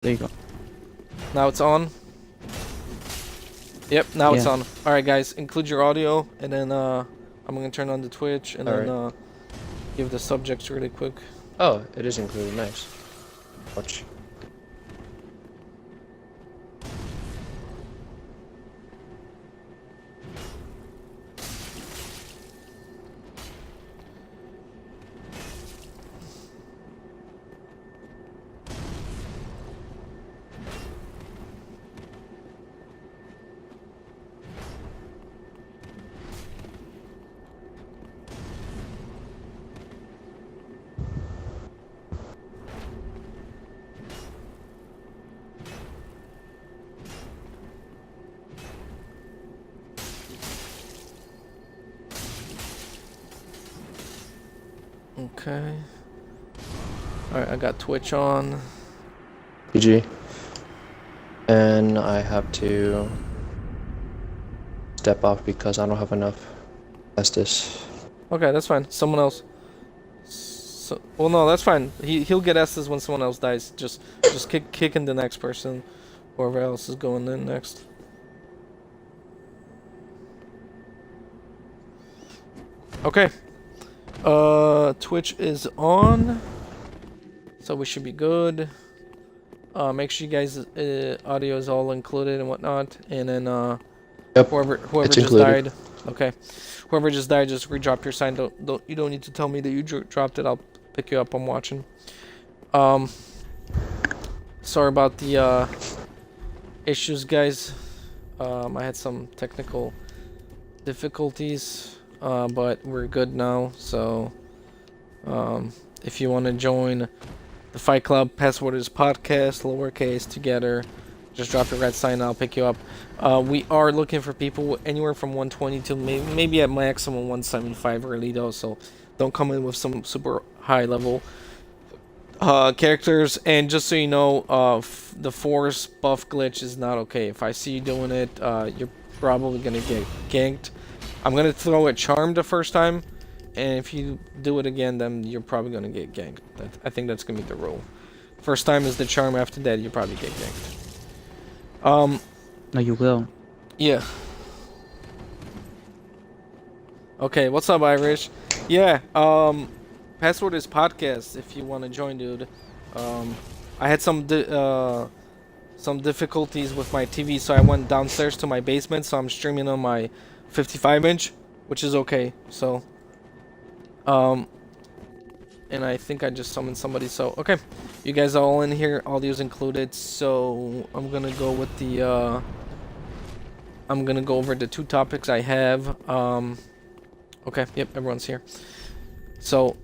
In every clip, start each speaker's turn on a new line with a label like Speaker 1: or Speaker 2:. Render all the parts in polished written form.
Speaker 1: There you go.
Speaker 2: Now it's on. Yep, now it's
Speaker 1: Yeah.
Speaker 2: on. Alright guys, include your audio, and then I'm gonna turn on the Twitch, and then give the subjects really quick.
Speaker 3: Oh, it is included. Nice. Watch.
Speaker 2: Okay. Alright, I got Twitch on.
Speaker 3: GG. And I have to step off because I don't have enough Estus.
Speaker 2: Okay, that's fine. Someone else. Well, no, that's fine. He'll get S's when someone else dies. Just kick in the next person, whoever else is going in next. Okay. Twitch is on, so we should be good. Make sure you guys audio is all included and whatnot, and then
Speaker 3: Yep,
Speaker 2: whoever
Speaker 3: it's
Speaker 2: just
Speaker 3: included.
Speaker 2: died. Okay, whoever just died, just redrop your sign. You don't need to tell me that you dropped it. I'll pick you up. I'm watching. Sorry about the issues, guys. I had some technical difficulties, but we're good now. So if you want to join the Fight Club, password is podcast, lowercase, together. Just drop your red sign and I'll pick you up. We are looking for people anywhere from 120 to maybe at maximum 175 early though, so don't come in with some super high level characters. And just so you know, the force buff glitch is not okay. If I see you doing it, you're probably gonna get ganked. I'm gonna throw a charm the first time, and if you do it again, then you're probably gonna get ganked. I think that's gonna be the rule. First time is the charm. After that, you probably get ganked.
Speaker 1: No, you will.
Speaker 2: Yeah. Okay, what's up, Irish? Yeah, password is podcast if you want to join, dude. I had some difficulties with my TV, so I went downstairs to my basement, so I'm streaming on my 55-inch, which is okay. So, and I think I just summoned somebody, so okay. You guys are all in here, audio's included, so I'm gonna go with the, I'm gonna go over the two topics I have. Okay, yep, everyone's here. So,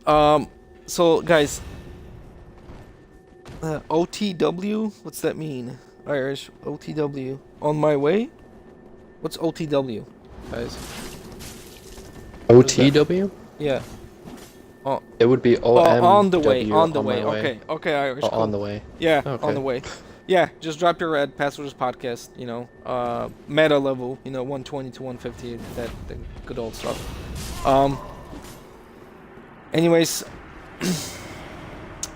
Speaker 2: guys, OTW, what's that mean? Irish, OTW, on my way? What's OTW, guys?
Speaker 3: OTW?
Speaker 2: Yeah.
Speaker 3: It would be OMW.
Speaker 2: On the way, on the way. Okay, Irish. Cool.
Speaker 3: On the way.
Speaker 2: Yeah,
Speaker 3: Okay.
Speaker 2: on the way. Yeah, just drop your red passwords podcast, you know, meta level, you know, 120 to 150, that good old stuff. Anyways,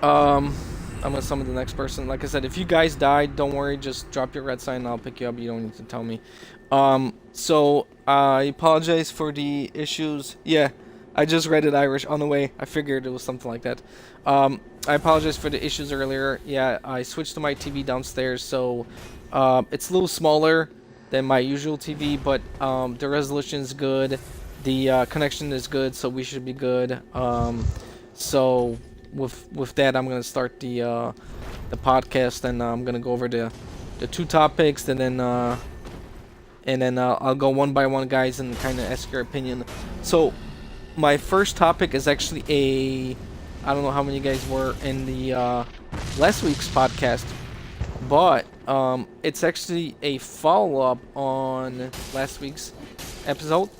Speaker 2: I'm gonna summon the next person. Like I said, if you guys died, don't worry, just drop your red sign and I'll pick you up. You don't need to tell me. So I apologize for the issues. Yeah, I just read it, Irish, on the way. I figured it was something like that. I apologize for the issues earlier. Yeah, I switched to my TV downstairs, so it's a little smaller than my usual TV, but the resolution is good. The connection is good, so we should be good. So with that, I'm gonna start the podcast, and I'm gonna go over the two topics, and then I'll go one by one, guys, and kind of ask your opinion. So my first topic is actually I don't know how many guys were in the last week's podcast, but it's actually a follow-up on last week's episode.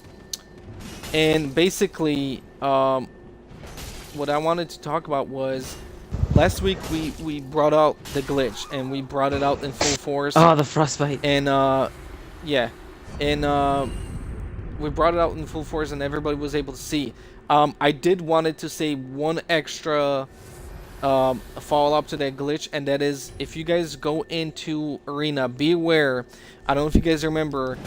Speaker 2: And basically, what I wanted to talk about was last week we brought out the glitch, and we brought it out in full force.
Speaker 1: Oh, the frostbite.
Speaker 2: And yeah, and we brought it out in full force, and everybody was able to see. I did wanted to say one extra follow up to that glitch, and that is if you guys go into arena, be aware. I don't know if you guys remember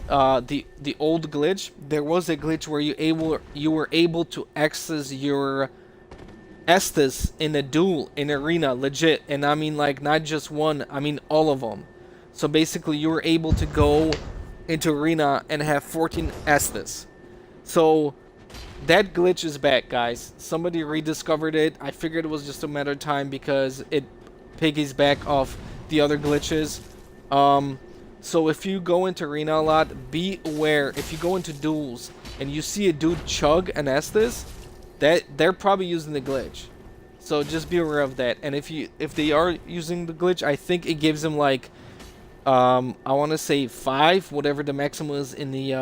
Speaker 2: the old glitch. There was a glitch where you were able to access your Estes in a duel in arena, legit, and I mean like not just one, I mean all of them. So basically, you were able to go into arena and have 14 Estes. So that glitch is back, guys. Somebody rediscovered it. I figured it was just a matter of time because it piggies back off the other glitches. So if you go into arena a lot, be aware. If you go into duels and you see a dude chug an Estes, that they're probably using the glitch. So just be aware of that. And if they are using the glitch, I think it gives them like I want to say 5, whatever the maximum is in the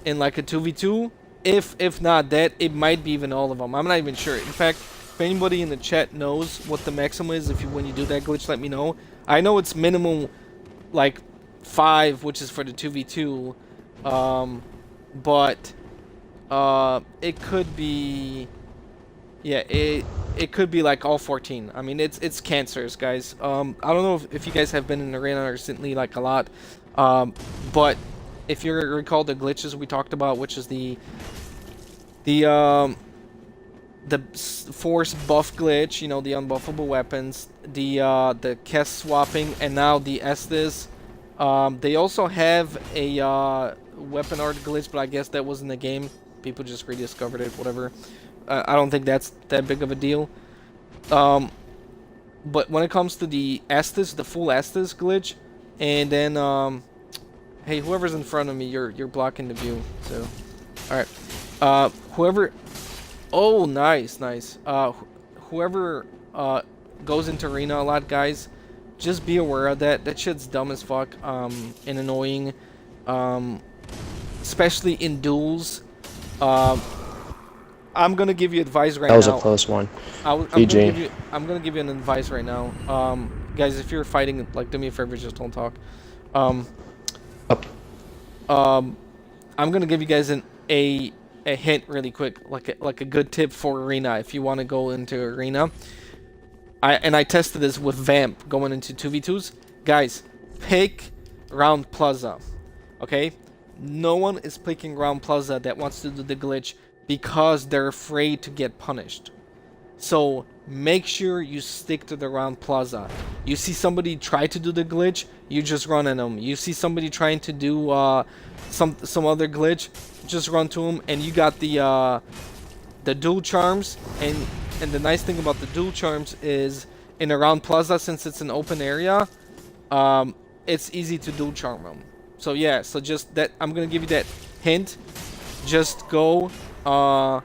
Speaker 2: in like a 2v2. If not that, it might be even all of them. I'm not even sure. In fact, if anybody in the chat knows what the maximum is, when you do that glitch, let me know. I know it's minimum like 5, which is for the 2v2, but it could be, yeah, it could be like all 14. I mean, it's cancerous, guys. I don't know if you guys have been in arena recently like a lot, but if you recall the glitches we talked about, which is the force buff glitch, you know, the unbuffable weapons, the Kess swapping, and now the Estes. They also have a weapon art glitch, but I guess that was in the game. People just rediscovered it, whatever. I don't think that's that big of a deal. But when it comes to the Estes, the full Estes glitch, and then hey, whoever's in front of me, you're blocking the view. So, all right. Whoever. Oh, nice. Whoever goes into arena a lot, guys, just be aware of that. That shit's dumb as fuck. And annoying. Especially in duels. I'm gonna give you advice right now.
Speaker 3: That was a close one.
Speaker 2: I'm gonna give you an advice right now. Guys, if you're fighting, like, do me a favor, just don't talk. I'm gonna give you guys a hint really quick, like a good tip for arena if you want to go into arena. I tested this with Vamp going into 2v2s. Guys, pick Round Plaza. Okay? No one is picking Round Plaza that wants to do the glitch because they're afraid to get punished. So make sure you stick to the Round Plaza. You see somebody try to do the glitch, you just run at them. You see somebody trying to do some other glitch, just run to them, and you got the dual charms. And the nice thing about the dual charms is in a Round Plaza, since it's an open area, it's easy to dual charm them. So yeah, so just that, I'm gonna give you that hint. Just go and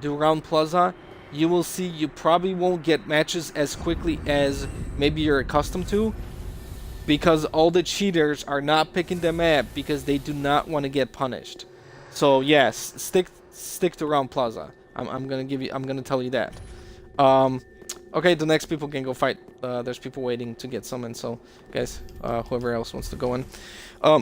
Speaker 2: do Round Plaza. You will see you probably won't get matches as quickly as maybe you're accustomed to, because all the cheaters are not picking the map because they do not want to get punished. So yes, stick to Round Plaza. I'm gonna tell you that. Okay, the next people can go fight. There's people waiting to get summoned, so guys, whoever else wants to go in.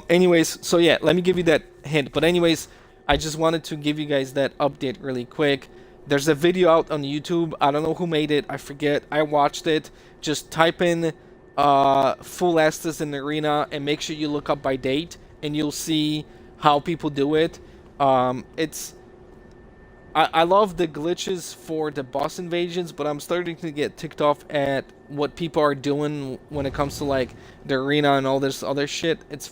Speaker 2: Anyways, so yeah, let me give you that hint. But anyways, I just wanted to give you guys that update really quick. There's a video out on YouTube. I don't know who made it. I forget. I watched it. Just type in full Estes in the arena and make sure you look up by date, and you'll see how people do it. I love the glitches for the boss invasions, but I'm starting to get ticked off at what people are doing when it comes to like the arena and all this other shit. It's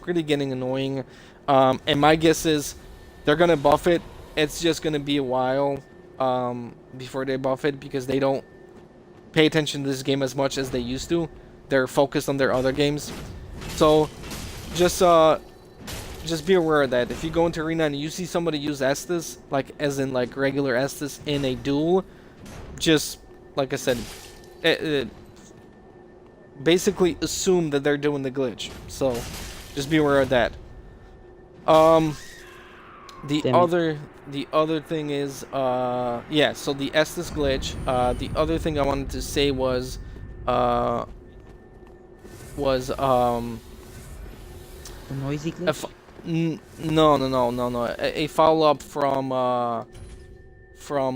Speaker 2: really getting annoying. And my guess is they're gonna buff it. It's just gonna be a while before they buff it, because they don't pay attention to this game as much as they used to. They're focused on their other games. So just be aware of that. If you go into arena and you see somebody use Estes, like as in like regular Estes in a duel, just like I said, basically assume that they're doing the glitch. So just be aware of that. The other thing is yeah, so the Estes glitch. The other thing I wanted to say was
Speaker 1: The noisy glitch?
Speaker 2: No. A follow-up from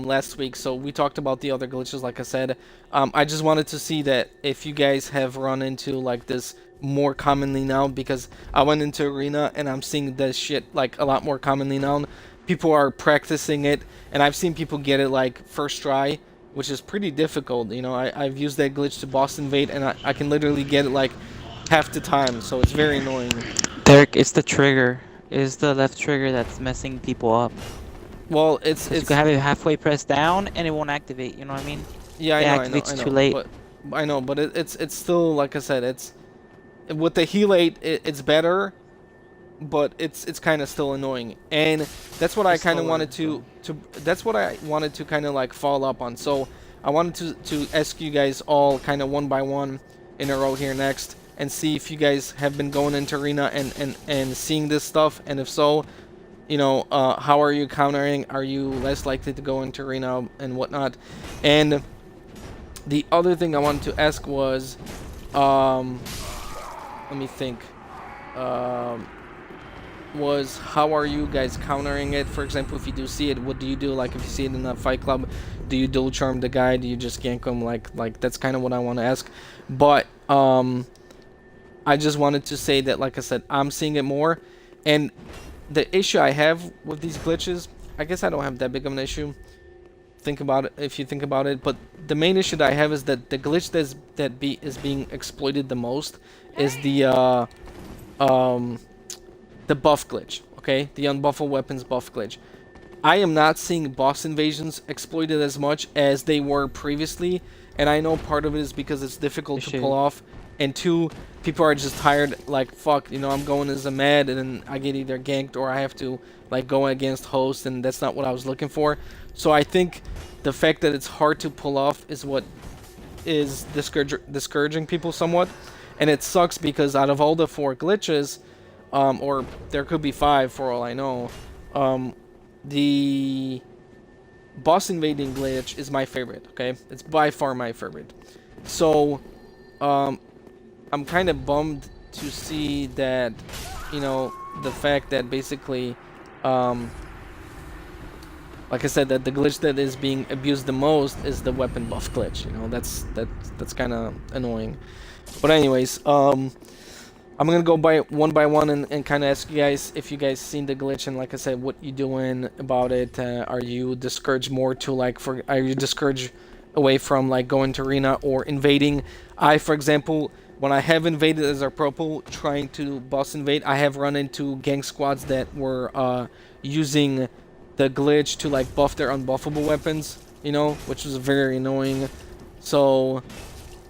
Speaker 2: last week. So we talked about the other glitches, like I said. I just wanted to see that if you guys have run into like this more commonly now, because I went into arena and I'm seeing this shit like a lot more commonly now. People are practicing it, and I've seen people get it like first try, which is pretty difficult. You know, I've used that glitch to boss invade, and I can literally get it like half the time, so it's very annoying.
Speaker 1: Derek, it's the trigger. It's the left trigger that's messing people up.
Speaker 2: Well,
Speaker 1: Because you can have it halfway pressed down and it won't activate, you know what I mean?
Speaker 2: yeah,
Speaker 1: It
Speaker 2: I know,
Speaker 1: activates too late.
Speaker 2: but I know, but it's still like I said, it's with the helate, it's better, but it's kind of still annoying, and that's what I kind of wanted to that's what I wanted to kind of like follow up on. So I wanted to ask you guys all kind of one by one in a row here next, and see if you guys have been going into arena and seeing this stuff, and if so, you know, how are you countering? Are you less likely to go into arena and whatnot? And the other thing I wanted to ask was, let me think, was how are you guys countering it? For example, if you do see it, what do you do? Like if you see it in a fight club, do you dual charm the guy? Do you just gank him? Like that's kind of what I want to ask. But I just wanted to say that, like I said, I'm seeing it more, and the issue I have with these glitches, I guess I don't have that big of an issue. Think about it if you think about it, but the main issue that I have is that the glitch is being exploited the most is the buff glitch, okay? The unbuffable weapons buff glitch. I am not seeing boss invasions exploited as much as they were previously, and I know part of it is because it's difficult to pull off, and two, people are just tired, like, fuck, you know, I'm going as a med, and then I get either ganked or I have to, like, go against host, and that's not what I was looking for. So I think the fact that it's hard to pull off is what is discouraging people somewhat, and it sucks because out of all the 4 glitches, or there could be 5 for all I know, the boss invading glitch is my favorite, okay? It's by far my favorite. So, I'm kind of bummed to see that, you know, the fact that basically, like I said, that the glitch that is being abused the most is the weapon buff glitch. You know, that's kind of annoying. But anyways, I'm gonna go by one and kind of ask you guys if you guys seen the glitch, and like I said, what you doing about it. Are you discouraged more to like are you discouraged away from like going to arena or invading? For example, when I have invaded as a purple trying to boss invade, I have run into gang squads that were using the glitch to like buff their unbuffable weapons, you know, which was very annoying. So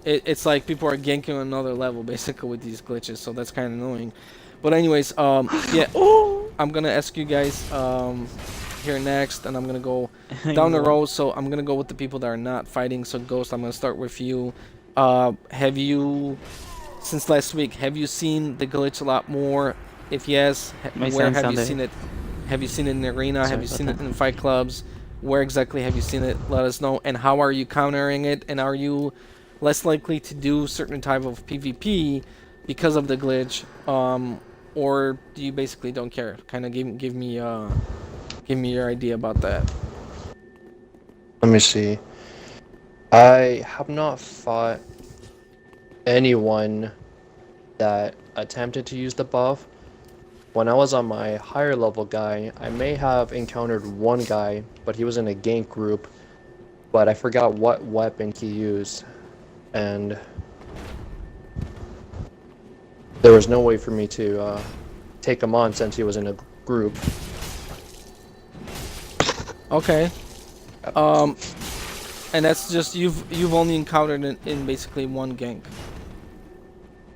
Speaker 2: it's like people are ganking on another level basically with these glitches, so that's kind of annoying. But anyways, yeah, I'm gonna ask you guys here next, and I'm gonna go down the row. So I'm gonna go with the people that are not fighting. So Ghost, I'm gonna start with you. Have you, since last week, have you seen the glitch a lot more? If yes, where have you seen it? Have you seen it in the arena? Have you seen it in fight clubs? Where exactly have you seen it? Let us know. And how are you countering it? And are you less likely to do certain type of PvP because of the glitch, or do you basically don't care? Kind of give me your idea about that.
Speaker 3: Let me see. I have not fought anyone that attempted to use the buff. When I was on my higher level guy, I may have encountered one guy, but he was in a gank group, but I forgot what weapon he used, and there was no way for me to take him on since he was in a group.
Speaker 2: Okay. And that's just you've only encountered it in basically one gank.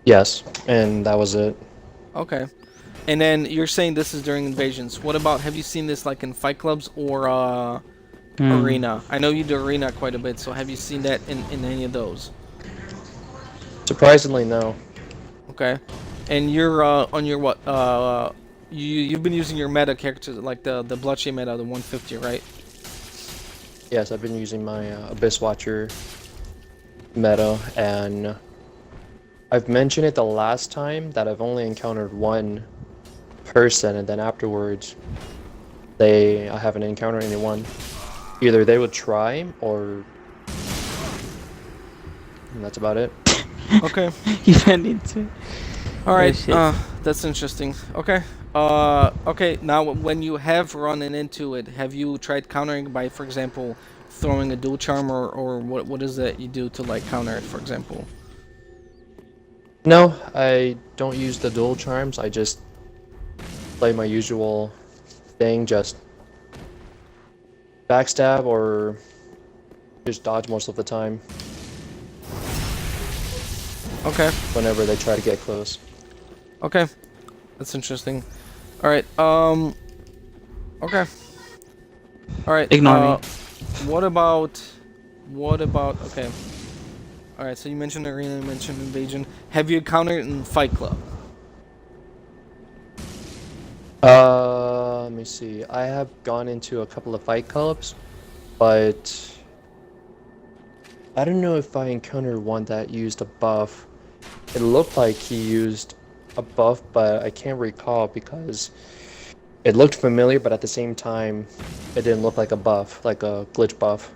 Speaker 3: Yes, and that was it.
Speaker 2: Okay. And then you're saying this is during invasions. What about, have you seen this like in fight clubs or arena? I know you do arena quite a bit, so have you seen that in any of those?
Speaker 3: Surprisingly, no.
Speaker 2: Okay. And you're on your what? You've been using your meta characters like the Bloodshade meta, the 150, right?
Speaker 3: Yes, I've been using my Abyss Watcher meta, and I've mentioned it the last time that I've only encountered one person, and then afterwards, I haven't encountered anyone. Either they would try, or and that's about it.
Speaker 2: Okay.
Speaker 1: You ran into.
Speaker 2: All
Speaker 1: Oh
Speaker 2: right.
Speaker 1: shit.
Speaker 2: That's interesting. Okay. Okay. Now, when you have run into it, have you tried countering by, for example, throwing a dual charm, or what is it you do to like counter it, for example?
Speaker 3: No, I don't use the dual charms. I just play my usual thing, just backstab or just dodge most of the time
Speaker 2: Okay.
Speaker 3: whenever they try to get close.
Speaker 2: Okay. That's interesting. All right. Okay. All right.
Speaker 1: Ignore me.
Speaker 2: What about? What about? Okay. All right. So you mentioned arena, you mentioned invasion. Have you encountered in Fight Club?
Speaker 3: Let me see. I have gone into a couple of fight clubs, but I don't know if I encountered one that used a buff. It looked like he used a buff, but I can't recall because it looked familiar, but at the same time, it didn't look like a buff, like a glitch buff.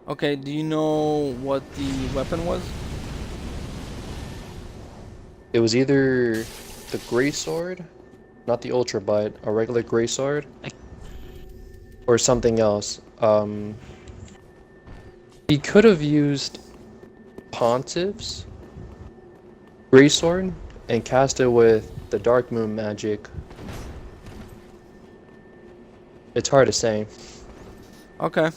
Speaker 2: Okay. Do you know what the weapon was?
Speaker 3: It was either the Grey Sword, not the Ultra, but a regular Grey Sword, or something else. He could have used Pontiff's Grey Sword and cast it with the Dark Moon magic. It's hard to say.
Speaker 2: Okay.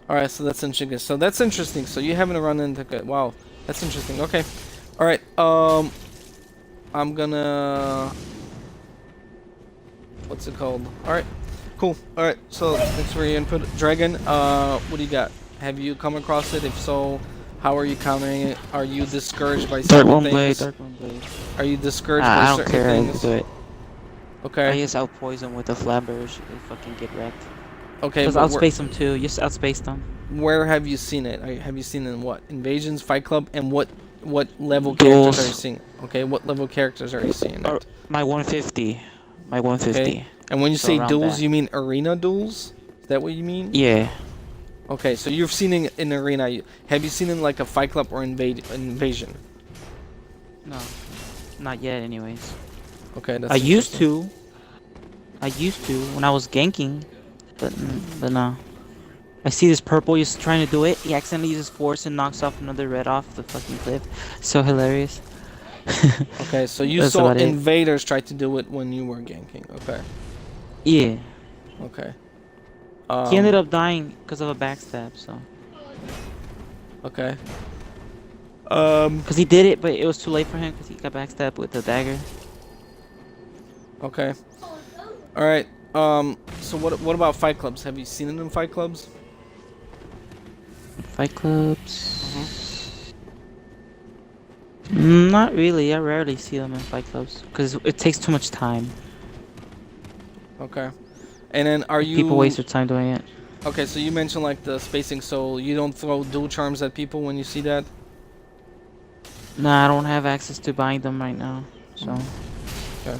Speaker 2: All right. So that's interesting. So that's interesting. So you haven't run into. Wow. That's interesting. Okay. All right. I'm gonna. What's it called? All right. Cool. All right. So thanks for your input, Dragon. What do you got? Have you come across it? If so, how are you countering it? Are you discouraged by
Speaker 1: Dark
Speaker 2: certain
Speaker 1: one blade.
Speaker 2: things?
Speaker 1: Dark one blade.
Speaker 2: Are you discouraged
Speaker 1: I
Speaker 2: by
Speaker 1: don't
Speaker 2: certain
Speaker 1: care. I
Speaker 2: things?
Speaker 1: do it. I
Speaker 2: Okay.
Speaker 1: just out poison with the flabbers. They fucking get wrecked.
Speaker 2: Okay.
Speaker 1: Just
Speaker 2: But
Speaker 1: outspace them too. Just outspace them.
Speaker 2: where have you seen it? Have you seen it in what? Invasions, Fight Club, and what level characters are you
Speaker 1: Duels.
Speaker 2: seeing? Okay. What level characters are you seeing
Speaker 1: Or
Speaker 2: it?
Speaker 1: my 150. My 150.
Speaker 2: Okay. And when you
Speaker 1: So
Speaker 2: say
Speaker 1: around
Speaker 2: duels,
Speaker 1: that.
Speaker 2: you mean arena duels? Is that what you mean?
Speaker 1: Yeah.
Speaker 2: Okay, so you've seen it in arena. Have you seen it in like a Fight Club or invasion?
Speaker 1: No. Not yet, anyways.
Speaker 2: Okay, that's
Speaker 1: I used
Speaker 2: interesting.
Speaker 1: to. I used to when I was ganking, but no. I see this purple just trying to do it. He accidentally uses force and knocks off another red off the fucking cliff. So hilarious.
Speaker 2: Okay, so you
Speaker 1: That's
Speaker 2: saw
Speaker 1: about it.
Speaker 2: invaders try to do it when you were ganking. Okay,
Speaker 1: Yeah.
Speaker 2: okay.
Speaker 1: He ended up dying because of a backstab. So.
Speaker 2: Okay.
Speaker 1: Because he did it, but it was too late for him because he got backstabbed with the dagger.
Speaker 2: Okay. All right. So what about Fight Clubs? Have you seen it in Fight Clubs?
Speaker 1: Fight clubs. Not really. I rarely see them in fight clubs because it takes too much time.
Speaker 2: Okay. And then are you
Speaker 1: People waste their time doing it.
Speaker 2: Okay, so you mentioned like the spacing, so you don't throw dual charms at people when you see that?
Speaker 1: Nah, I don't have access to buying them right now. So.
Speaker 2: Okay.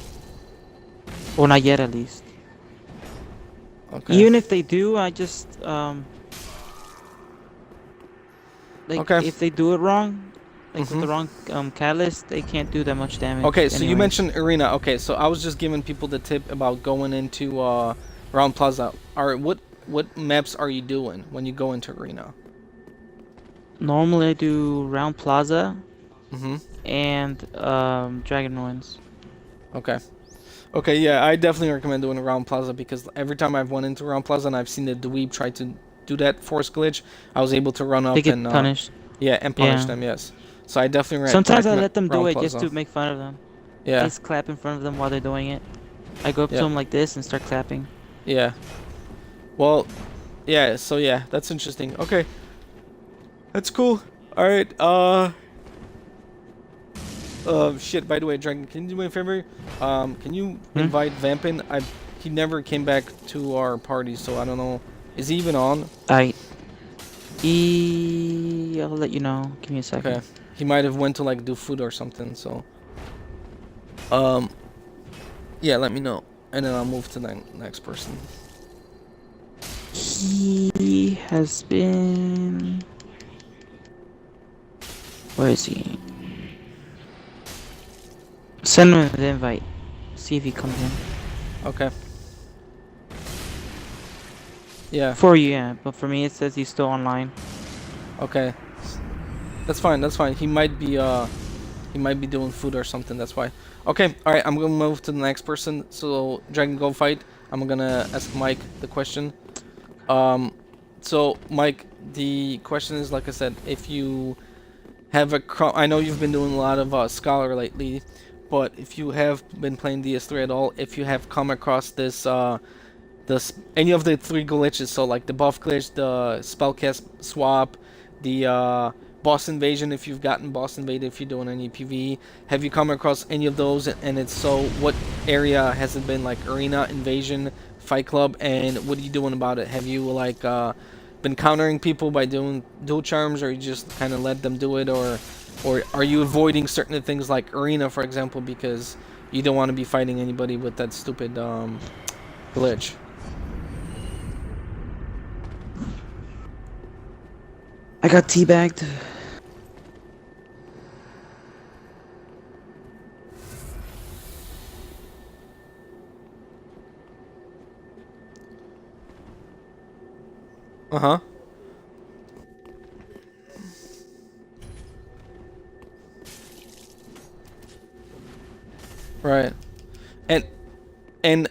Speaker 1: Or not yet, at least.
Speaker 2: Okay.
Speaker 1: Even if they do, I just like
Speaker 2: Okay.
Speaker 1: if they do it wrong, like with the wrong catalyst, they can't do that much damage.
Speaker 2: Okay, so you
Speaker 1: anyways.
Speaker 2: mentioned arena. Okay, so I was just giving people the tip about going into Round Plaza. All right, what maps are you doing when you go into arena?
Speaker 1: Normally I do Round Plaza
Speaker 2: Mhm.
Speaker 1: and Dragon Ruins.
Speaker 2: Okay. Okay, yeah, I definitely recommend doing Round Plaza because every time I've went into Round Plaza and I've seen the dweeb try to do that force glitch, I was able to run up
Speaker 1: They get
Speaker 2: and
Speaker 1: punished.
Speaker 2: yeah, and punish
Speaker 1: Yeah.
Speaker 2: them. Yes. So I definitely
Speaker 1: Sometimes I
Speaker 2: recommend
Speaker 1: let them do
Speaker 2: Round
Speaker 1: it just
Speaker 2: Plaza.
Speaker 1: to make fun of them.
Speaker 2: Yeah.
Speaker 1: Just clap in front of them while they're doing it. I go up
Speaker 2: Yeah.
Speaker 1: to them like this and start clapping.
Speaker 2: Yeah. Well, yeah, so yeah, that's interesting. Okay. That's cool. Alright, shit, by the way, Dragon, can you do me a favor? Can you invite Vampin? He never came back to our party, so I don't know. Is he even on?
Speaker 1: I'll let you know. Give me a second.
Speaker 2: Okay. He might have went to like do food or something, so. Yeah, let me know, and then I'll move to the next person.
Speaker 1: He has been. Where is he? Send him an invite. See if he comes in.
Speaker 2: Okay. Yeah.
Speaker 1: For you, yeah. But for me, it says he's still online.
Speaker 2: Okay. That's fine. That's fine. He might be doing food or something. That's why. Okay. All right. I'm gonna move to the next person. So Dragon, go fight. I'm gonna ask Mike the question. So Mike, the question is, like I said, if you have I know you've been doing a lot of Scholar lately, but if you have been playing DS3 at all, if you have come across any of the three glitches, so like the buff glitch, the spellcast swap, the boss invasion, if you've gotten boss invaded, if you're doing any PvE, have you come across any of those? And it's so, what area has it been, like arena, invasion, fight club, and what are you doing about it? Have you like been countering people by doing dual charms, or you just kind of let them do it, or are you avoiding certain things like arena, for example, because you don't want to be fighting anybody with that stupid glitch?
Speaker 1: I got teabagged.
Speaker 2: Uh-huh. Right. And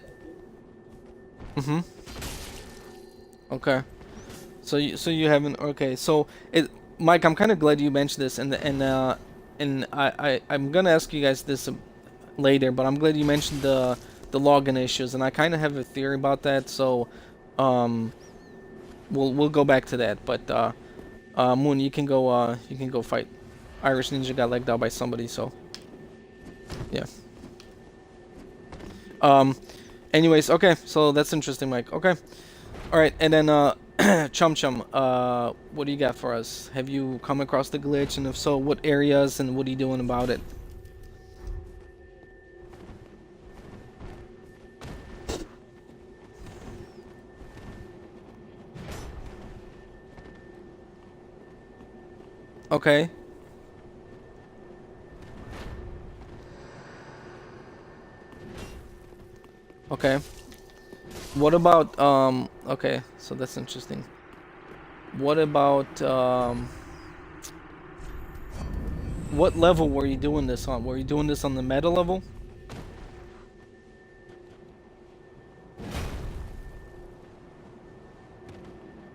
Speaker 2: mm-hmm. Okay. So you haven't, okay. So Mike, I'm kind of glad you mentioned this, and I'm gonna ask you guys this later, but I'm glad you mentioned the login issues, and I kind of have a theory about that. So um we'll go back to that, but Moon, you can go fight. Irish Ninja got legged out by somebody, so yeah. Um, anyways, okay, so that's interesting, Mike. Okay, all right, and then Chum Chum, what do you got for us? Have you come across the glitch, and if so, what areas, and what are you doing about it? Okay. Okay. What about okay, so that's interesting. What about what level were you doing this on? Were you doing this on the meta level?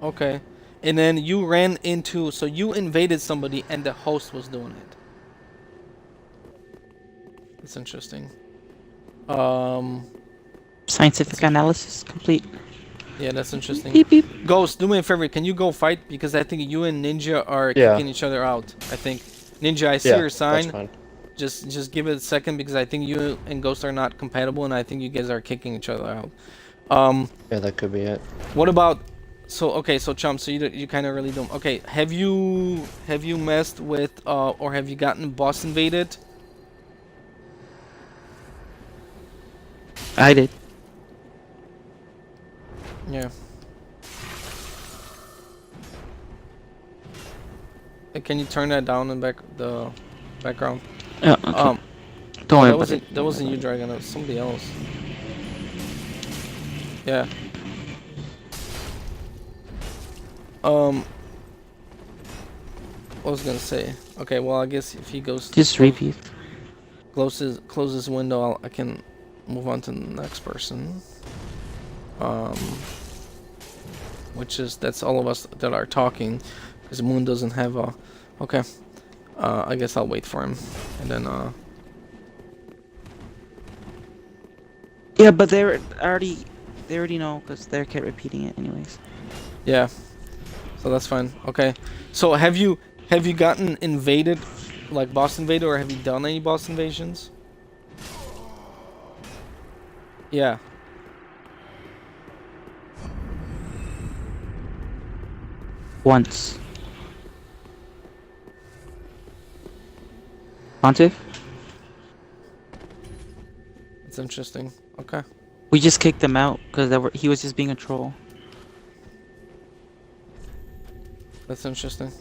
Speaker 2: Okay. And then you ran into, so you invaded somebody and the host was doing it. That's interesting.
Speaker 1: Scientific analysis complete.
Speaker 2: Yeah, that's interesting.
Speaker 1: Beep beep.
Speaker 2: Ghost, do me a favor, can you go fight? Because I think you and Ninja are
Speaker 3: Yeah.
Speaker 2: kicking each other out. I think. Ninja, I see
Speaker 3: Yeah,
Speaker 2: your
Speaker 3: that's
Speaker 2: sign.
Speaker 3: fine.
Speaker 2: Just give it a second, because I think you and Ghost are not compatible, and I think you guys are kicking each other out.
Speaker 3: Yeah, that could be it.
Speaker 2: What about, so okay, so Chum, so you kind of really don't. Okay, have you messed with or have you gotten boss invaded?
Speaker 1: I did.
Speaker 2: Yeah. Can you turn that down in the background?
Speaker 1: Oh, okay. Don't
Speaker 2: Oh,
Speaker 1: worry
Speaker 2: that
Speaker 1: about
Speaker 2: wasn't
Speaker 1: it.
Speaker 2: that wasn't you, Dragon. That was somebody else. Yeah. What was I gonna say? Okay, well, I guess if he goes
Speaker 1: Just repeat.
Speaker 2: closes window, I can move on to the next person. Which is, that's all of us that are talking, because Moon doesn't have a. Okay. I guess I'll wait for him, and then
Speaker 1: Yeah, but they already know because they kept repeating it anyways.
Speaker 2: yeah. So that's fine. Okay. So have you gotten invaded, like boss invaded, or have you done any boss invasions? Yeah.
Speaker 1: Once. Pontiff?
Speaker 2: It's interesting. Okay.
Speaker 1: We just kicked him out because he was just being a troll.
Speaker 2: That's interesting.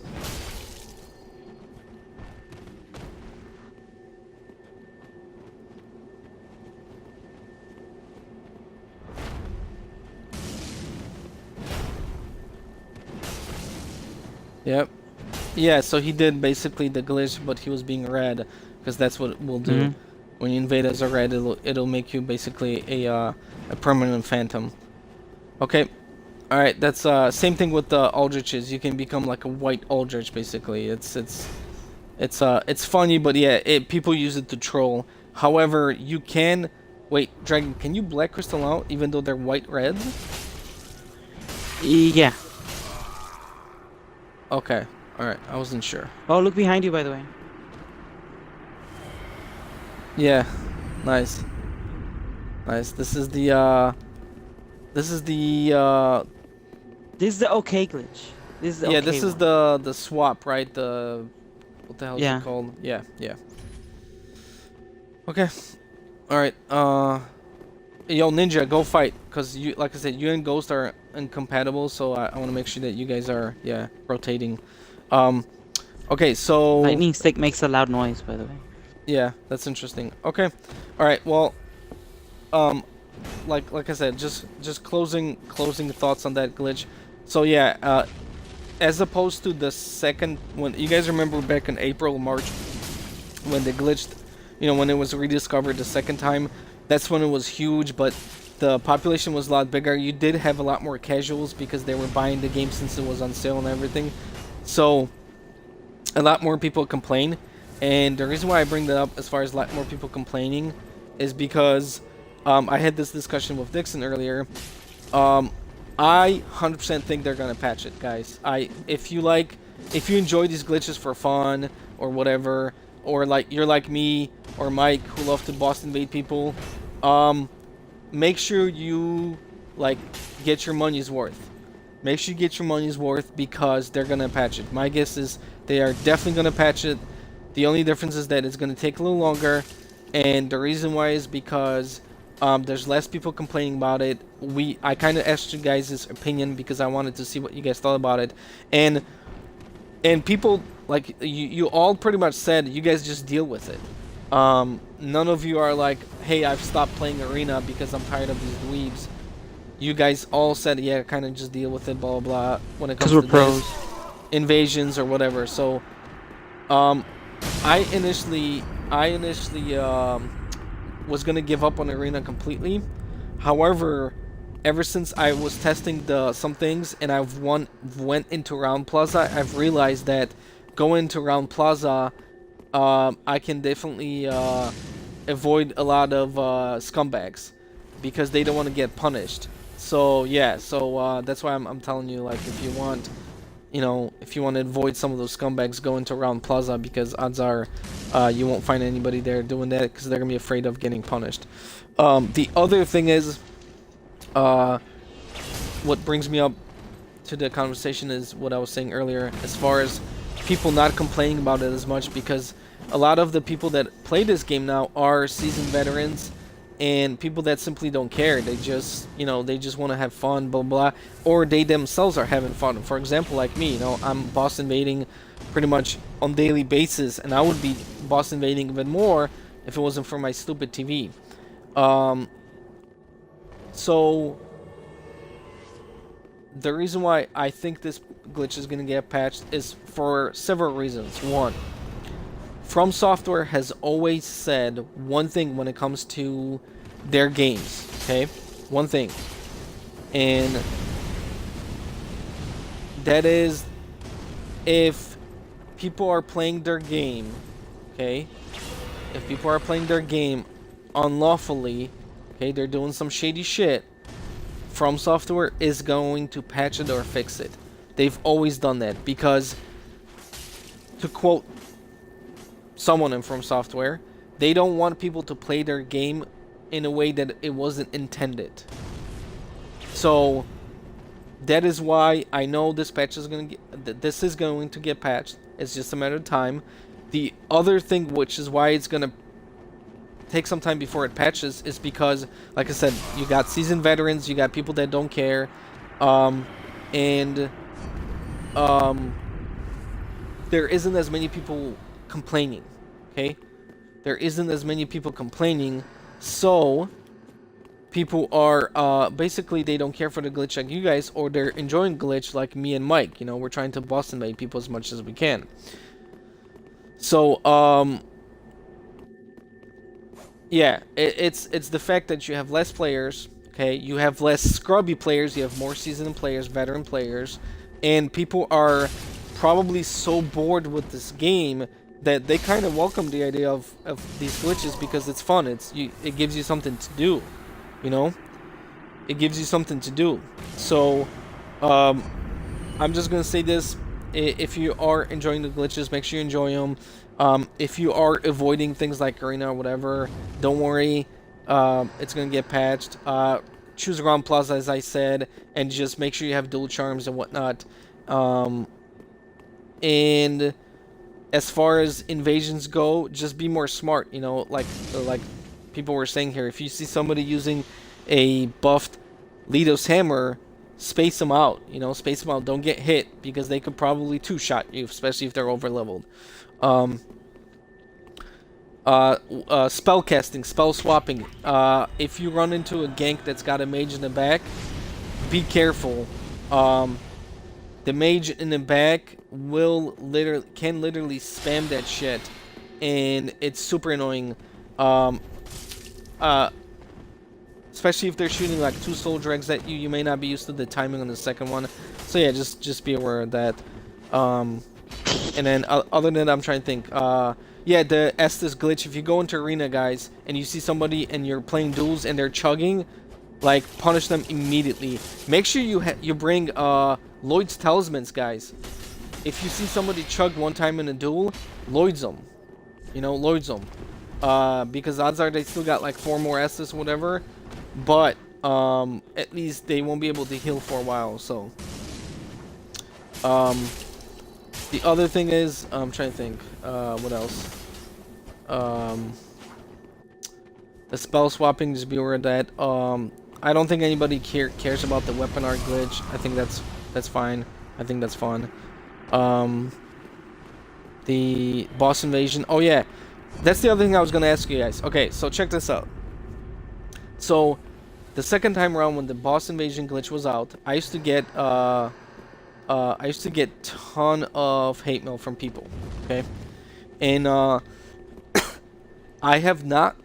Speaker 2: Yep. Yeah, so he did basically the glitch, but he was being red, because that's what it will do.
Speaker 1: Mhm.
Speaker 2: When you invade as a red, it'll make you basically a permanent phantom. Okay. All right. That's same thing with the Aldriches. You can become like a white Aldrich basically. It's funny, but yeah, people use it to troll. However, you can wait, Dragon. Can you black crystal out even though they're white reds?
Speaker 1: Yeah.
Speaker 2: Okay. All right. I wasn't sure.
Speaker 1: Oh, look behind you, by the way.
Speaker 2: Yeah. Nice. Nice. This is the This is the
Speaker 1: This is the okay glitch. This is the
Speaker 2: yeah,
Speaker 1: okay
Speaker 2: this is
Speaker 1: one.
Speaker 2: the swap, right? The what the hell is
Speaker 1: Yeah.
Speaker 2: it called? Yeah, yeah. Okay. All right. Yo, Ninja, go fight, cause you, like I said, you and Ghost are incompatible, so I want to make sure that you guys are, yeah, rotating. Okay, so
Speaker 1: Lightning stick makes a loud noise, by the way.
Speaker 2: yeah, that's interesting. Okay, all right. Well, like I said, just closing thoughts on that glitch. So yeah, as opposed to the second, when you guys remember back in April, March, when they glitched, you know, when it was rediscovered the second time, that's when it was huge, but the population was a lot bigger. You did have a lot more casuals because they were buying the game since it was on sale and everything. So a lot more people complain, and the reason why I bring that up as far as a lot more people complaining is because I had this discussion with Dixon earlier. I 100% think they're gonna patch it, guys. If you enjoy these glitches for fun or whatever, or like you're like me or Mike who love to boss invade people, make sure you like get your money's worth. Make sure you get your money's worth because they're gonna patch it. My guess is they are definitely gonna patch it. The only difference is that it's gonna take a little longer, and the reason why is because there's less people complaining about it. I kind of asked you guys' opinion because I wanted to see what you guys thought about it, and people like you all pretty much said you guys just deal with it. None of you are like, hey, I've stopped playing Arena because I'm tired of these dweebs. You guys all said, yeah, kind of just deal with it, blah blah blah. When it comes
Speaker 1: Because
Speaker 2: to
Speaker 1: we're pros.
Speaker 2: this, invasions or whatever. So, I initially was gonna give up on Arena completely. However, ever since I was testing some things and went into Round Plaza, I've realized that going to Round Plaza, I can definitely avoid a lot of scumbags because they don't want to get punished. So yeah, that's why I'm telling you, like, if you want, if you want to avoid some of those scumbags, go into Round Plaza because odds are you won't find anybody there doing that because they're gonna be afraid of getting punished. The other thing is, what brings me up to the conversation is what I was saying earlier, as far as people not complaining about it as much, because a lot of the people that play this game now are seasoned veterans and people that simply don't care. They just, they just want to have fun, blah blah, or they themselves are having fun. For example, like me, I'm boss invading pretty much on daily basis, and I would be boss invading even more if it wasn't for my stupid TV. So the reason why I think this glitch is going to get patched is for several reasons. One, From Software has always said one thing when it comes to their games, okay? One thing. And that is, if people are playing their game, okay? If people are playing their game unlawfully, okay, they're doing some shady shit, From Software is going to patch it or fix it. They've always done that because, to quote someone in From Software, they don't want people to play their game in a way that it wasn't intended. So that is why I know this patch is going to get patched. It's just a matter of time. The other thing, which is why it's going to take some time before it patches is because, like I said, you got seasoned veterans, you got people that don't care, and there isn't as many people complaining. Okay, there isn't as many people complaining, so people are basically they don't care for the glitch like you guys, or they're enjoying glitch like me and Mike. You know, we're trying to boss invade people as much as we can. So yeah, it's the fact that you have less players. Okay, you have less scrubby players, you have more seasoned players, veteran players, and people are probably so bored with this game that they kind of welcome the idea of these glitches because it's fun. It gives you something to do, you know. It gives you something to do. So, I'm just gonna say this: if you are enjoying the glitches, make sure you enjoy them. If you are avoiding things like arena or whatever, don't worry. It's gonna get patched. Choose Ground Plaza, as I said, and just make sure you have dual charms and whatnot. And as far as invasions go, just be more smart. You know, like people were saying here. If you see somebody using a buffed Lido's hammer, space them out. You know, space them out. Don't get hit because they could probably two-shot you, especially if they're over-leveled. Spell casting, spell swapping. If you run into a gank that's got a mage in the back, be careful. The mage in the back can literally spam that shit, and it's super annoying. Especially if they're shooting like 2 soul dregs at you, you may not be used to the timing on the second one. So yeah, just be aware of that. And then other than that, I'm trying to think. Yeah, the Estes glitch. If you go into arena, guys, and you see somebody and you're playing duels and they're chugging, like punish them immediately. Make sure you bring Lloyd's talismans, guys. If you see somebody chug one time in a duel, Lloyd's them. You know, Lloyd's them. Because odds are they still got like 4 more Estes or whatever. But at least they won't be able to heal for a while. So the other thing is, I'm trying to think, what else? The spell swapping, just be aware of that. I don't think anybody cares about the weapon art glitch. I think that's fine. I think that's fun. The boss invasion. Oh yeah, that's the other thing I was gonna ask you guys. Okay, so check this out. So the second time around when the boss invasion glitch was out, I used to get ton of hate mail from people. Okay, and I have not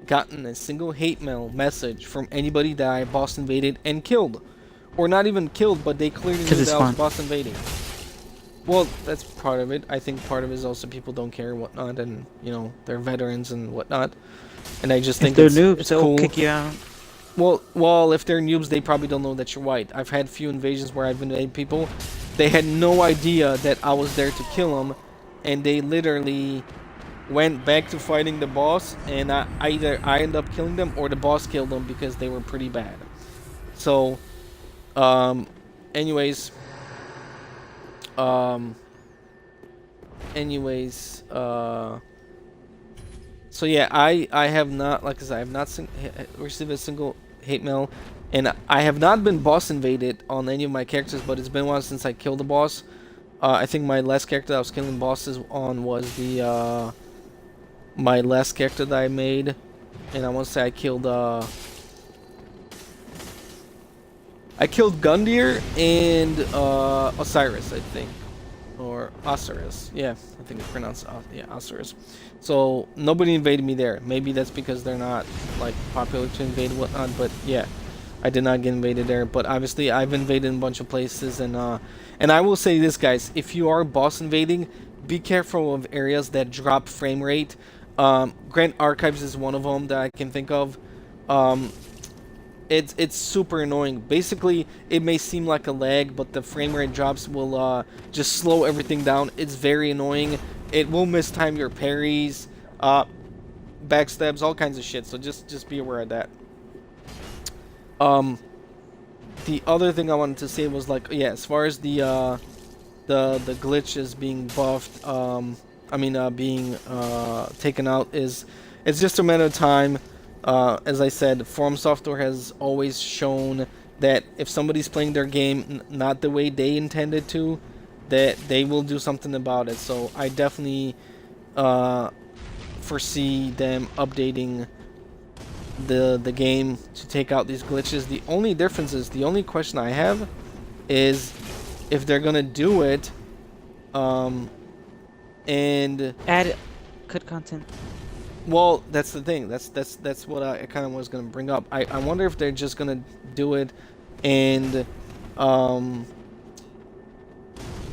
Speaker 2: gotten a single hate mail message from anybody that I boss invaded and killed, or not even killed, but they clearly knew that I was boss invading. Well, that's part of it. I think part of it is also people don't care and whatnot, and you know they're veterans and whatnot. And I just think
Speaker 1: if they're noobs,
Speaker 2: it's
Speaker 1: they'll
Speaker 2: cool.
Speaker 1: kick you out.
Speaker 2: Well, if they're noobs, they probably don't know that you're white. I've had few invasions where I've invaded people. They had no idea that I was there to kill them, and they literally went back to fighting the boss, and either I ended up killing them or the boss killed them because they were pretty bad. So, anyways, so yeah, I have not, like I said, I have not received a single hate mail, and I have not been boss invaded on any of my characters, but it's been a while since I killed a boss. I think my last character that I was killing bosses on was the my last character that I made, and I want to say I killed Gundyr and Osiris, I think. Or Osiris. Yeah, I think it's pronounced Osiris. So nobody invaded me there. Maybe that's because they're not like popular to invade and whatnot, but yeah, I did not get invaded there. But obviously I've invaded in a bunch of places, and I will say this, guys, if you are boss invading, be careful of areas that drop frame rate. Grand Archives is one of them that I can think of. It's super annoying. Basically, it may seem like a lag, but the frame rate drops will just slow everything down. It's very annoying. It will mistime your parries, backstabs, all kinds of shit. So just be aware of that. The other thing I wanted to say was, like, yeah, as far as the glitches being buffed, being taken out, is It's just a matter of time. As I said, From Software has always shown that if somebody's playing their game not the way they intended to, that they will do something about it. So I definitely foresee them updating the game to take out these glitches. The only difference is, the only question I have is if they're gonna do it, and
Speaker 1: Add cut content.
Speaker 2: well, that's the thing. That's what I kind of was gonna bring up. I wonder if they're just gonna do it and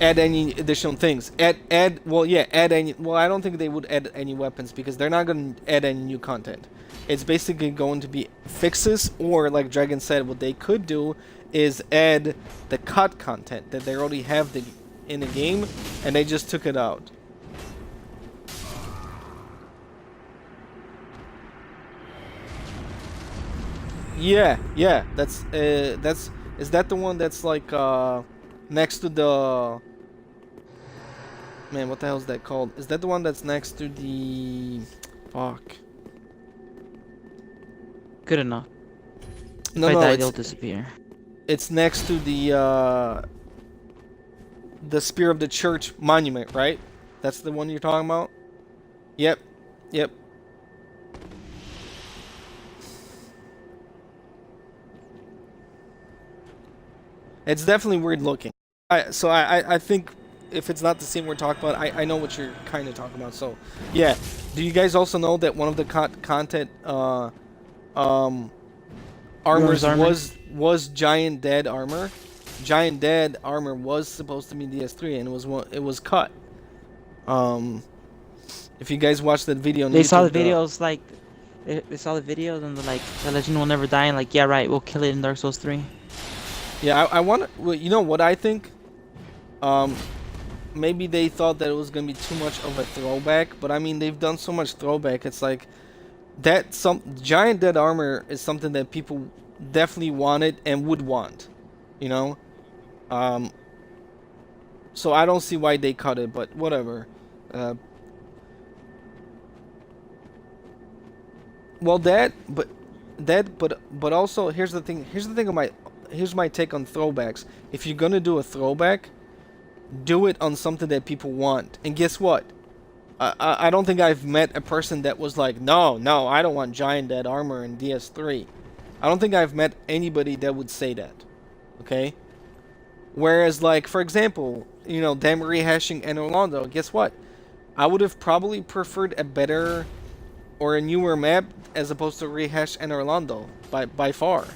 Speaker 2: add any additional things. Add well, yeah, add any. Well, I don't think they would add any weapons because they're not gonna add any new content. It's basically going to be fixes, or like Dragon said, what they could do is add the cut content that they already have in the game, and they just took it out. Yeah, that's is that the one that's like next to the, man, what the hell is that called? Is that the one that's next to the, fuck.
Speaker 1: Good enough.
Speaker 2: No,
Speaker 1: if
Speaker 2: no,
Speaker 1: I die, they'll disappear.
Speaker 2: it's next to the Spear of the Church monument, right? That's the one you're talking about? Yep. Yep. It's definitely weird looking. I think if it's not the same we're talking about, I know what you're kind of talking about. So, yeah. Do you guys also know that one of the content armors
Speaker 1: armor.
Speaker 2: was Giant Dead armor? Giant Dead armor was supposed to be DS3, and it was cut. If you guys watched that video on
Speaker 1: They
Speaker 2: YouTube,
Speaker 1: saw the videos, like they saw the videos and they're like, the legend will never die, and like, yeah, right, we'll kill it in Dark Souls 3.
Speaker 2: Yeah, I want to. Well, you know what I think? Maybe they thought that it was gonna be too much of a throwback, but I mean, they've done so much throwback. It's like that. Some Giant Dead armor is something that people definitely wanted and would want. You know. So I don't see why they cut it, but whatever. Well, but also here's the thing. Here's my take on throwbacks. If you're gonna do a throwback, do it on something that people want. And guess what? I don't think I've met a person that was like, no, I don't want Giant Dead armor in DS3. I don't think I've met anybody that would say that. Okay? Whereas, like, for example, you know, them rehashing En Orlando, guess what? I would have probably preferred a better or a newer map as opposed to rehash En Orlando by far.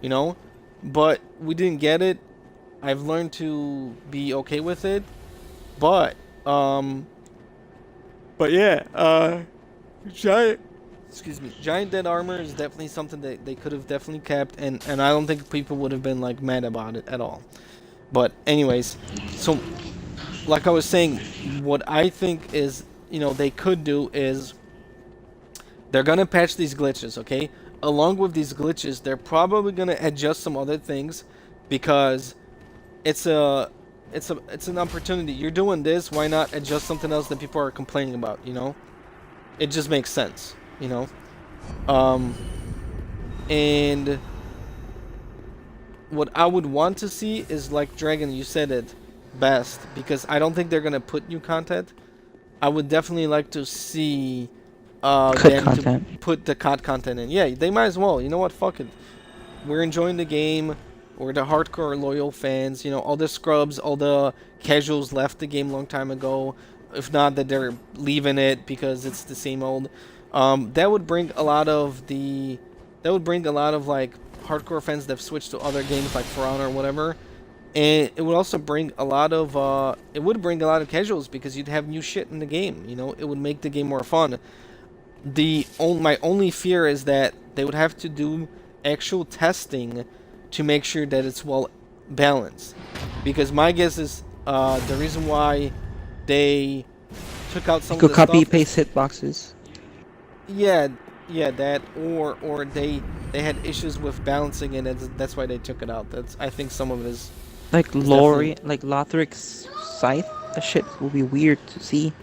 Speaker 2: You know? But we didn't get it. I've learned to be okay with it. But yeah, Giant Dead armor is definitely something that they could have definitely kept, and I don't think people would have been like mad about it at all. But anyways, so like I was saying, what I think is, you know, they could do is they're gonna patch these glitches, okay? Along with these glitches, they're probably gonna adjust some other things, because it's an opportunity. You're doing this, why not adjust something else that people are complaining about, you know? It just makes sense, you know? And what I would want to see is, like Dragon, you said it best, because I don't think they're gonna put new content. I would definitely like to see them to put the COD content in. Yeah, they might as well. You know what? Fuck it. We're enjoying the game. We're the hardcore loyal fans. You know, all the scrubs, all the casuals left the game a long time ago. If not, that they're leaving it because it's the same old. That would bring a lot of like hardcore fans that have switched to other games like For Honor or whatever. And it would also bring a lot of casuals, because you'd have new shit in the game. You know, it would make the game more fun. My only fear is that they would have to do actual testing to make sure that it's well balanced. Because my guess is the reason why they took out some of the stuff.
Speaker 1: Copy paste hitboxes.
Speaker 2: Yeah, that, or they had issues with balancing it, and that's why they took it out. I think some of it is
Speaker 1: like Lothric's scythe. That shit will be weird to see.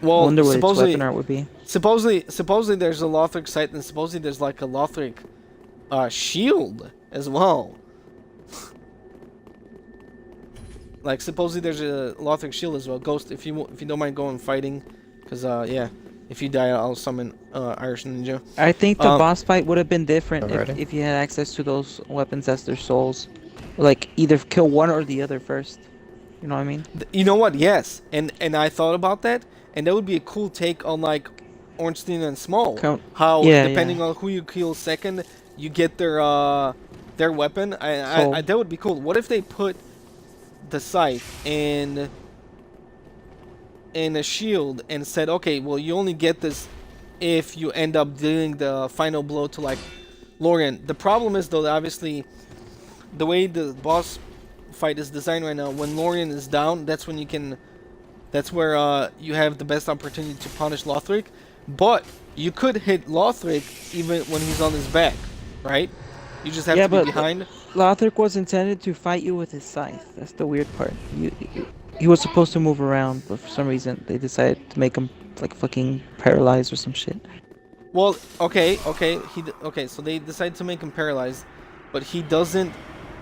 Speaker 1: I
Speaker 2: Well,
Speaker 1: wonder what its weapon art would be.
Speaker 2: supposedly there's a Lothric sight, and supposedly there's like a Lothric shield as well. Like supposedly there's a Lothric shield as well. Ghost, if you don't mind going fighting, because yeah, if you die, I'll summon Irish Ninja.
Speaker 1: I think the boss fight would have been different
Speaker 3: Alrighty.
Speaker 1: if you had access to those weapons as their souls. Like either kill one or the other first. You know what I mean?
Speaker 2: You know what? Yes, and I thought about that, and that would be a cool take on like Ornstein and Small. How
Speaker 1: Yeah,
Speaker 2: depending
Speaker 1: yeah.
Speaker 2: on who you kill second, you get their weapon. I that would be cool. What if they put the scythe in a shield and said, okay, well you only get this if you end up dealing the final blow to like Lorien. The problem is though that obviously the way the boss fight is designed right now, when Lorien is down, that's when you can, that's where you have the best opportunity to punish Lothric. But you could hit Lothric even when he's on his back, right? You just have to be behind.
Speaker 1: Lothric was intended to fight you with his scythe. That's the weird part. He was supposed to move around, but for some reason they decided to make him like fucking paralyzed or some shit.
Speaker 2: Well, okay, so they decided to make him paralyzed, but he doesn't,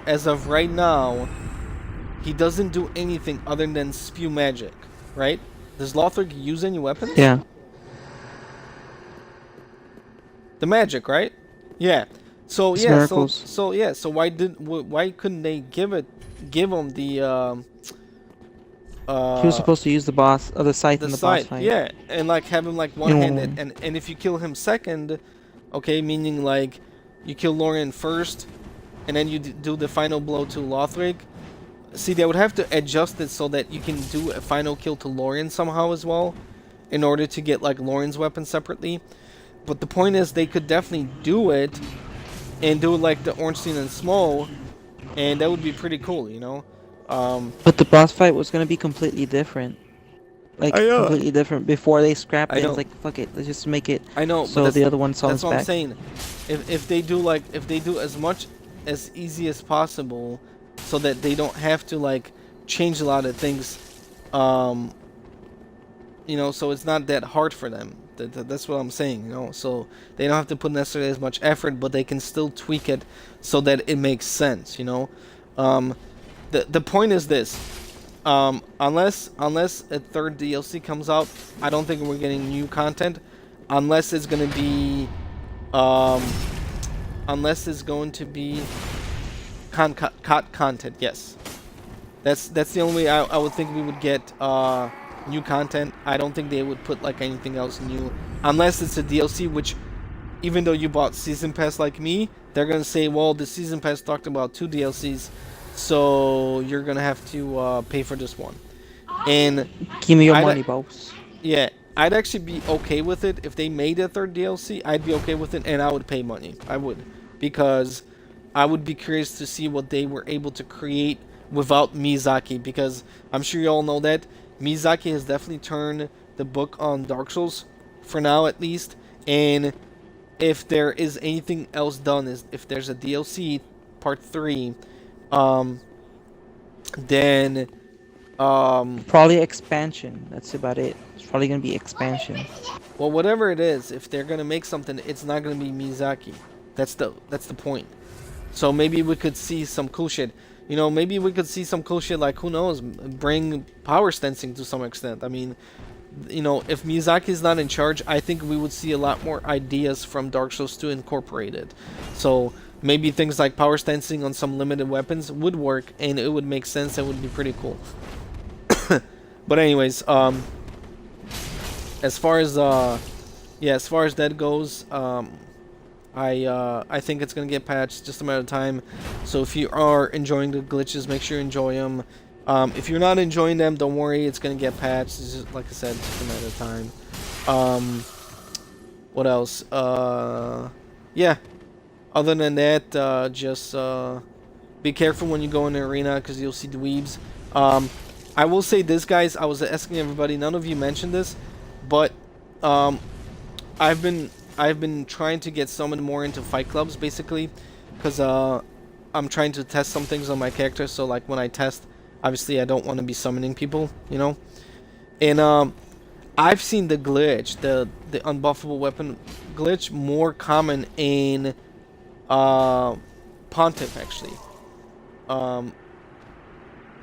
Speaker 2: as of right now, he doesn't do anything other than spew magic, right? Does Lothric use any weapons?
Speaker 1: Yeah.
Speaker 2: The magic, right? Yeah. So
Speaker 1: It's
Speaker 2: yeah,
Speaker 1: miracles.
Speaker 2: so why couldn't they give him the
Speaker 1: He was supposed to use the scythe in the boss fight.
Speaker 2: yeah, and like have him like one-handed, and if you kill him second, okay, meaning like you kill Lorien first, and then you do the final blow to Lothric. See, they would have to adjust it so that you can do a final kill to Lorien somehow as well, in order to get like Lorien's weapon separately. But the point is, they could definitely do it, and do it like the Ornstein and Small, and that would be pretty cool, you know.
Speaker 1: But the boss fight was gonna be completely different. Like
Speaker 2: I know.
Speaker 1: completely different before they scrapped
Speaker 2: I
Speaker 1: it.
Speaker 2: know.
Speaker 1: It's like fuck it, let's just make it
Speaker 2: I know,
Speaker 1: so
Speaker 2: but
Speaker 1: the other one's on
Speaker 2: that's
Speaker 1: his
Speaker 2: what
Speaker 1: back.
Speaker 2: I'm saying. If they do as much as easy as possible, so that they don't have to like change a lot of things, you know, so it's not that hard for them. That's what I'm saying, you know. So they don't have to put necessarily as much effort, but they can still tweak it so that it makes sense, you know. The point is this: unless a third DLC comes out, I don't think we're getting new content, unless it's gonna be content. Yes, that's the only way I would think we would get new content. I don't think they would put like anything else new, unless it's a DLC. Which, even though you bought season pass like me, they're gonna say, well, the season pass talked about 2 DLCs, so you're gonna have to pay for this one. And
Speaker 1: Give me your money, boss.
Speaker 2: yeah, I'd actually be okay with it if they made a third DLC. I'd be okay with it, and I would pay money. I would, because I would be curious to see what they were able to create without Miyazaki. Because I'm sure you all know that Miyazaki has definitely turned the book on Dark Souls, for now at least. And if there is anything else done, is if there's a DLC part 3, then
Speaker 1: Probably expansion. That's about it. It's probably gonna be expansion.
Speaker 2: well, whatever it is, if they're gonna make something, it's not gonna be Miyazaki. That's the point. So maybe we could see some cool shit. You know, maybe we could see some cool shit, like, who knows, bring power stancing to some extent. I mean, you know, if Miyazaki is not in charge, I think we would see a lot more ideas from Dark Souls to incorporate it. So maybe things like power stancing on some limited weapons would work, and it would make sense and would be pretty cool. But anyways, as far as as far as that goes, I think it's gonna get patched, just a matter of time. So if you are enjoying the glitches, make sure you enjoy them. If you're not enjoying them, don't worry, it's gonna get patched. It's just, like I said, just a matter of time. What else? Yeah. Other than that, just be careful when you go in the arena, because you'll see dweebs. I will say this, guys. I was asking everybody. None of you mentioned this, but I've been trying to get summoned more into fight clubs, basically, because I'm trying to test some things on my character. So like when I test, obviously I don't want to be summoning people, you know. And I've seen the glitch, the unbuffable weapon glitch, more common in Pontiff actually, um,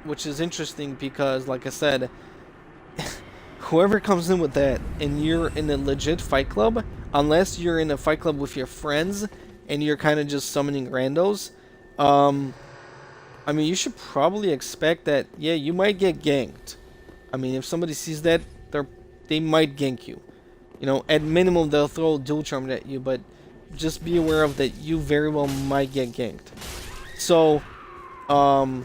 Speaker 2: which is interesting because, like I said, whoever comes in with that and you're in a legit fight club, unless you're in a fight club with your friends and you're kind of just summoning randos, um, I mean, you should probably expect that, yeah, you might get ganked. I mean, if somebody sees that, they might gank you. You know, at minimum, they'll throw dual charm at you, but just be aware of that you very well might get ganked. So,
Speaker 1: The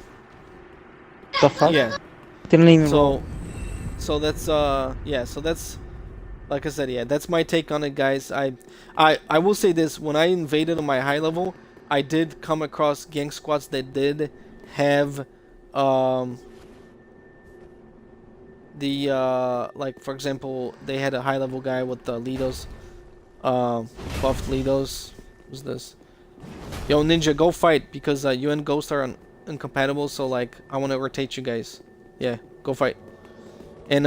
Speaker 1: fuck?
Speaker 2: yeah.
Speaker 1: Didn't even roll.
Speaker 2: So that's yeah, so that's, like I said, yeah, that's my take on it, guys. I will say this: when I invaded on my high level, I did come across gank squads that did have the like, for example, they had a high level guy with the Lidos, buffed Lidos. Who's this? Yo, Ninja, go fight, because you and Ghost are incompatible. So like, I want to rotate you guys. Yeah, go fight. And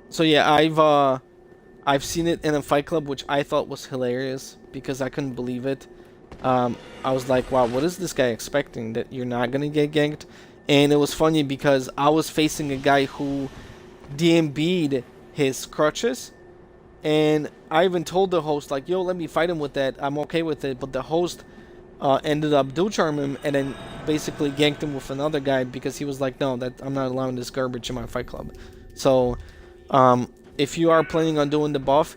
Speaker 2: so yeah, I've seen it in a fight club, which I thought was hilarious because I couldn't believe it. I was like, wow, what is this guy expecting? That you're not gonna get ganked? And it was funny because I was facing a guy who DMB'd his crutches, and I even told the host, like, yo, let me fight him with that. I'm okay with it. But the host ended up dual charming him and then basically ganked him with another guy because he was like, no, that I'm not allowing this garbage in my fight club. So, if you are planning on doing the buff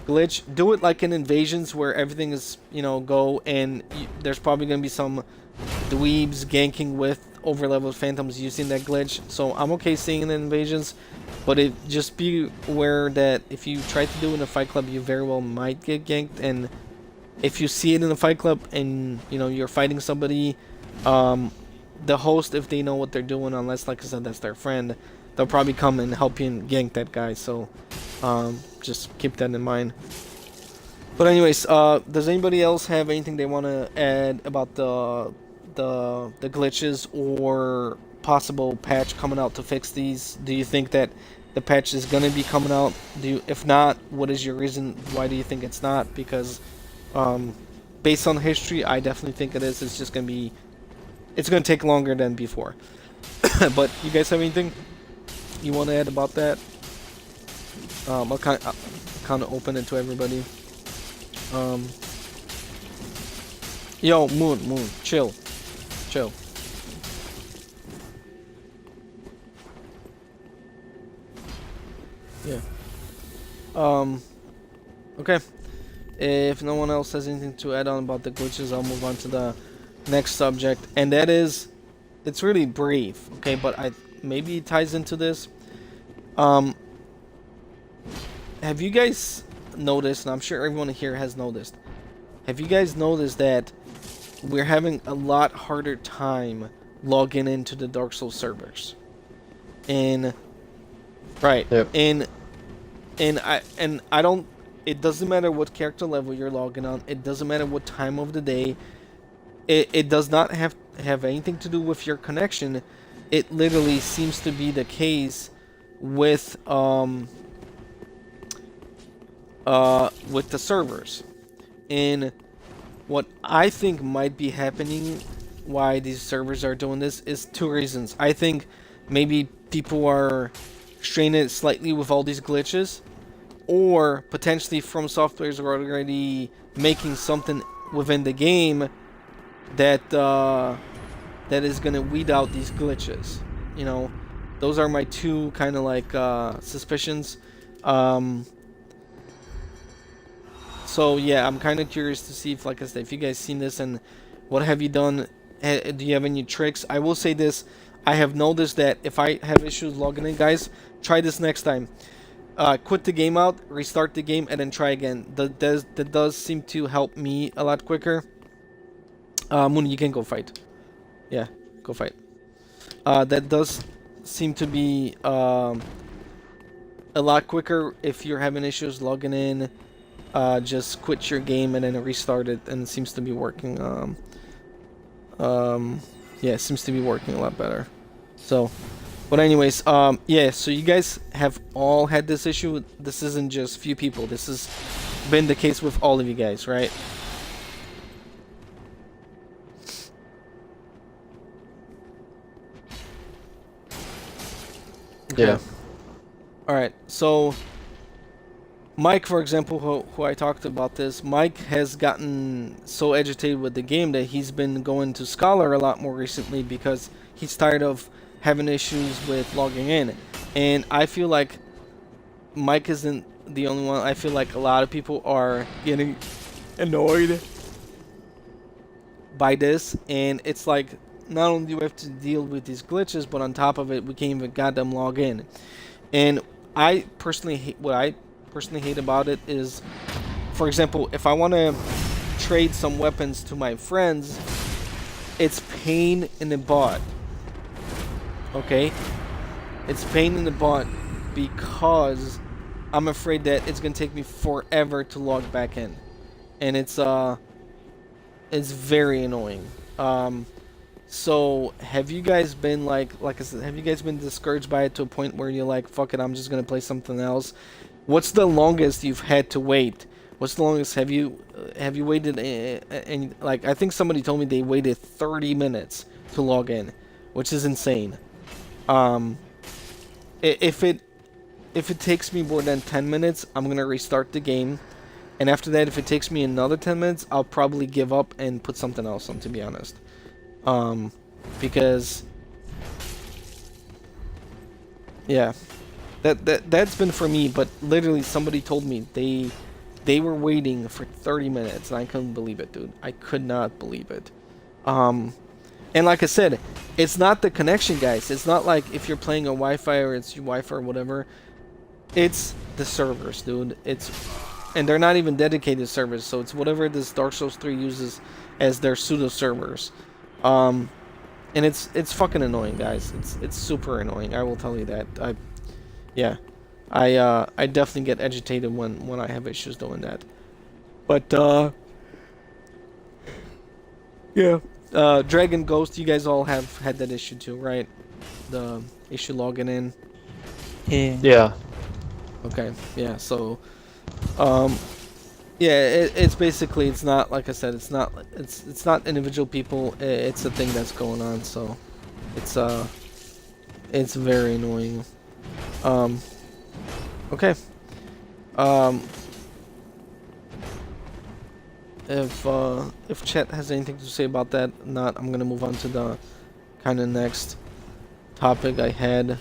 Speaker 2: glitch, do it like in Invasions where everything is, you know, go, and there's probably going to be some dweebs ganking with overleveled phantoms using that glitch. So I'm okay seeing it in Invasions, but just be aware that if you try to do it in a fight club, you very well might get ganked. And if you see it in a fight club and, you know, you're fighting somebody, the host, if they know what they're doing, unless, like I said, that's their friend, they'll probably come and help you and gank that guy. So just keep that in mind. But anyways, does anybody else have anything they want to add about the glitches or possible patch coming out to fix these? Do you think that the patch is going to be coming out? If not, what is your reason? Why do you think it's not? Because based on history, I definitely think it is. It's just going to be, it's going to take longer than before. But you guys have anything you want to add about that? I'll kind of open it to everybody. Yo, Moon, chill. Yeah. Okay. If no one else has anything to add on about the glitches, I'll move on to the next subject, and that is, it's really brief, okay, but maybe it ties into this. Have you guys noticed, and I'm sure everyone here has noticed, have you guys noticed that we're having a lot harder time logging into the Dark Souls servers? And right,
Speaker 3: Yep.
Speaker 2: and I don't, it doesn't matter what character level you're logging on, it doesn't matter what time of the day, it does not have anything to do with your connection. It literally seems to be the case with the servers. And what I think might be happening, why these servers are doing this, is two reasons. I think maybe people are straining it slightly with all these glitches, or potentially From Softwares are already making something within the game that that is gonna weed out these glitches. You know, those are my two kind of like suspicions. So yeah, I'm kind of curious to see if, like I said, if you guys seen this and what have you done? Do you have any tricks? I will say this: I have noticed that if I have issues logging in, guys, try this next time. Quit the game out, restart the game, and then try again. That does seem to help me a lot quicker. Moon, you can go fight. Yeah, go fight. That does seem to be a lot quicker if you're having issues logging in. Just quit your game and then restart it, and it seems to be working. Yeah, it seems to be working a lot better. So, But anyways, yeah. So you guys have all had this issue. This isn't just few people. This has been the case with all of you guys, right? Okay.
Speaker 3: Yeah.
Speaker 2: All right. So Mike, for example, who I talked about this, Mike has gotten so agitated with the game that he's been going to Scholar a lot more recently because he's tired of having issues with logging in. And I feel like Mike isn't the only one. I feel like a lot of people are getting annoyed by this, and it's like not only do we have to deal with these glitches, but on top of it, we can't even goddamn log in. And I personally hate what I personally hate about it is, for example, if I want to trade some weapons to my friends, it's pain in the butt. Okay, it's pain in the butt because I'm afraid that it's gonna take me forever to log back in, and it's very annoying. So have you guys been like I said, have you guys been discouraged by it to a point where you're like, fuck it, I'm just gonna play something else? What's the longest you've had to wait? What's the longest have you waited? And like, I think somebody told me they waited 30 minutes to log in, which is insane. If it takes me more than 10 minutes, I'm gonna restart the game, and after that, if it takes me another 10 minutes, I'll probably give up and put something else on, to be honest. Because yeah, that's been for me. But literally, somebody told me they were waiting for 30 minutes, and I couldn't believe it, dude. I could not believe it. And like I said, it's not the connection, guys. It's not like if you're playing on Wi-Fi or it's your Wi-Fi or whatever. It's the servers, dude. And they're not even dedicated servers, so it's whatever this Dark Souls 3 uses as their pseudo servers. And it's fucking annoying, guys. It's super annoying. I will tell you that. I definitely get agitated when I have issues doing that. But yeah. Dragon Ghost, you guys all have had that issue too, right? The issue logging in.
Speaker 1: Yeah.
Speaker 3: Yeah.
Speaker 2: Okay, yeah, so yeah, it's basically, it's not, like I said, it's not individual people, it's a thing that's going on, so it's very annoying. Okay. If chat has anything to say about that, not, I'm gonna move on to the kind of next topic I had.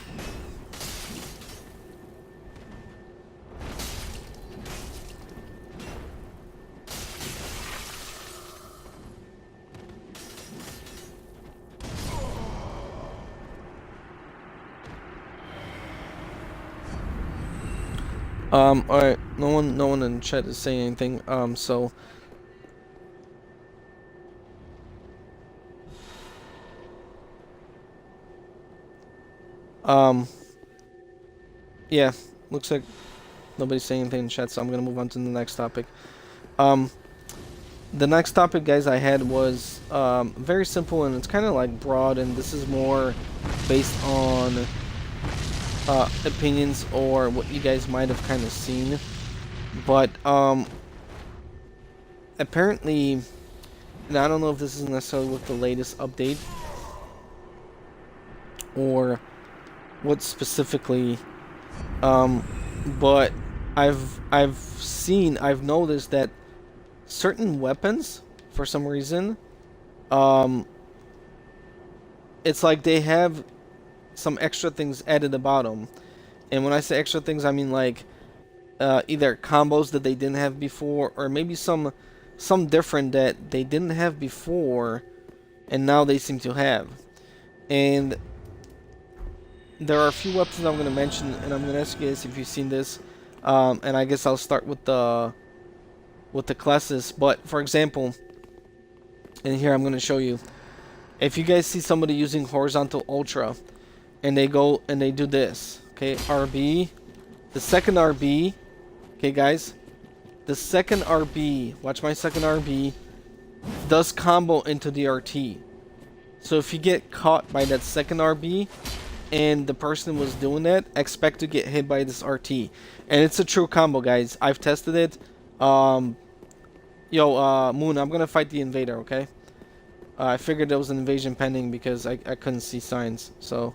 Speaker 2: Alright, no one in chat is saying anything, so yeah, looks like nobody's saying anything in chat, so I'm gonna move on to the next topic. The next topic, guys, I had was very simple, and it's kind of like broad, and this is more based on opinions or what you guys might have kind of seen. But apparently, and I don't know if this is necessarily with the latest update or what specifically, but I've noticed that certain weapons, for some reason, it's like they have some extra things added about them. And when I say extra things, I mean like either combos that they didn't have before, or maybe some different that they didn't have before and now they seem to have. And there are a few weapons I'm going to mention, and I'm going to ask you guys if you've seen this. And I guess I'll start with the classes. But for example, and here I'm going to show you, if you guys see somebody using horizontal ultra and they go and they do this, okay, RB, the second RB, okay guys, the second RB, watch my second RB, does combo into the RT. So if you get caught by that second RB, and the person was doing that, expect to get hit by this RT. And it's a true combo, guys. I've tested it. Moon, I'm gonna fight the invader, okay? I figured there was an invasion pending because I couldn't see signs. So,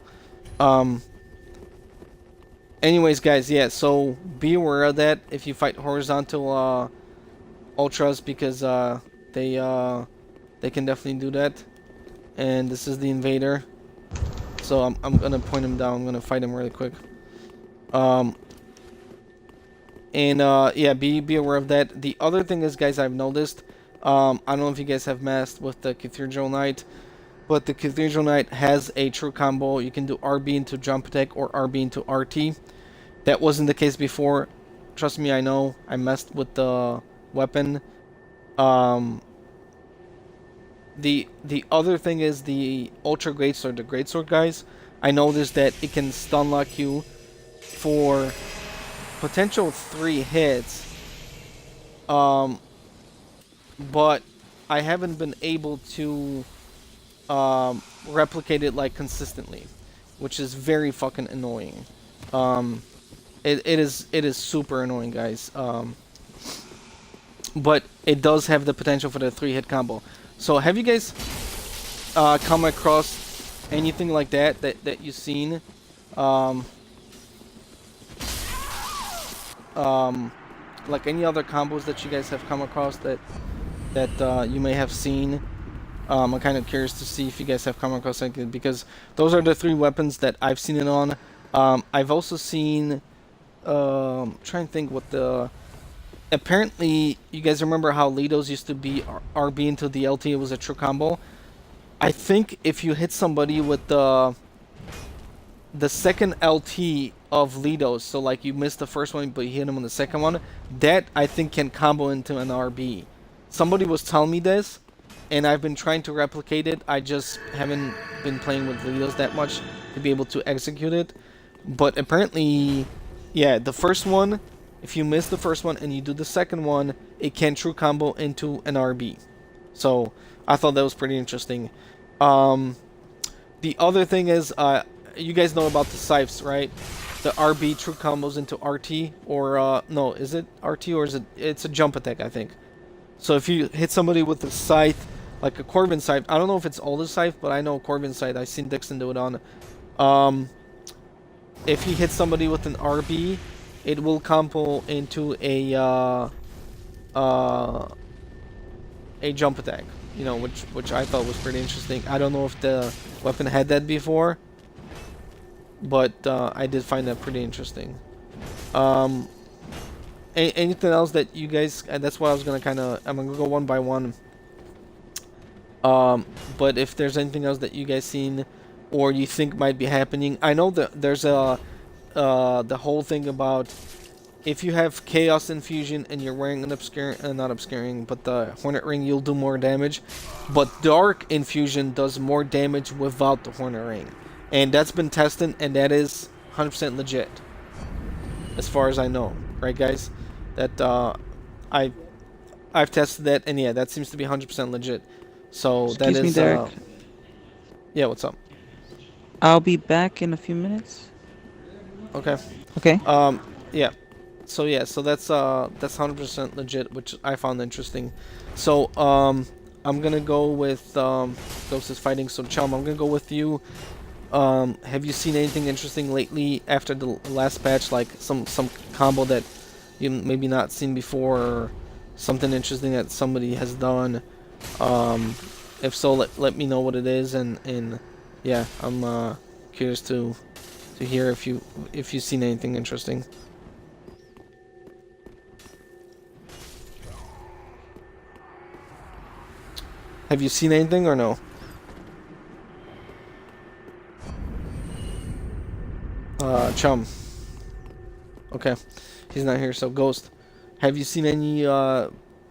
Speaker 2: anyways, guys, yeah, so be aware of that if you fight horizontal ultras, because they can definitely do that. And this is the invader. So I'm gonna point him down. I'm gonna fight him really quick. Yeah, be aware of that. The other thing is, guys, I've noticed. I don't know if you guys have messed with the Cathedral Knight, but the Cathedral Knight has a true combo. You can do RB into jump attack or RB into RT. That wasn't the case before. Trust me, I know. I messed with the weapon. The other thing is the Ultra Greatsword, the Greatsword, guys. I noticed that it can stun lock you for potential 3 hits. But I haven't been able to replicate it like consistently, which is very fucking annoying. It is super annoying, guys. But it does have the potential for the 3-hit combo. So have you guys come across anything like that you've seen? Like any other combos that you guys have come across that you may have seen? I'm kind of curious to see if you guys have come across anything, because those are the 3 weapons that I've seen it on. I've also seen, trying to think what the... Apparently, you guys remember how Lido's used to be RB into the LT, it was a true combo? I think if you hit somebody with the second LT of Lido's, so like you missed the first one but you hit him on the second one, that I think can combo into an RB. Somebody was telling me this, and I've been trying to replicate it. I just haven't been playing with Lido's that much to be able to execute it. But apparently, yeah, the first one, if you miss the first one and you do the second one, it can true combo into an RB. So I thought that was pretty interesting. The other thing is, you guys know about the scythes, right? The RB true combos into RT, or no, is it RT or is it? It's a jump attack, I think. So if you hit somebody with a scythe, like a Corbin scythe, I don't know if it's all the scythe, but I know Corbin scythe. I've seen Dixon do it on. If he hits somebody with an RB, it will combo into a jump attack, you know, which I thought was pretty interesting. I don't know if the weapon had that before, but I did find that pretty interesting. Anything else that you guys? That's what I was gonna I'm gonna go one by one. But if there's anything else that you guys seen or you think might be happening, I know that there's the whole thing about if you have Chaos Infusion and you're wearing an not obscuring, but the Hornet Ring, you'll do more damage. But Dark Infusion does more damage without the Hornet Ring, and that's been tested, and that is 100% legit, as far as I know, right, guys? That I've tested that, and yeah, that seems to be 100% legit. So
Speaker 1: Excuse
Speaker 2: that
Speaker 1: me,
Speaker 2: is
Speaker 1: Derek.
Speaker 2: yeah. What's up?
Speaker 1: I'll be back in a few minutes.
Speaker 2: Okay.
Speaker 1: Okay.
Speaker 2: Yeah. So yeah, so that's 100% legit, which I found interesting. So I'm gonna go with Ghost is fighting. So Chum, I'm gonna go with you. Have you seen anything interesting lately after the last patch, like some combo that you maybe not seen before, or something interesting that somebody has done? If so, let me know what it is, and yeah, I'm curious to hear if you've seen anything interesting. Have you seen anything or no? Chum. Okay, he's not here. So Ghost, have you seen any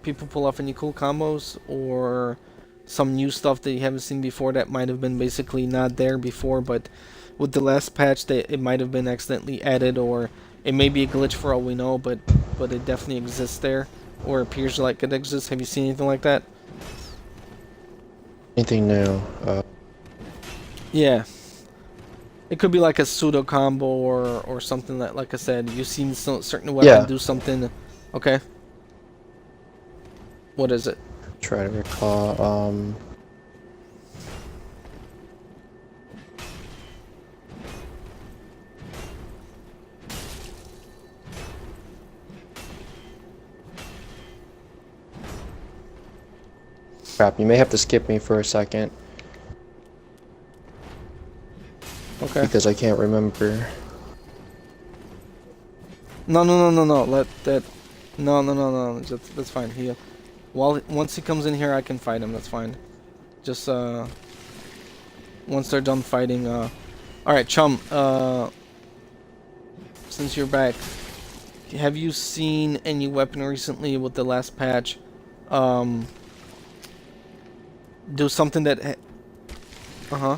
Speaker 2: people pull off any cool combos or some new stuff that you haven't seen before that might have been basically not there before, but with the last patch that it might have been accidentally added, or it may be a glitch for all we know, but it definitely exists there, or appears like it exists? Have you seen anything like that?
Speaker 3: Anything new?
Speaker 2: Yeah. It could be like a pseudo combo or something that, like I said, you've seen certain weapon
Speaker 3: Yeah.
Speaker 2: do something. Okay. What is it?
Speaker 3: Try to recall. Crap, you may have to skip me for a second
Speaker 2: Okay.
Speaker 3: because I can't remember.
Speaker 2: No. Let that. No. That's fine. Once he comes in here, I can fight him. That's fine. Just once they're done fighting. All right, chum. Since you're back, have you seen any weapon recently with the last patch? Do something that. Uh-huh.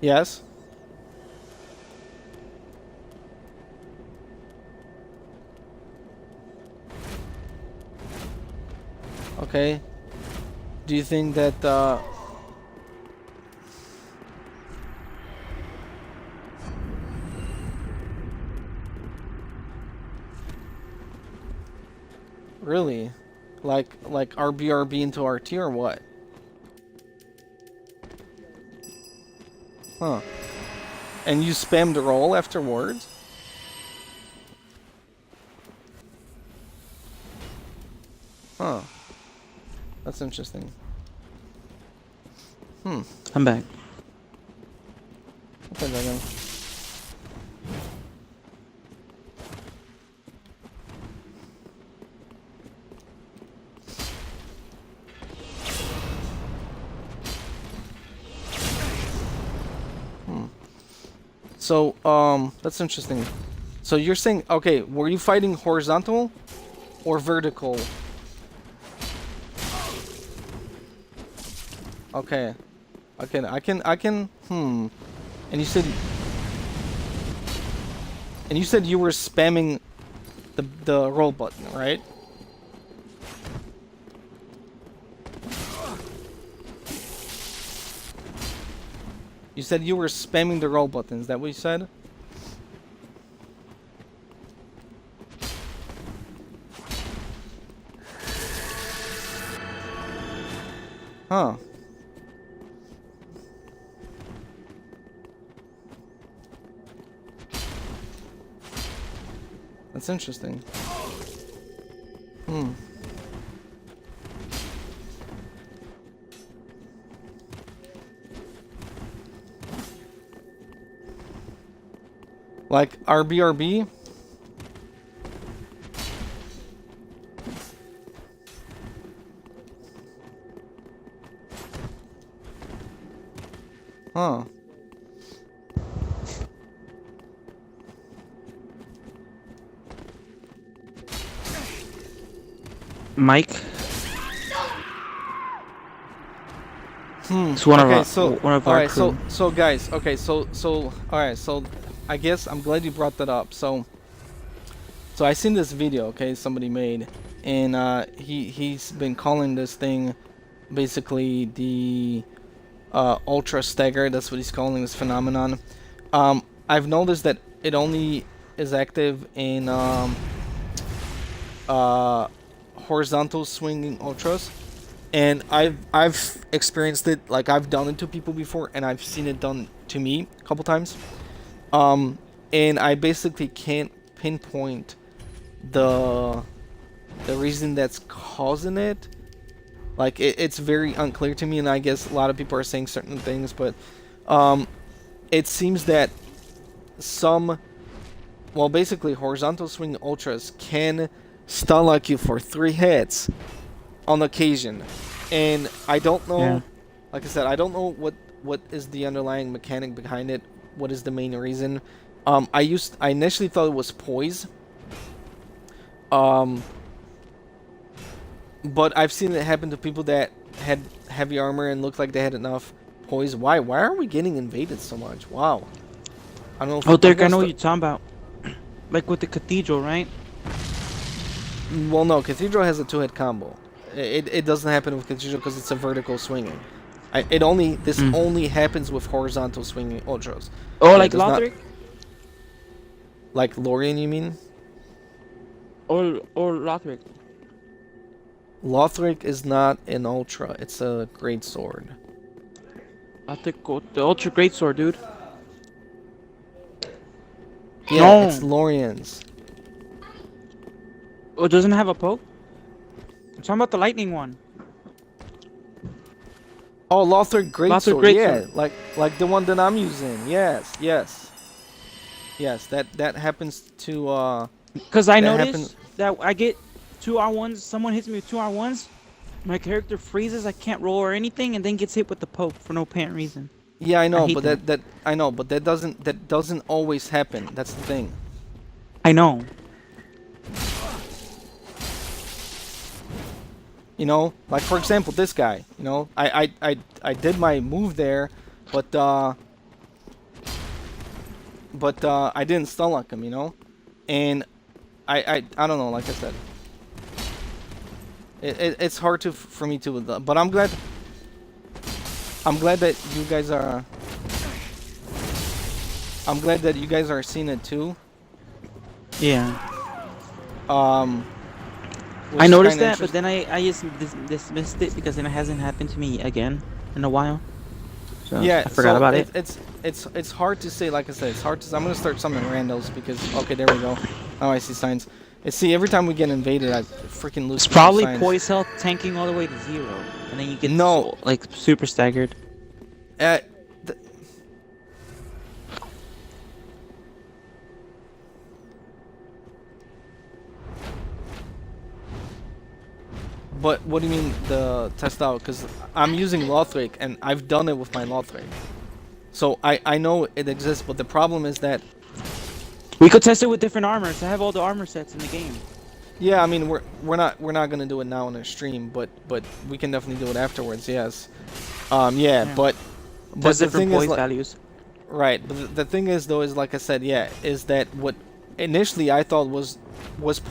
Speaker 2: Yes. Okay. Do you think that really? Like RBRB into RT or what? Huh. And you spammed the roll afterwards? Huh. That's interesting.
Speaker 1: I'm back.
Speaker 2: Okay, Dragon. So, that's interesting. So you're saying, okay, were you fighting horizontal or vertical? Okay. I can, And you said you were spamming the roll button, right? You said you were spamming the roll button. Is that what you said? Huh. That's interesting. Like RBRB? Huh.
Speaker 1: Mike. It's one of
Speaker 2: Okay,
Speaker 1: our
Speaker 2: so
Speaker 1: one of
Speaker 2: all
Speaker 1: our
Speaker 2: right,
Speaker 1: crew.
Speaker 2: so guys, okay, so all right, so I guess I'm glad you brought that up. So I seen this video, okay, somebody made, and he's been calling this thing basically the ultra stagger. That's what he's calling this phenomenon. I've noticed that it only is active in horizontal swinging ultras. And I've experienced it, like I've done it to people before, and I've seen it done to me a couple times. And I basically can't pinpoint the reason that's causing it. Like it's very unclear to me, and I guess a lot of people are saying certain things, but it seems that basically horizontal swing ultras can stun like you for 3 hits on occasion, and I don't know.
Speaker 1: Yeah.
Speaker 2: Like I said, I don't know what is the underlying mechanic behind it. What is the main reason? I initially thought it was poise. But I've seen it happen to people that had heavy armor and looked like they had enough poise. Why are we getting invaded so much? Wow. I don't know.
Speaker 1: Oh, Dirk, I know what you're talking about. Like with the cathedral, right?
Speaker 2: Well, no, Cathedral has a 2-hit combo. It doesn't happen with Cathedral because it's a vertical swinging. This
Speaker 1: Mm.
Speaker 2: only happens with horizontal swinging ultras.
Speaker 1: Or
Speaker 2: Yeah, it
Speaker 1: like
Speaker 2: does not
Speaker 1: Lothric?
Speaker 2: like Lorien. You mean?
Speaker 1: Or Lothric.
Speaker 2: Lothric is not an ultra. It's a great sword.
Speaker 1: Lothric, the Ultra Great Sword, dude.
Speaker 2: Yeah, it's
Speaker 1: No.
Speaker 2: Lorien's.
Speaker 1: Oh, it doesn't have a poke? I'm talking about the lightning one.
Speaker 2: Oh, Lothric
Speaker 1: Lothric
Speaker 2: Greatsword. Yeah,
Speaker 1: Greatsword.
Speaker 2: like the one that I'm using. Yes. That happens to
Speaker 1: Because I
Speaker 2: that happens.
Speaker 1: noticed that I get 2R1s, someone hits me with 2R1s, my character freezes, I can't roll or anything, and then gets hit with the poke for no apparent reason.
Speaker 2: Yeah, I
Speaker 1: I
Speaker 2: know,
Speaker 1: hate
Speaker 2: but
Speaker 1: that.
Speaker 2: that I know, but that doesn't always happen. That's the thing.
Speaker 1: I know.
Speaker 2: You know, like for example, this guy. You know, I did my move there, but I didn't stun lock him. You know, and I don't know. Like I said, it's hard for me to. But I'm glad that you guys are. I'm glad that you guys are seeing it too.
Speaker 1: Yeah.
Speaker 2: Um,
Speaker 1: I
Speaker 2: which is
Speaker 1: noticed
Speaker 2: kinda
Speaker 1: that, but then I just dismissed it because then it hasn't happened to me again in a while. So
Speaker 2: Yeah,
Speaker 1: I forgot
Speaker 2: so
Speaker 1: about it.
Speaker 2: it's hard to say. Like I said, it's hard to. I'm gonna start summoning randos because okay, there we go. Now I see signs. And see, every time we get invaded, I freaking lose
Speaker 1: It's
Speaker 2: people's
Speaker 1: probably
Speaker 2: signs.
Speaker 1: poise health tanking all the way to 0, and then you get
Speaker 2: No.
Speaker 1: like super staggered.
Speaker 2: Uh, th- but what do you mean the test out? Because I'm using Lothric and I've done it with my Lothric, so I know it exists. But the problem is that
Speaker 1: We could test it with different armors. I have all the armor sets in the game.
Speaker 2: yeah, I mean we're not gonna do it now on a stream, but we can definitely do it afterwards. Yes. Yeah,
Speaker 1: Yeah.
Speaker 2: but
Speaker 1: Test
Speaker 2: the
Speaker 1: different
Speaker 2: thing is
Speaker 1: poise
Speaker 2: like.
Speaker 1: values.
Speaker 2: Right, but the thing is though is like I said, yeah, is that what initially I thought was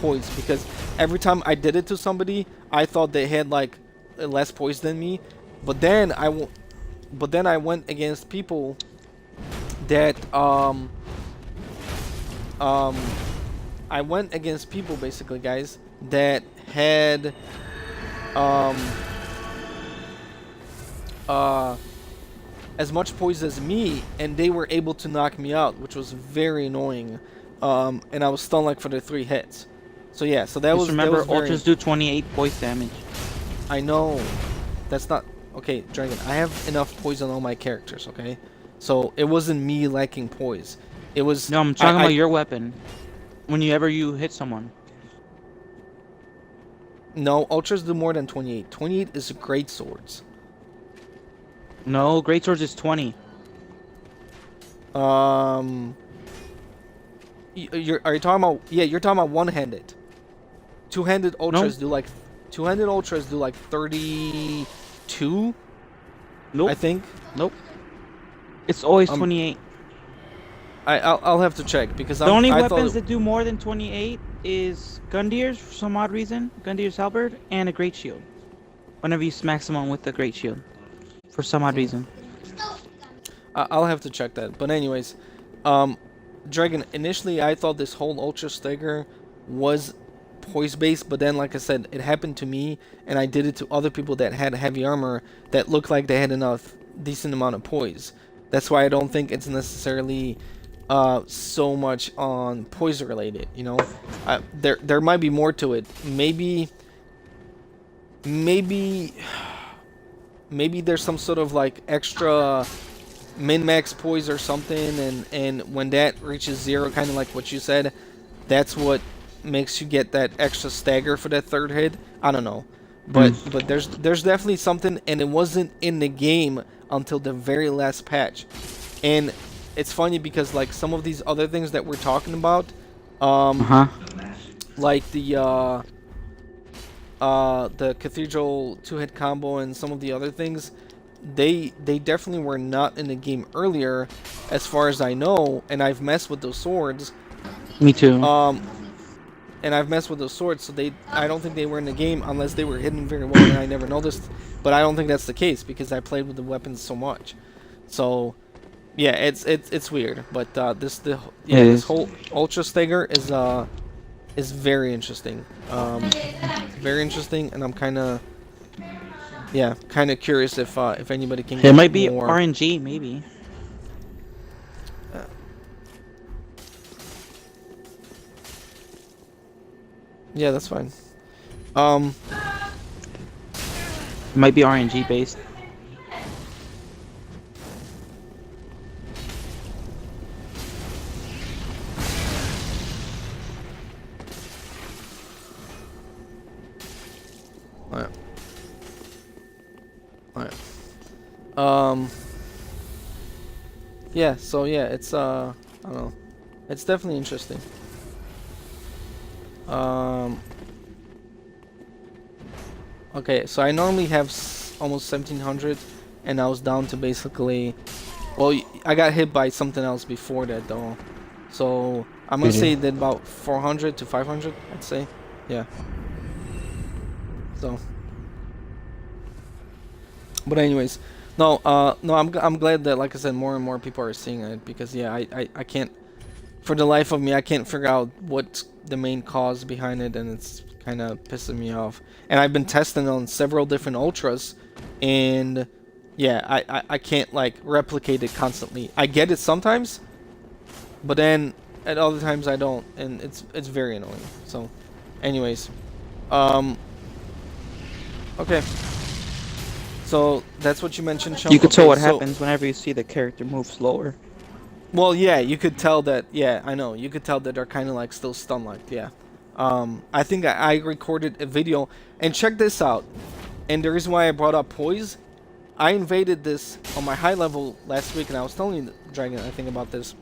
Speaker 2: poise because every time I did it to somebody, I thought they had like less poise than me, but then I went against people that I went against people basically guys that had um uh as much poise as me, and they were able to knock me out, which was very annoying. And I was stunned like for the 3 hits. So yeah, so that
Speaker 1: Just
Speaker 2: was
Speaker 1: remember,
Speaker 2: very.
Speaker 1: ultras do 28 poise damage.
Speaker 2: I know, that's not okay, Dragon. I have enough poise on all my characters, okay? So it wasn't me lacking poise. It was.
Speaker 1: No, I'm talking about your weapon. Whenever you hit someone.
Speaker 2: No, ultras do more than 28. 28 is great swords.
Speaker 1: No, great swords is 20.
Speaker 2: Are you talking about? Yeah, you're talking about one-handed. Two-handed ultras do like 32.
Speaker 1: Nope.
Speaker 2: I think.
Speaker 1: Nope. It's always
Speaker 2: Um,
Speaker 1: 28.
Speaker 2: I'll have to check because
Speaker 1: The only
Speaker 2: I
Speaker 1: weapons
Speaker 2: thought
Speaker 1: that do more than 28 is Gundyrs for some odd reason, Gundyrs halberd, and a great shield. Whenever you smack someone with a great shield, for some odd reason.
Speaker 2: I'll have to check that. But anyways, Dragon. Initially, I thought this whole ultra stagger was poise based, but then like I said, it happened to me, and I did it to other people that had heavy armor that looked like they had enough decent amount of poise. That's why I don't think it's necessarily so much on poise related. You know, there might be more to it. Maybe there's some sort of like extra min-max poise or something, and when that reaches 0, kind of like what you said, that's what makes you get that extra stagger for that 3rd hit. I don't know, but there's definitely something, and it wasn't in the game until the very last patch. And it's funny because like some of these other things that we're talking about, like the Cathedral 2-hit combo and some of the other things, they definitely were not in the game earlier, as far as I know, and I've messed with those swords.
Speaker 1: Me too.
Speaker 2: and I've messed with those swords, so I don't think they were in the game unless they were hidden very well and I never noticed. But I don't think that's the case because I played with the weapons so much. So yeah, it's weird. But this whole Ultra Stagger is very interesting. Very interesting, and I'm kind of curious if anybody can
Speaker 1: It
Speaker 2: get
Speaker 1: might be
Speaker 2: more.
Speaker 1: RNG, maybe.
Speaker 2: Uh, yeah, that's fine.
Speaker 1: It might be RNG based.
Speaker 2: Alright. Alright. Um. Yeah. So yeah, it's I don't know. It's definitely interesting. Okay, so I normally have almost 1700, and I was down to basically. Well, I got hit by something else before that though, so I'm gonna say that about 400 to 500. I'd say, yeah. So. But anyways, no, I'm glad that, like I said, more and more people are seeing it because yeah, I can't, for the life of me, I can't figure out what's the main cause behind it, and it's kind of pissing me off. And I've been testing on several different ultras, and yeah, I can't like replicate it constantly. I get it sometimes, but then at other times I don't, and it's very annoying. So, anyways, okay. So that's what you mentioned, Chum.
Speaker 1: You could
Speaker 2: Okay,
Speaker 1: tell what
Speaker 2: so,
Speaker 1: happens whenever you see the character move slower.
Speaker 2: well, yeah, you could tell that. Yeah, I know. You could tell that they're kind of like still stun like. Yeah. I think I recorded a video, and check this out. And the reason why I brought up poise, I invaded this on my high level last week, and I was telling you, Dragon, I think about this.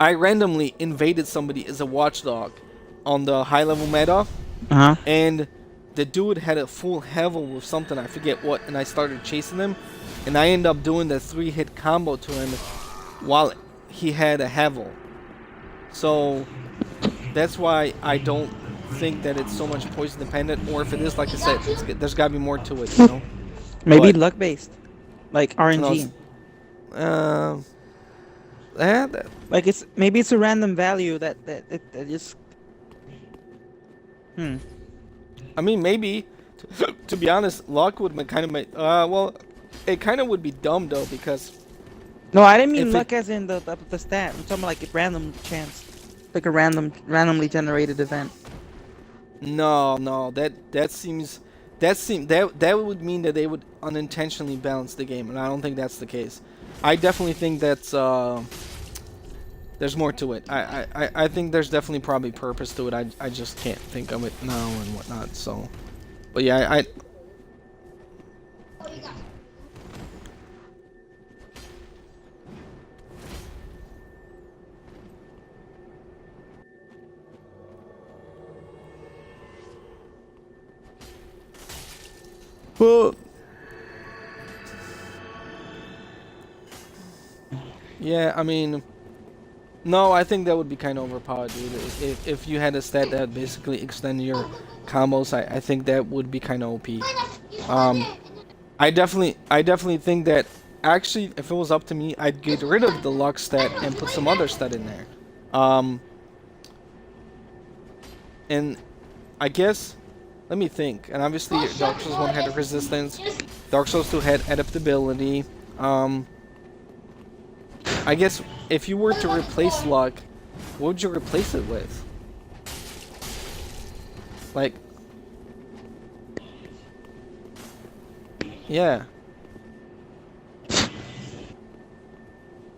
Speaker 2: I randomly invaded somebody as a watchdog on the high level meta,
Speaker 1: Uh huh.
Speaker 2: and the dude had a full hevel with something, I forget what, and I started chasing him, and I ended up doing the 3-hit combo to him while he had a hevel. So that's why I don't think that it's so much poison dependent, or if it is, like I said, there's gotta be more to it, you know.
Speaker 1: Maybe
Speaker 2: But
Speaker 1: luck based, like
Speaker 2: no,
Speaker 1: RNG.
Speaker 2: that,
Speaker 1: Like maybe it's a random value that just. Hmm.
Speaker 2: I mean, maybe. To be honest, luck would kind of make. Well, it kind of would be dumb though because
Speaker 1: No, I didn't mean
Speaker 2: if
Speaker 1: luck
Speaker 2: it.
Speaker 1: as in the stat. I'm talking about like a random chance, like a randomly generated event.
Speaker 2: No, that would mean that they would unintentionally balance the game, and I don't think that's the case. I definitely think that's there's more to it. I think there's definitely probably purpose to it. I just can't think of it now and whatnot. So, but yeah, I well, yeah, I mean. No, I think that would be kind of overpowered, dude. If you had a stat that basically extend your combos, I think that would be kind of OP. Um, I definitely think that actually, if it was up to me, I'd get rid of the luck stat and put some other stat in there. Um, and I guess, let me think. And obviously, Dark Souls 1 had resistance. Dark Souls 2 had adaptability. I guess if you were to replace luck, what would you replace it with? Like, yeah.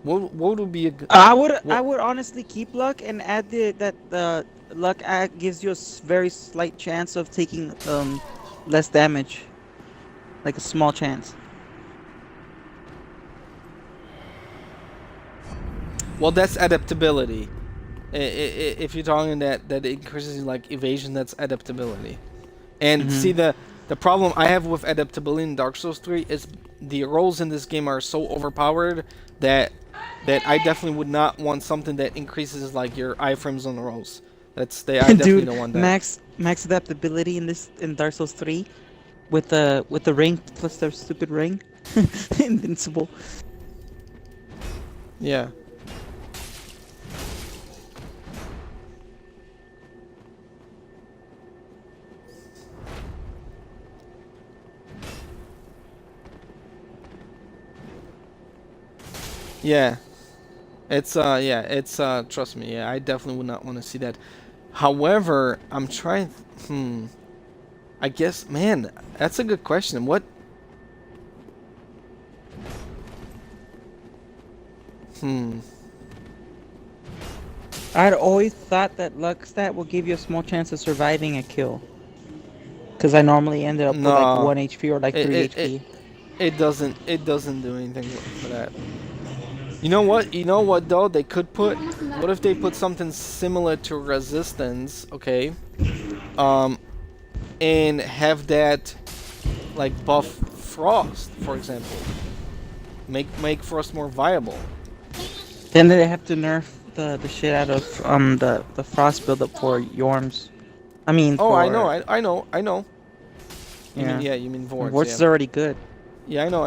Speaker 2: What would be a good?
Speaker 1: I
Speaker 2: What?
Speaker 1: would honestly keep luck and add the luck add gives you a very slight chance of taking less damage, like a small chance.
Speaker 2: Well, that's adaptability. If you're talking that increases like evasion, that's adaptability. And see,
Speaker 1: Mhm.
Speaker 2: the problem I have with adaptability in Dark Souls 3 is the rolls in this game are so overpowered that I definitely would not want something that increases like your iframes on the rolls. I definitely
Speaker 1: Dude,
Speaker 2: don't want that.
Speaker 1: max adaptability in Dark Souls 3 with the ring plus their stupid ring. Invincible.
Speaker 2: Yeah. Yeah. It's trust me, yeah, I definitely would not want to see that. However, I'm trying I guess, man, that's a good question. What hmm
Speaker 1: I'd always thought that luck stat will give you a small chance of surviving a kill. Because I normally ended up with like
Speaker 2: no.
Speaker 1: 1 HP or like
Speaker 2: It
Speaker 1: 3
Speaker 2: it, it
Speaker 1: HP.
Speaker 2: it doesn't do anything for that. You know what? You know what though? They could put. What if they put something similar to resistance? Okay. Um, and have that like buff frost, for example. Make frost more viable.
Speaker 1: Then they have to nerf the shit out of the frost buildup for Yorms. I mean
Speaker 2: Oh, I know.
Speaker 1: for
Speaker 2: I know. You mean
Speaker 1: yeah.
Speaker 2: yeah? You mean Vorts?
Speaker 1: Vortex
Speaker 2: Yeah.
Speaker 1: is already good.
Speaker 2: Yeah, I know.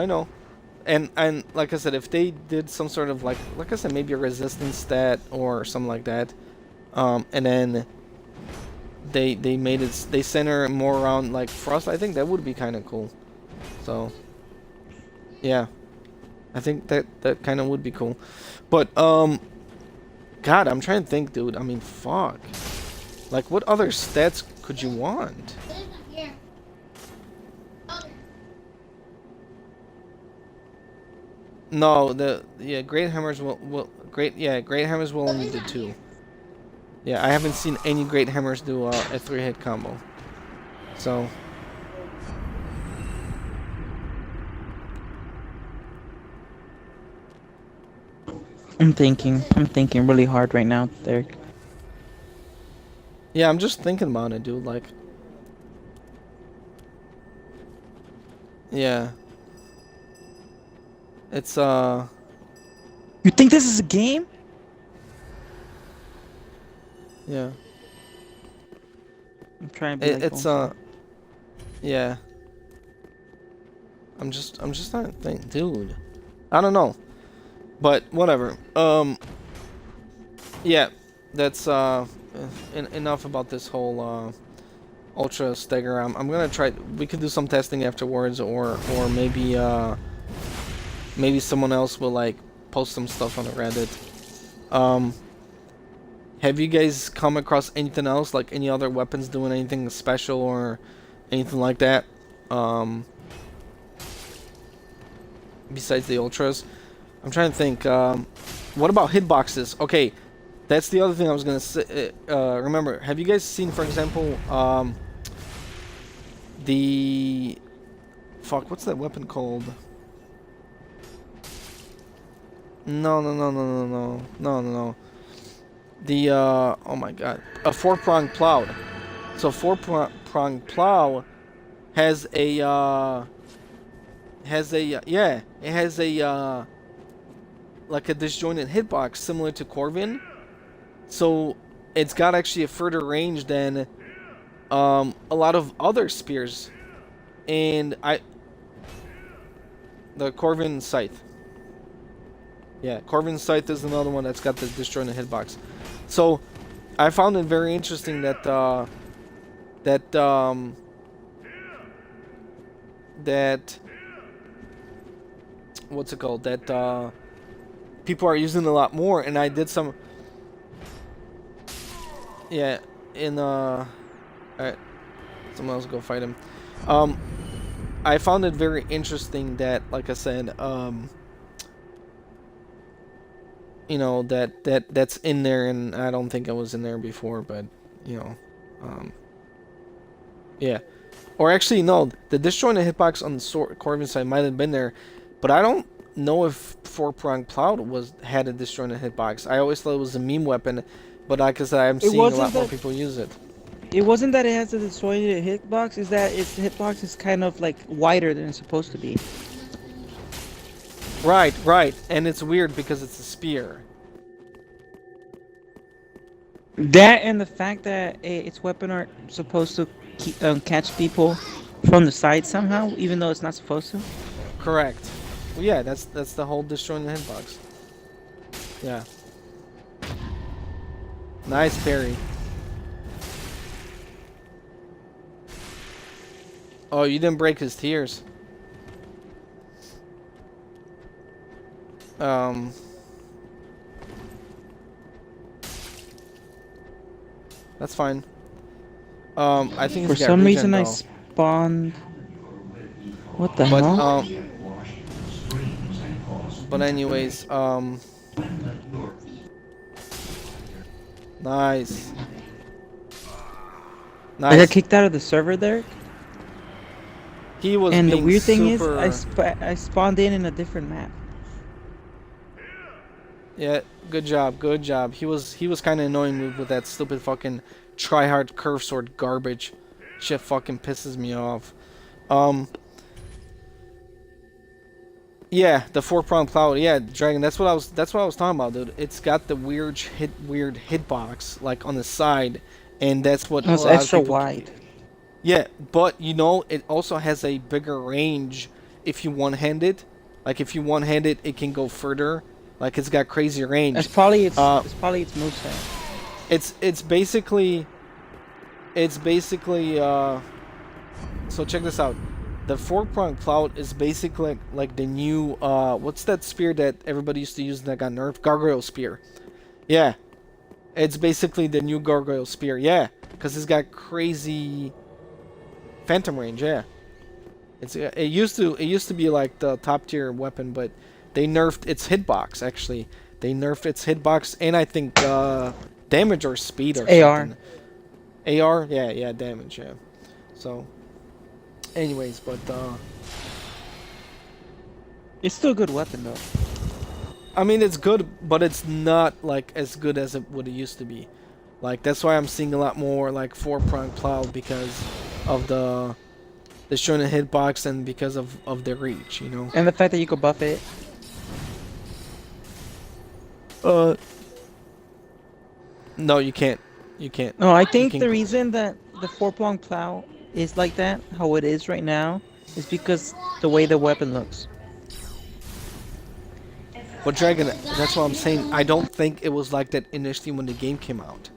Speaker 2: And like I said, if they did some sort of like I said, maybe a resistance stat or something like that, and then they made it they center more around like frost, I think that would be kind of cool. So yeah, I think that kind of would be cool. But God, I'm trying to think, dude. I mean, fuck. Like, what other stats could you want? No, the yeah, great hammers will great hammers will only do 2. Yeah, I haven't seen any great hammers do a 3-hit combo. So
Speaker 1: I'm thinking really hard right now, Derek.
Speaker 2: yeah, I'm just thinking about it, dude. Like, yeah, it's
Speaker 1: You think this is a game?
Speaker 2: yeah,
Speaker 1: I'm trying to be like
Speaker 2: it's
Speaker 1: Bonesaw.
Speaker 2: yeah. I'm just trying to think, dude. I don't know, but whatever. Yeah, that's enough about this whole ultra stagger. I'm gonna try. We could do some testing afterwards, or maybe maybe someone else will like post some stuff on the Reddit. Um, have you guys come across anything else, like any other weapons doing anything special or anything like that? Besides the ultras, I'm trying to think. What about hitboxes? Okay, that's the other thing I was gonna say. Remember, have you guys seen, for example, the fuck? What's that weapon called? No. The oh my god, a 4-pronged plow. So 4-pronged plow has a yeah, it has a like a disjointed hitbox similar to Corvin. So it's got actually a further range than a lot of other spears, and the Corvin scythe. Yeah, Corvin scythe is another one that's got the disjointed hitbox. So I found it very interesting that that what's it called, that people are using it a lot more, and I did some yeah in alright, someone else go fight him. I found it very interesting that, like I said, you know, that's in there, and I don't think it was in there before, but you know, yeah. Or actually, no, the disjointed hitbox on the Corvin side might have been there, but I don't know if 4-pronged plow had a disjointed hitbox. I always thought it was a meme weapon, but like I said, I'm
Speaker 1: It
Speaker 2: seeing a
Speaker 1: wasn't
Speaker 2: lot more
Speaker 1: that
Speaker 2: people use it.
Speaker 1: it wasn't that it has a disjointed hitbox. Is that its hitbox is kind of like wider than it's supposed to be.
Speaker 2: Right, and it's weird because it's a spear.
Speaker 1: That and the fact that its weapon are supposed to catch people from the side somehow, even though it's not supposed to.
Speaker 2: Correct. Well, yeah, that's the whole destroying the hitbox. Yeah. Nice parry. Oh, you didn't break his tears. That's fine. I think
Speaker 1: For
Speaker 2: he's got
Speaker 1: some
Speaker 2: regen
Speaker 1: reason, I
Speaker 2: though.
Speaker 1: spawned. What the
Speaker 2: But
Speaker 1: hell?
Speaker 2: anyways, nice.
Speaker 1: I got
Speaker 2: Nice.
Speaker 1: kicked out of the server there,
Speaker 2: He was
Speaker 1: and the
Speaker 2: being
Speaker 1: weird thing is,
Speaker 2: super.
Speaker 1: I spawned in a different map.
Speaker 2: Yeah, good job, good job. He was kind of annoying me with that stupid fucking try-hard curve sword garbage. Shit fucking pisses me off. Yeah, the four-pronged plow. Yeah, dragon. That's what I was talking about, dude. It's got the weird hitbox like on the side, and that's what
Speaker 1: It
Speaker 2: a
Speaker 1: was
Speaker 2: lot of
Speaker 1: extra
Speaker 2: people.
Speaker 1: wide.
Speaker 2: Yeah, but you know, it also has a bigger range if you one-hand it. Like if you one-hand it, it can go further. Like it's got crazy range.
Speaker 1: It's probably its
Speaker 2: Uh,
Speaker 1: moveset.
Speaker 2: it's basically so check this out. The four-pronged plow is basically like the new what's that spear that everybody used to use that got nerfed? Gargoyle spear. Yeah. It's basically the new gargoyle spear. Yeah, cuz it's got crazy phantom range, yeah. It used to be like the top tier weapon, but they nerfed its hitbox actually. They nerfed its hitbox and I think damage or speed or
Speaker 1: It's AR.
Speaker 2: something. AR? Yeah, damage, yeah. So anyways, but
Speaker 1: It's still a good weapon though.
Speaker 2: I mean it's good, but it's not like as good as it would used to be. Like that's why I'm seeing a lot more like four-pronged plow because of the shonen hitbox and because of the reach, you know.
Speaker 1: And the fact that you could buff it.
Speaker 2: No, you can't. You can't.
Speaker 1: No, I
Speaker 2: You
Speaker 1: think
Speaker 2: can.
Speaker 1: the reason that the four-pronged plow is like that, how it is right now, is because the way the weapon looks.
Speaker 2: But Dragon, that's what I'm saying. I don't think it was like that initially when the game came out.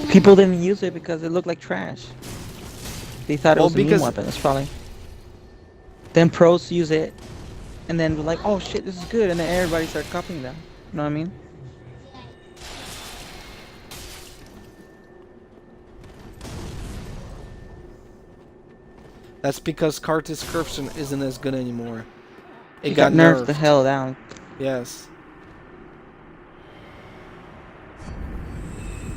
Speaker 1: People didn't use it because it looked like trash. They thought it
Speaker 2: Well,
Speaker 1: was a meme
Speaker 2: because
Speaker 1: weapon. That's probably. Then pros use it, and then they're like, "Oh shit, this is good," and then everybody started copying them. You know what I mean?
Speaker 2: that's because Karthus Corruption isn't as good anymore. It
Speaker 1: He
Speaker 2: got
Speaker 1: nerfed the
Speaker 2: nerfed.
Speaker 1: hell down.
Speaker 2: Yes.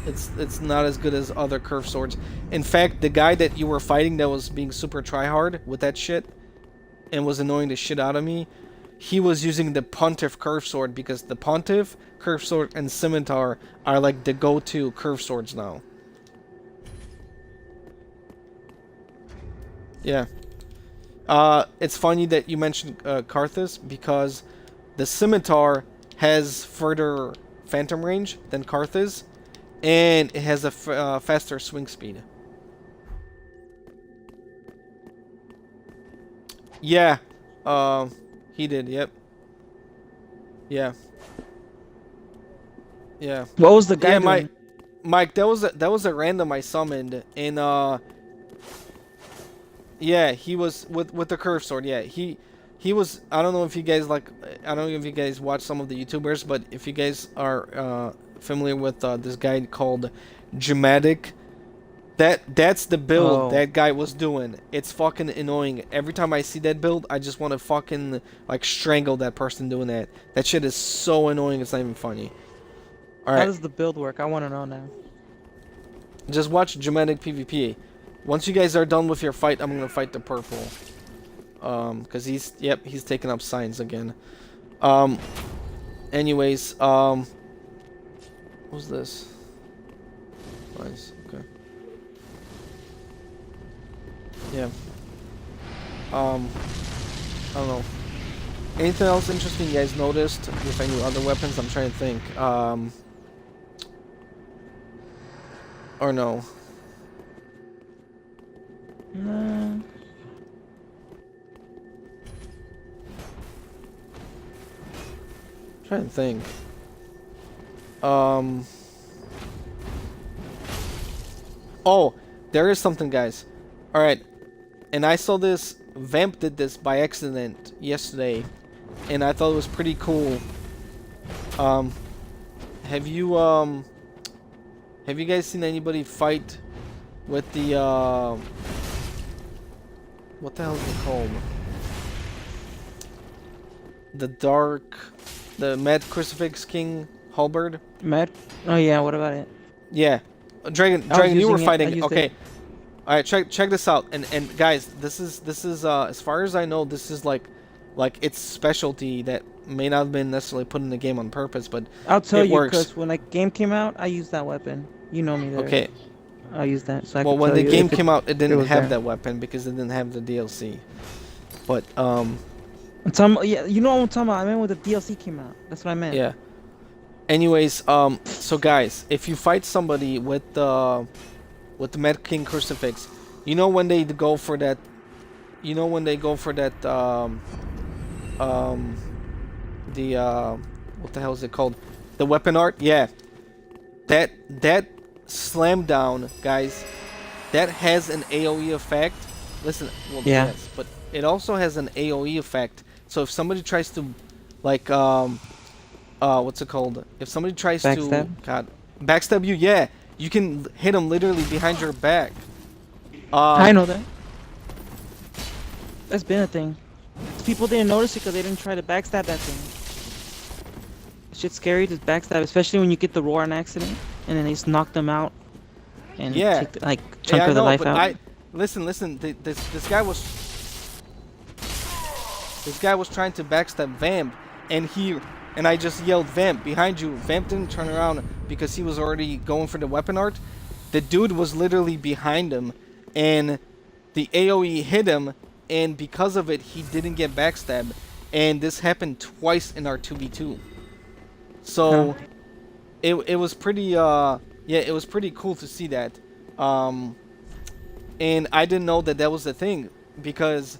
Speaker 2: It's not as good as other curve swords. In fact, the guy that you were fighting that was being super tryhard with that shit and was annoying the shit out of me, he was using the Pontiff curve sword because the Pontiff curve sword and Scimitar are like the go-to curve swords now. Yeah. It's funny that you mentioned Karthus because the Scimitar has further phantom range than Karthus, and it has a faster swing speed. Yeah, he did. Yep. Yeah. Yeah.
Speaker 1: What was the guy
Speaker 2: Yeah,
Speaker 1: doing?
Speaker 2: Mike, that was a random I summoned, and yeah, he was with the curve sword. Yeah, he was. I don't know if you guys like. I don't know if you guys watch some of the YouTubers, but if you guys are familiar with this guy called Dramatic, that's the build
Speaker 1: Oh.
Speaker 2: that guy was doing. It's fucking annoying. Every time I see that build, I just want to fucking like strangle that person doing that. That shit is so annoying. It's not even funny. All
Speaker 1: How
Speaker 2: right,
Speaker 1: does the build work? I want to know now.
Speaker 2: just watch Dramatic PvP. Once you guys are done with your fight, I'm gonna fight the purple. Cause he's taking up signs again. Anyways, what's this? Nice. Okay. Yeah. I don't know. Anything else interesting you guys noticed with any other weapons? I'm trying to think. Or no?
Speaker 1: No.
Speaker 2: Trying to think. Oh, there is something, guys. All right, and I saw this. Vamp did this by accident yesterday, and I thought it was pretty cool. Um, have you guys seen anybody fight with the what the hell is it called? The Mad Crucifix King halberd.
Speaker 1: Med? Oh yeah, what about it?
Speaker 2: Yeah, Dragon,
Speaker 1: I was
Speaker 2: you were
Speaker 1: using it, I
Speaker 2: fighting.
Speaker 1: used
Speaker 2: Okay,
Speaker 1: it.
Speaker 2: all right, check this out. And guys, this is as far as I know, this is like its specialty that may not have been necessarily put in the game on purpose, but
Speaker 1: I'll tell
Speaker 2: it
Speaker 1: you,
Speaker 2: works.
Speaker 1: because when the game came out, I used that weapon. You know me there.
Speaker 2: Okay.
Speaker 1: I used that, so I
Speaker 2: Well,
Speaker 1: could
Speaker 2: when
Speaker 1: tell
Speaker 2: the
Speaker 1: you
Speaker 2: game
Speaker 1: if it-
Speaker 2: came out, it didn't
Speaker 1: was
Speaker 2: have
Speaker 1: there.
Speaker 2: that weapon because it didn't have the DLC. But
Speaker 1: I'm talking, yeah, you know what I'm talking about. I meant when the DLC came out. That's what I meant.
Speaker 2: yeah. Anyways, so guys, if you fight somebody with the Mad King Crucifix, you know when they go for that, what the hell is it called? The weapon art? Yeah. That slam down, guys, that has an AoE effect. Listen, well,
Speaker 1: Yeah.
Speaker 2: yes, but it also has an AoE effect. So if somebody tries to, like, what's it called? If somebody tries to,
Speaker 1: Backstab?
Speaker 2: God, backstab you, yeah, you can hit them literally behind your back.
Speaker 1: I know that. That's been a thing. People didn't notice it because they didn't try to backstab that thing. Shit's scary to backstab, especially when you get the roar on accident, and then they just knock them out and
Speaker 2: Yeah.
Speaker 1: take like chunk
Speaker 2: Yeah, I
Speaker 1: of the
Speaker 2: know,
Speaker 1: life
Speaker 2: but
Speaker 1: out.
Speaker 2: listen. This guy was trying to backstab Vamp, and I just yelled Vamp behind you. Vamp didn't turn around because he was already going for the weapon art. The dude was literally behind him, and the AoE hit him, and because of it, he didn't get backstabbed. And this happened twice in our 2v2. So
Speaker 1: Huh.
Speaker 2: it was pretty yeah, it was pretty cool to see that. And I didn't know that was the thing because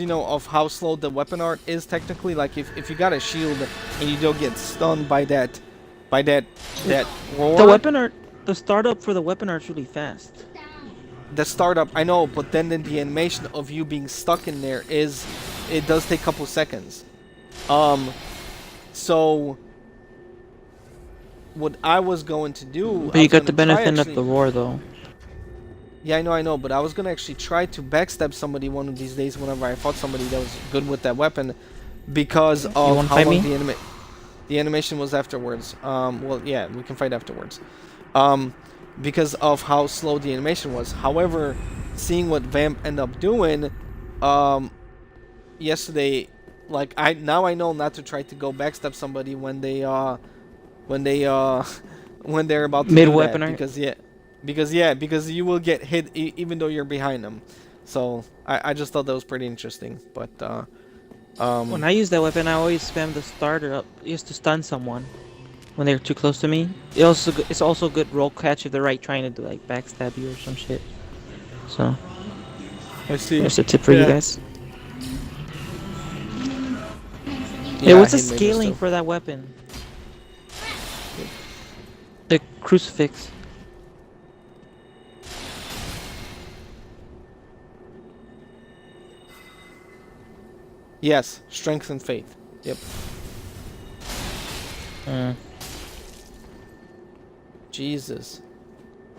Speaker 2: you know of how slow the weapon art is technically. Like if you got a shield and you don't get stunned by that roar.
Speaker 1: The weapon art, the startup for the weapon art's really fast.
Speaker 2: The startup, I know, but then the animation of you being stuck in there it does take a couple seconds. So what I was going to do,
Speaker 1: But you got the benefit of the roar though.
Speaker 2: Yeah, I know, but I was gonna actually try to backstab somebody one of these days whenever I fought somebody that was good with that weapon, because of
Speaker 1: wanna
Speaker 2: how
Speaker 1: fight
Speaker 2: long
Speaker 1: me?
Speaker 2: the animation was afterwards. Well, yeah, we can fight afterwards. Because of how slow the animation was. However, seeing what Vamp ended up doing, yesterday, like I know not to try to go backstab somebody when they're about to
Speaker 1: Mid
Speaker 2: do
Speaker 1: weapon
Speaker 2: that,
Speaker 1: art.
Speaker 2: because you will get hit even though you're behind them. So I just thought that was pretty interesting. But
Speaker 1: When I use that weapon, I always spam the starter up just to stun someone when they're too close to me. It's also a good roll catch if they're right trying to do like backstab you or some shit. So
Speaker 2: I see.
Speaker 1: there's a tip for you
Speaker 2: Yeah.
Speaker 1: guys.
Speaker 2: Yeah,
Speaker 1: Hey, what's
Speaker 2: I
Speaker 1: the
Speaker 2: hate mages
Speaker 1: scaling
Speaker 2: too.
Speaker 1: for that weapon? The crucifix.
Speaker 2: Yes, strength and faith. Yep. Jesus.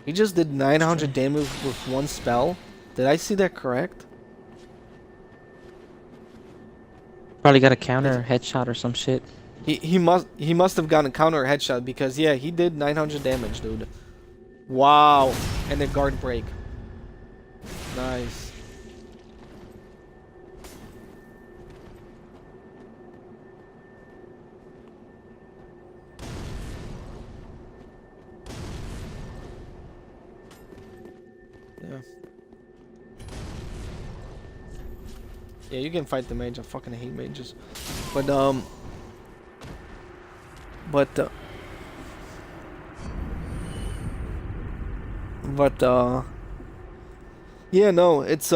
Speaker 2: He just did 900 damage with one spell. Did I see that correct?
Speaker 1: Probably got a counter headshot or some shit.
Speaker 2: He must have gotten a counter headshot because yeah, he did 900 damage, dude. Wow. And a guard break. Nice. Yeah. Yeah, you can fight the mage. I fucking hate mages. But But yeah, no, it's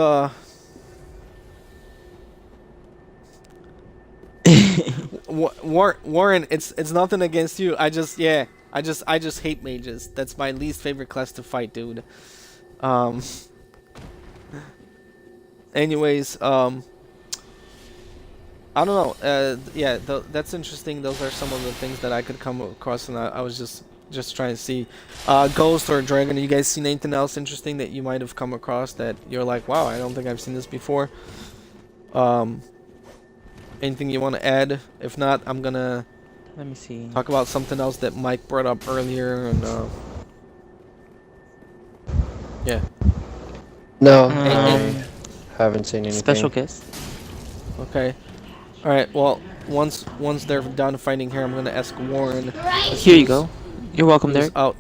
Speaker 2: Warren, it's nothing against you. I just hate mages. That's my least favorite class to fight, dude. Um. Anyways, I don't know. Yeah, that's interesting. Those are some of the things that I could come across, and I was just trying to see. Ghost or Dragon. You guys seen anything else interesting that you might have come across that you're like, wow, I don't think I've seen this before. Anything you want to add? If not, I'm gonna
Speaker 1: Let me see.
Speaker 2: talk about something else that Mike brought up earlier, and yeah.
Speaker 3: No,
Speaker 1: Um,
Speaker 3: I haven't seen anything.
Speaker 1: Special guest.
Speaker 2: Okay. All right. Well, once they're done fighting here, I'm gonna ask Warren.
Speaker 1: Here you go. You're welcome,
Speaker 2: Who's
Speaker 1: Derek.
Speaker 2: out.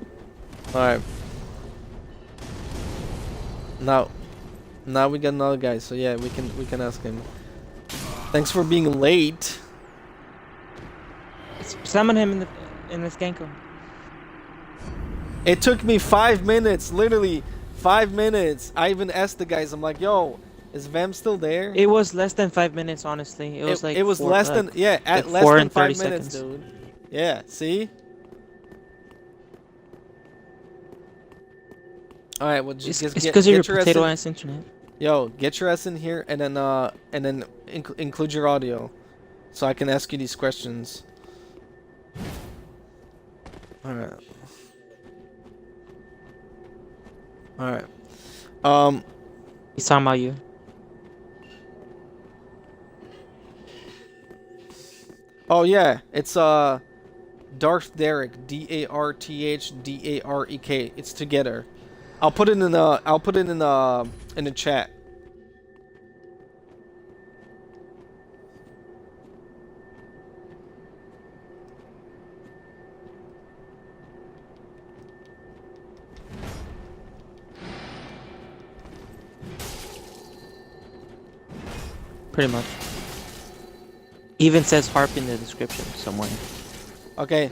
Speaker 2: All right. Now we got another guy, so yeah, we can ask him. Thanks for being late.
Speaker 1: Summon him in this Genko.
Speaker 2: It took me 5 minutes, literally 5 minutes. I even asked the guys. I'm like, "Yo, is Vam still there?"
Speaker 1: It was less than 5 minutes, honestly. It was like
Speaker 2: it was
Speaker 1: four,
Speaker 2: less
Speaker 1: like,
Speaker 2: than at
Speaker 1: like
Speaker 2: less
Speaker 1: 4
Speaker 2: than
Speaker 1: and
Speaker 2: 5
Speaker 1: 30
Speaker 2: minutes,
Speaker 1: seconds.
Speaker 2: dude. Yeah. See. All right. Well, just
Speaker 1: It's
Speaker 2: get
Speaker 1: because of your
Speaker 2: your ass
Speaker 1: potato
Speaker 2: in.
Speaker 1: ass internet.
Speaker 2: Yo, get your ass in here, and then include your audio, so I can ask you these questions. All right. All right.
Speaker 1: He's talking about you.
Speaker 2: Oh yeah, it's Darth Derek, DarthDarek. It's together. I'll put it in the chat.
Speaker 1: Pretty much. Even says harp in the description somewhere.
Speaker 2: Okay.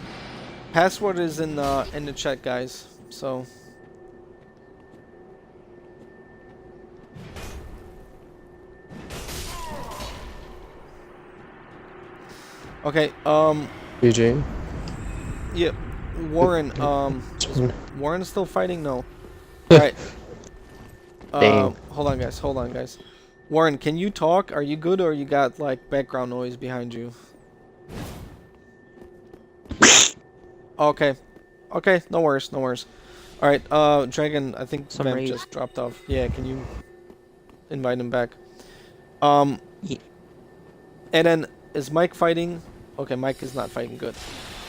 Speaker 2: Password is in the chat, guys. So okay,
Speaker 3: GG.
Speaker 2: yeah, Warren, Warren's still fighting? No. Alright.
Speaker 3: Dang.
Speaker 2: Hold on, guys. Warren, can you talk? Are you good, or you got like background noise behind you? Okay. Okay, no worries. Alright, Dragon, I think
Speaker 1: Some
Speaker 2: Vamp
Speaker 1: raid.
Speaker 2: just dropped off. Yeah, can you invite him back?
Speaker 1: Yeah.
Speaker 2: And then, is Mike fighting? Okay, Mike is not fighting. Good.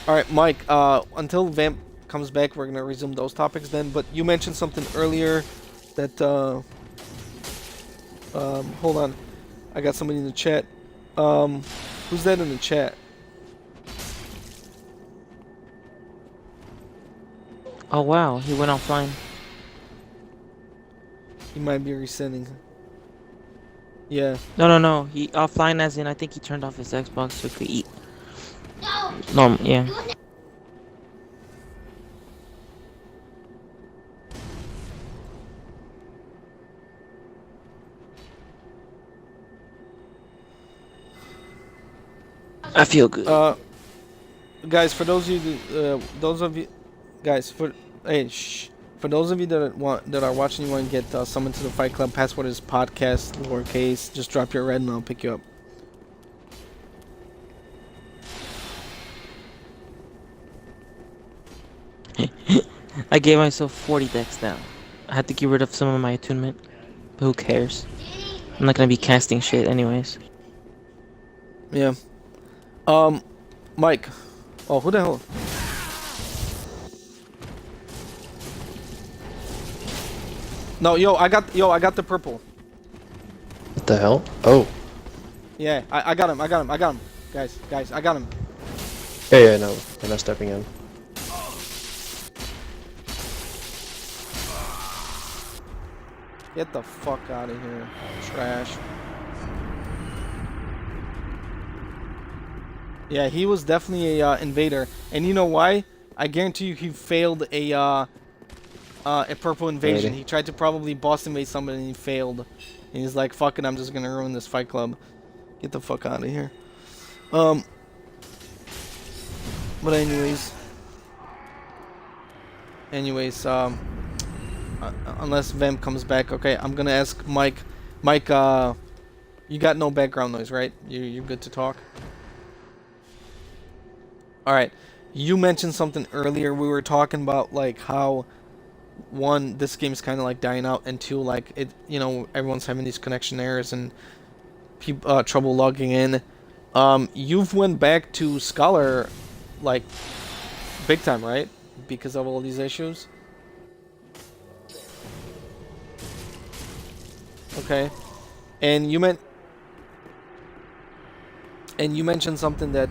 Speaker 2: Alright, Mike, until Vamp comes back, we're gonna resume those topics then. But you mentioned something earlier that, hold on. I got somebody in the chat. Who's that in the chat?
Speaker 1: Oh wow, he went offline.
Speaker 2: He might be resending. Yeah.
Speaker 1: No. He offline as in I think he turned off his Xbox so he could eat. No, yeah. I feel good.
Speaker 2: Guys, for those of you, guys, for those of you that are watching, you want to get summoned to the Fight Club. Password is podcast lowercase. Just drop your red and I'll pick you up.
Speaker 1: I gave myself 40 decks now. I had to get rid of some of my attunement. But who cares? I'm not gonna be casting shit anyways.
Speaker 2: Yeah. Mike. Oh, who the hell? No, I got the purple.
Speaker 3: What the hell? Oh.
Speaker 2: Yeah, I got him. Guys, I got him.
Speaker 3: Yeah, no. I'm not stepping in.
Speaker 2: Get the fuck out of here. Trash. Yeah, he was definitely a invader. And you know why? I guarantee you he failed a a purple invasion.
Speaker 3: Maybe.
Speaker 2: He tried to probably boss invade somebody and he failed. And he's like, fuck it, I'm just gonna ruin this fight club. Get the fuck out of here. But anyways, unless Vamp comes back, okay, I'm gonna ask Mike. Mike, you got no background noise, right? You're good to talk? Alright. You mentioned something earlier. We were talking about, like, how, one, this game's kind of, like, dying out, and two, like, it, you know, everyone's having these connection errors and trouble logging in. You've went back to Scholar, like, big time, right? Because of all these issues? Okay. And you mentioned something that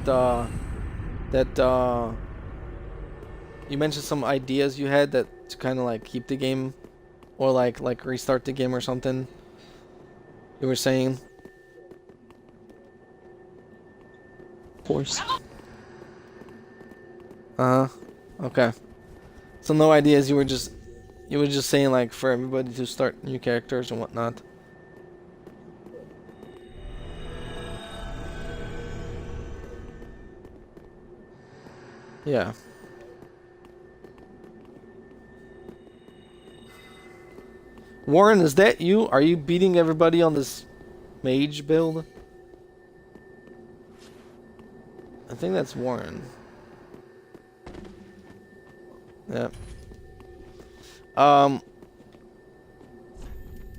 Speaker 2: you mentioned some ideas you had that to kind of like keep the game or like restart the game or something. You were saying.
Speaker 1: Of course.
Speaker 2: Okay. So no ideas. You were just saying like for everybody to start new characters and whatnot. Yeah. Warren, is that you? Are you beating everybody on this mage build? I think that's Warren. Yep.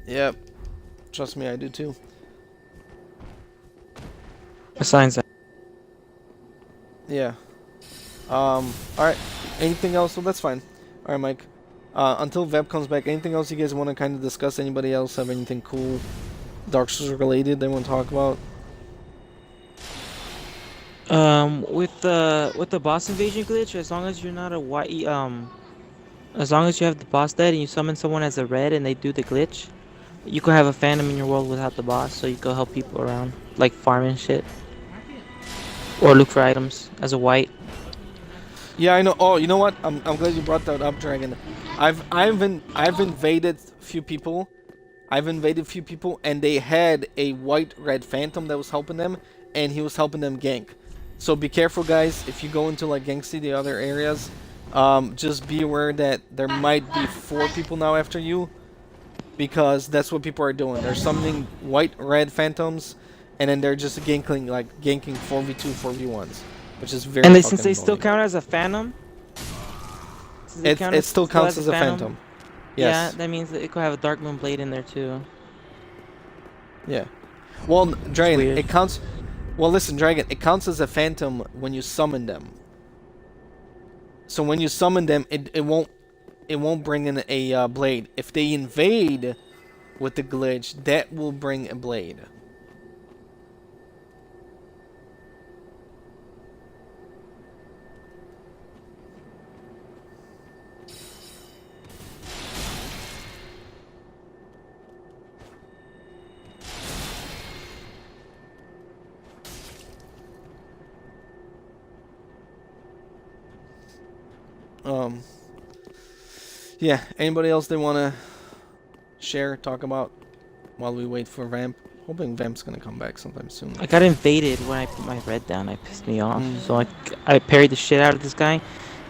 Speaker 2: Yep. Trust me, I do too.
Speaker 1: Besides that.
Speaker 2: Yeah. Alright. Anything else? Well, that's fine. Alright, Mike. Until Veb comes back, anything else you guys want to kind of discuss? Anybody else have anything cool Dark Souls related they want to talk about?
Speaker 1: With the boss invasion glitch, as long as you're not a white, as long as you have the boss dead and you summon someone as a red and they do the glitch, you can have a phantom in your world without the boss, so you go help people around, like farm and shit, or look for items as a white.
Speaker 2: Yeah, I know. Oh, you know what? I'm glad you brought that up, Dragon. I've invaded few people. I've invaded few people, and they had a white-red phantom that was helping them, and he was helping them gank. So be careful, guys. If you go into like Gank City, other areas, just be aware that there might be 4 people now after you, because that's what people are doing. They're summoning white-red phantoms, and then they're just ganking 4v2, 4v1s, which is very.
Speaker 1: And
Speaker 2: fucking
Speaker 1: since they still
Speaker 2: annoying.
Speaker 1: count as a phantom,
Speaker 2: It still counts as a phantom.
Speaker 1: Yeah,
Speaker 2: Yes.
Speaker 1: that means that it could have a Dark Moon Blade in there too.
Speaker 2: Yeah. Well, Dragon,
Speaker 1: weird.
Speaker 2: it counts. Well, listen, Dragon, it counts as a phantom when you summon them. So when you summon them, it won't bring in a blade. If they invade with the glitch, that will bring a blade. Yeah, anybody else they want to share, talk about while we wait for Vamp? Hoping Vamp's gonna come back sometime soon.
Speaker 1: I got invaded when I put my red down. It pissed me off. So I parried the shit out of this guy.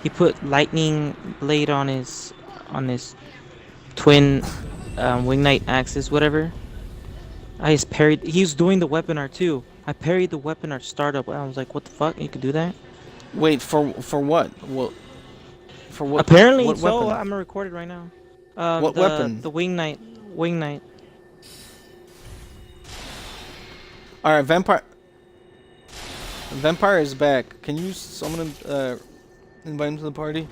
Speaker 1: He put lightning blade on his twin wing knight axes, whatever. I just parried. He was doing the weapon art too. I parried the weapon art startup. I was like, what the fuck? You could do that?
Speaker 2: Wait, for what? Well, for what?
Speaker 1: Apparently,
Speaker 2: what
Speaker 1: so
Speaker 2: weapon?
Speaker 1: I'm gonna record it right now.
Speaker 2: What weapon?
Speaker 1: The wing knight. Wing knight.
Speaker 2: All right, Vampire is back. Can you summon him? Invite him to the party.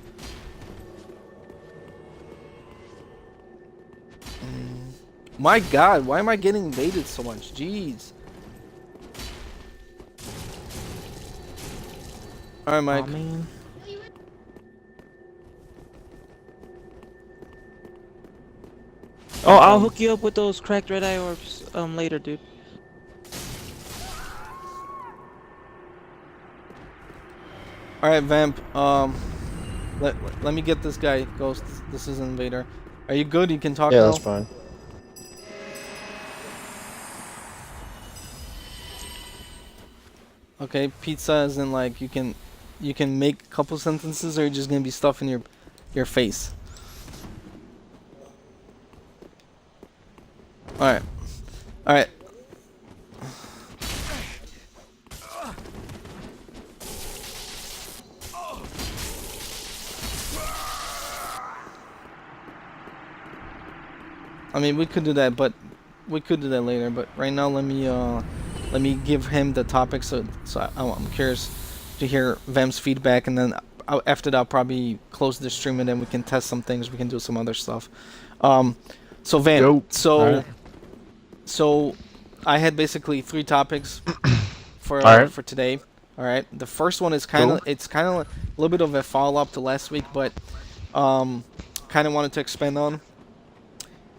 Speaker 2: My God, why am I getting invaded so much? Jeez. All right, Mike.
Speaker 1: Aw, man. Oh, I'll hook you up with those cracked red eye orbs later, dude.
Speaker 2: All right, Vamp. Let me get this guy, Ghost. This is Invader. Are you good? You can talk
Speaker 3: Yeah,
Speaker 2: now?
Speaker 3: that's fine.
Speaker 2: Okay, pizza as in like you can make a couple sentences, or you're just gonna be stuffing your face. Alright. Alright. I mean, we could do that, but we could do that later. But right now, let me give him the topic. So I'm curious to hear Vem's feedback, and then after that, I'll probably close the stream, and then we can test some things. We can do some other stuff. So Vem,
Speaker 4: Yo.
Speaker 2: so
Speaker 4: Alright.
Speaker 2: I had basically 3 topics for
Speaker 4: Alright.
Speaker 2: for today. All right. The first one is kind of
Speaker 4: Cool.
Speaker 2: a little bit of a follow up to last week, but kind of wanted to expand on.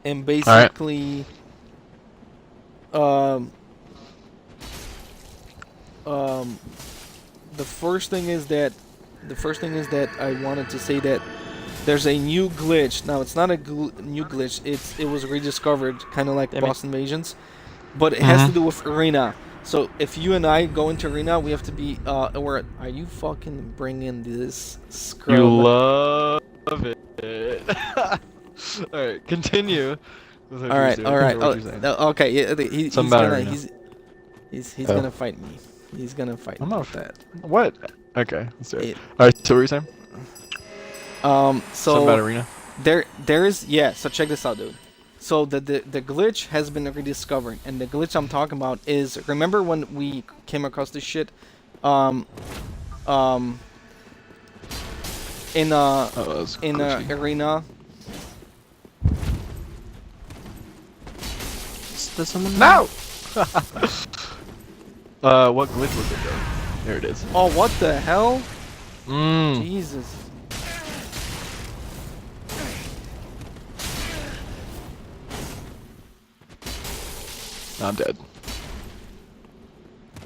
Speaker 2: And basically, the first thing is that I wanted to say that there's a new glitch. Now it's not a new glitch. It was rediscovered, kind of like boss invasions, but it has to do with arena. So if you and I go into arena, we have to be aware. Are you fucking bringing this scrub?
Speaker 4: You love it. Alright, continue.
Speaker 2: All right. Okay. Yeah, he's
Speaker 4: Something
Speaker 2: gonna
Speaker 4: about arena.
Speaker 2: he's
Speaker 3: Oh.
Speaker 2: gonna fight me. He's gonna fight
Speaker 4: I'm
Speaker 2: me
Speaker 4: not
Speaker 2: with that.
Speaker 4: What? Okay, let's do it.
Speaker 2: It-
Speaker 4: Alright, so what were you saying? Something about
Speaker 2: So
Speaker 4: arena?
Speaker 2: there is, yeah. So check this out, dude. So the glitch has been rediscovered, and the glitch I'm talking about is, remember when we came across this shit, in
Speaker 4: Oh, that's glitchy.
Speaker 2: arena.
Speaker 1: Does someone
Speaker 4: No! What glitch was it though? There it is.
Speaker 2: Oh, what the hell?
Speaker 4: Mmm.
Speaker 2: Jesus.
Speaker 4: I'm dead.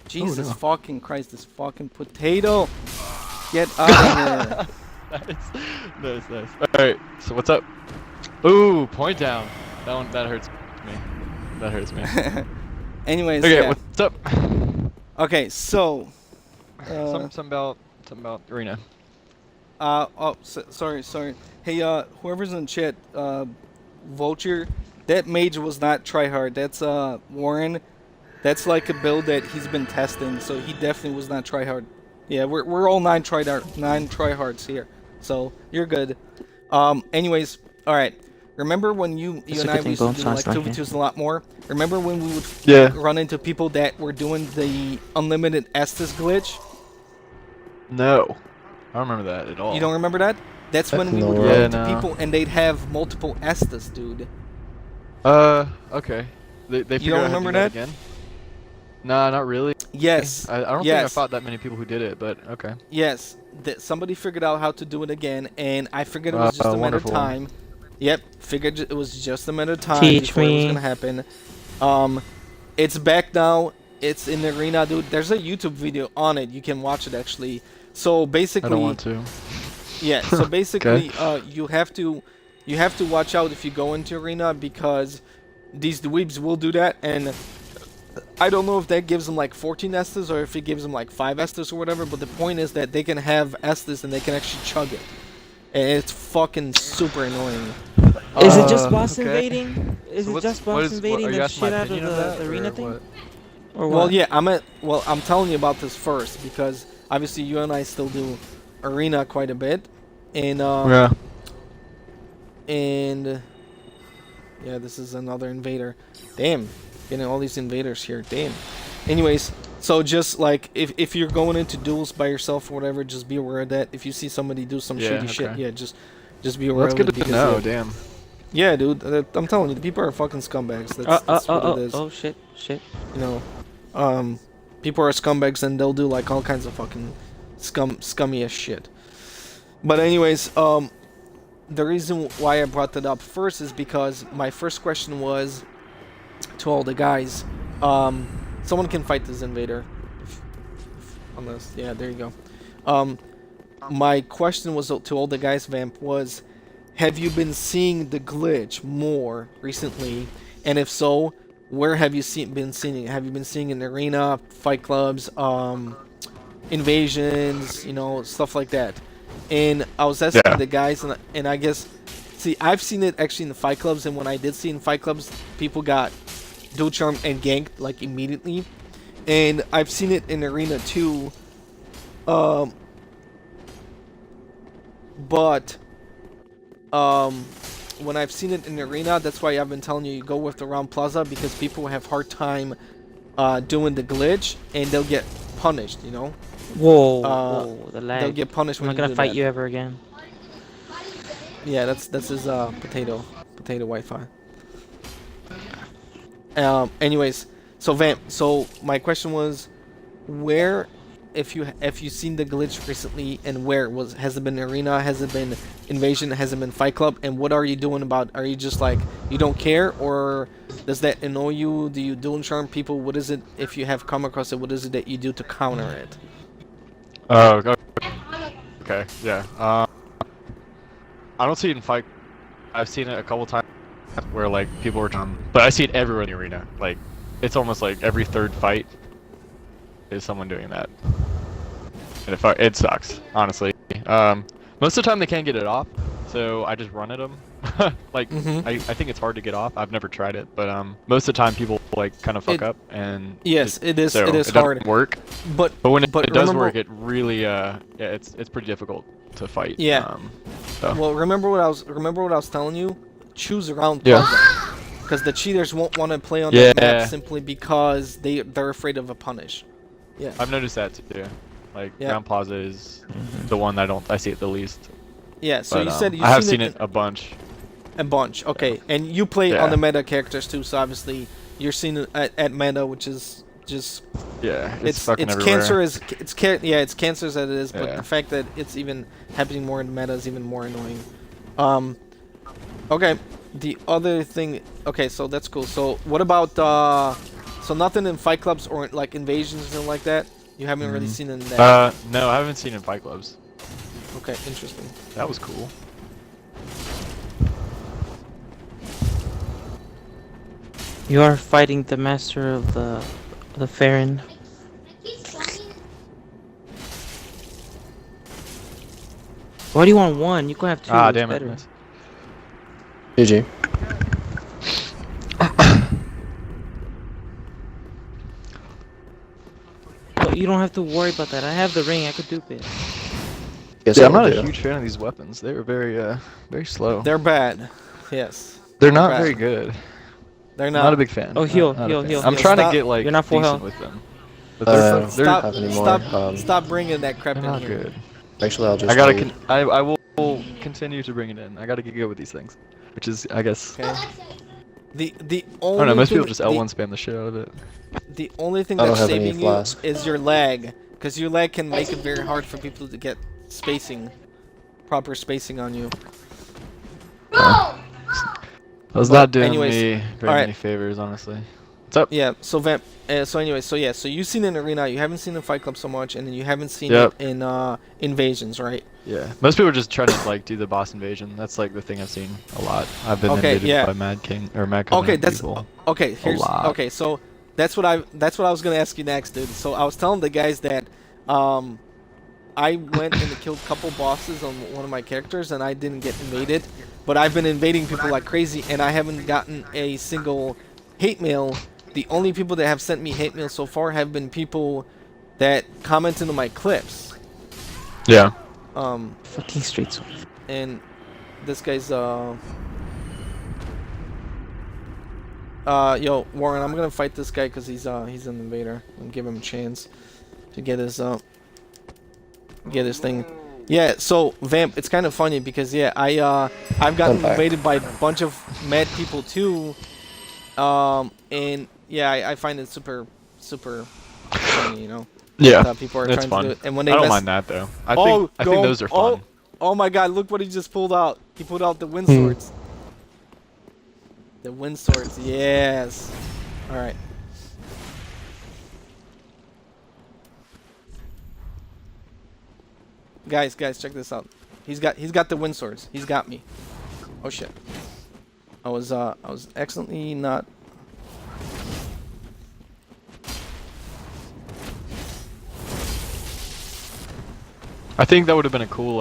Speaker 2: Jesus
Speaker 4: no.
Speaker 2: fucking Christ! This fucking potato. Get out of here.
Speaker 4: Nice. Alright, so what's up? Ooh, point down. That hurts me. That hurts me.
Speaker 2: Anyways,
Speaker 4: Okay,
Speaker 2: yeah.
Speaker 4: what's up?
Speaker 2: Okay, so.
Speaker 4: Something about arena.
Speaker 2: Sorry. Hey, whoever's in chat, Vulture, that mage was not tryhard. That's Warren. That's like a build that he's been testing, so he definitely was not tryhard. Yeah, we're all 9 tryhards here, so you're good. Anyways, all right. Remember when you and I used to do like 2v2s a lot more? Remember when we would run into people that were doing the unlimited Estus glitch?
Speaker 4: No. I don't remember that at all.
Speaker 2: You don't remember that? That's when we
Speaker 3: No.
Speaker 2: would
Speaker 3: Yeah,
Speaker 2: run into
Speaker 4: no.
Speaker 2: people and they'd have multiple Estus, dude.
Speaker 4: Okay. They figured
Speaker 2: don't
Speaker 4: out how to
Speaker 2: remember
Speaker 4: do
Speaker 2: that?
Speaker 4: again? Nah, not really.
Speaker 2: Yes.
Speaker 4: I don't think I fought that many people who did it, but okay.
Speaker 2: Yes. Somebody figured out how to do it again, and I figured it was just a matter of
Speaker 4: wonderful.
Speaker 2: time. Yep. Figured it was just a matter of time
Speaker 1: Teach
Speaker 2: before it was
Speaker 1: me.
Speaker 2: gonna happen. It's back now. It's in the arena, dude. There's a YouTube video on it. You can watch it actually. So basically,
Speaker 4: I don't want to.
Speaker 2: yeah. So basically, you have to watch out if you go into arena, because these dweebs will do that, and I don't know if that gives them like 14 Estus or if it gives them like 5 Estus or whatever, but the point is that they can have Estus and they can actually chug it. And it's fucking super annoying.
Speaker 1: Is it just boss
Speaker 4: okay.
Speaker 1: invading? Is
Speaker 4: So
Speaker 1: it
Speaker 4: what's-
Speaker 1: just
Speaker 4: what
Speaker 1: boss
Speaker 4: is- what-
Speaker 1: invading
Speaker 4: are you
Speaker 1: the
Speaker 4: asking my
Speaker 1: shit out of
Speaker 4: opinion
Speaker 1: the
Speaker 4: that,
Speaker 1: arena
Speaker 4: or
Speaker 1: thing?
Speaker 4: what?
Speaker 1: Or
Speaker 2: Well,
Speaker 1: what?
Speaker 2: yeah, I'm telling you about this first because obviously you and I still do arena quite a bit, and
Speaker 4: Yeah.
Speaker 2: and yeah, this is another invader. Damn, getting all these invaders here. Damn. Anyways, so just like if you're going into duels by yourself or whatever, just be aware of that. If you see somebody do some
Speaker 4: Yeah,
Speaker 2: shady shit,
Speaker 4: okay.
Speaker 2: yeah, just be
Speaker 4: Well,
Speaker 2: aware
Speaker 4: that's
Speaker 2: of
Speaker 4: good
Speaker 2: it.
Speaker 4: to
Speaker 2: because,
Speaker 4: know, damn.
Speaker 2: yeah, dude, I'm telling you, the people are fucking scumbags. That's what it is.
Speaker 1: Oh shit.
Speaker 2: You know, people are scumbags and they'll do like all kinds of fucking scummy as shit. But anyways, the reason why I brought that up first is because my first question was to all the guys, someone can fight this invader. Unless, yeah, there you go. my question was to all the guys, Vamp, was, have you been seeing the glitch more recently? And if so, where have you been seeing it? Have you been seeing it in arena, fight clubs, invasions, you know, stuff like that? And I was asking
Speaker 4: Yeah.
Speaker 2: the guys, and I guess, see, I've seen it actually in the fight clubs, and when I did see it in fight clubs, people got dual charm and ganked like immediately. And I've seen it in arena too. But when I've seen it in the arena, that's why I've been telling you go with the round plaza, because people have hard time doing the glitch and they'll get punished, you know.
Speaker 1: Whoa,
Speaker 2: Uh,
Speaker 1: whoa, the
Speaker 2: they'll
Speaker 1: lag.
Speaker 2: get punished
Speaker 1: I'm
Speaker 2: when
Speaker 1: not
Speaker 2: you
Speaker 1: gonna
Speaker 2: do
Speaker 1: fight
Speaker 2: that.
Speaker 1: you ever again.
Speaker 2: Yeah, that's his potato Wi-Fi. Anyways, so Vamp. So my question was, where, if you've seen the glitch recently, and where has it been arena, has it been invasion, has it been fight club, and what are you doing about? Are you just like you don't care, or does that annoy you? Do you dual charm people? What is it, if you have come across it? What is it that you do to counter it?
Speaker 4: Oh, okay, yeah. I don't see it in fight. I've seen it a couple times where like people were but I see it everywhere in the arena. Like, it's almost like every third fight is someone doing that, and it sucks, honestly. Most of the time they can't get it off, so I just run at them. Like, I think it's hard to get off. I've never tried it, but most of the time people like kind of fuck up, and
Speaker 2: Yes, it is.
Speaker 4: so
Speaker 2: It is
Speaker 4: doesn't
Speaker 2: hard.
Speaker 4: work.
Speaker 2: But
Speaker 4: when it does
Speaker 2: remember,
Speaker 4: work, it really yeah, it's pretty difficult to fight.
Speaker 2: Yeah.
Speaker 4: So.
Speaker 2: Well, remember what I was telling you? Choose around
Speaker 4: Yeah.
Speaker 2: plaza, because the cheaters won't want to play on that
Speaker 4: Yeah.
Speaker 2: map simply because they're afraid of a punish. Yeah.
Speaker 4: I've noticed that too. Like,
Speaker 2: Yeah.
Speaker 4: Ground Plaza is the one I see it the least.
Speaker 2: Yeah. So
Speaker 4: But,
Speaker 2: you said
Speaker 4: I have
Speaker 2: seen
Speaker 4: seen
Speaker 2: it
Speaker 4: it a bunch.
Speaker 2: a bunch. Okay, and you play
Speaker 4: Yeah.
Speaker 2: on the meta characters too, so obviously you're seeing it at meta, which is just
Speaker 4: Yeah, it's fucking
Speaker 2: it's
Speaker 4: everywhere.
Speaker 2: cancerous. It's cancerous as it is, but
Speaker 4: Yeah.
Speaker 2: the fact that it's even happening more in meta is even more annoying. Okay, the other thing. Okay, so that's cool. So what about so nothing in fight clubs or like invasions or something like that? You haven't really seen in that.
Speaker 4: No, I haven't seen it in fight clubs.
Speaker 2: Okay, interesting.
Speaker 4: That was cool.
Speaker 1: You are fighting the master of the Farron. Why do you want one? You can have two.
Speaker 4: Ah,
Speaker 1: it's
Speaker 4: damn it.
Speaker 1: better.
Speaker 4: Miss.
Speaker 3: GG.
Speaker 1: But you don't have to worry about that. I have the ring. I could dupe it.
Speaker 3: Guess
Speaker 4: Yeah, I'm
Speaker 3: I'll
Speaker 4: not
Speaker 3: do
Speaker 4: a
Speaker 3: it.
Speaker 4: huge fan of these weapons. They were very slow.
Speaker 2: They're bad. Yes.
Speaker 4: They're not
Speaker 2: bad.
Speaker 4: very good.
Speaker 2: They're
Speaker 4: I'm
Speaker 2: not.
Speaker 4: not a big fan.
Speaker 1: Oh, heal,
Speaker 4: Not a
Speaker 1: heal,
Speaker 4: fan.
Speaker 1: heal,
Speaker 4: I'm
Speaker 1: heal.
Speaker 4: trying
Speaker 2: Stop.
Speaker 4: to get like
Speaker 1: You're not full
Speaker 4: decent
Speaker 1: health.
Speaker 4: with them. But they're
Speaker 2: Stop.
Speaker 3: have any more.
Speaker 2: Stop. Stop bringing that crap
Speaker 4: they're
Speaker 2: in
Speaker 4: not
Speaker 2: here.
Speaker 4: good.
Speaker 3: Actually, I'll just.
Speaker 4: I gotta.
Speaker 3: leave.
Speaker 4: I will continue to bring it in. I gotta get good with these things, which is, I guess.
Speaker 2: Okay. The
Speaker 4: I
Speaker 2: only
Speaker 4: don't know. Most
Speaker 2: thing,
Speaker 4: people just L1 spam the shit out of it.
Speaker 2: the only thing
Speaker 3: I don't
Speaker 2: that's
Speaker 3: have any
Speaker 2: saving you
Speaker 3: flask.
Speaker 2: is your lag, because your lag can make it very hard for people to get proper spacing on you.
Speaker 4: I was
Speaker 2: But
Speaker 4: not doing
Speaker 2: anyways,
Speaker 4: me very
Speaker 2: alright.
Speaker 4: many favors, honestly. What's up?
Speaker 2: Yeah. So Vamp. So anyway, so yeah. So you've seen it in arena. You haven't seen it in fight club so much, and then you haven't seen
Speaker 4: Yep.
Speaker 2: it in invasions, right?
Speaker 4: Yeah. Most people are just trying to like do the boss invasion. That's like the thing I've seen a lot. I've been
Speaker 2: Okay,
Speaker 4: invaded
Speaker 2: yeah.
Speaker 4: by Mad King or Mad
Speaker 2: Okay,
Speaker 4: Covenant
Speaker 2: that's
Speaker 4: people.
Speaker 2: okay. Here's
Speaker 4: lot.
Speaker 2: okay. So that's what I was gonna ask you next, dude. So I was telling the guys that I went and killed a couple bosses on one of my characters, and I didn't get invaded. But I've been invading people like crazy, and I haven't gotten a single hate mail. The only people that have sent me hate mail so far have been people that commented on my clips.
Speaker 4: Yeah.
Speaker 1: Fucking straight sword.
Speaker 2: And this guy's yo, Warren, I'm gonna fight this guy because he's an invader and give him a chance to get his thing. Yeah, so Vamp, it's kind of funny because yeah, I've gotten
Speaker 3: Fun fact.
Speaker 2: invaded by a bunch of mad people too. And yeah, I find it super funny, you know.
Speaker 4: Yeah.
Speaker 2: That people are
Speaker 4: It's
Speaker 2: trying
Speaker 4: fun.
Speaker 2: to do it. And when
Speaker 4: I
Speaker 2: they
Speaker 4: don't
Speaker 2: mess,
Speaker 4: mind that though. I
Speaker 2: oh,
Speaker 4: think those are fun.
Speaker 2: Oh my god, look what he just pulled out. He pulled out the wind swords. The wind swords, yes. Alright. Guys, check this out. He's got the wind swords. He's got me. Oh shit. I was excellently not.
Speaker 4: I think that would have been a cool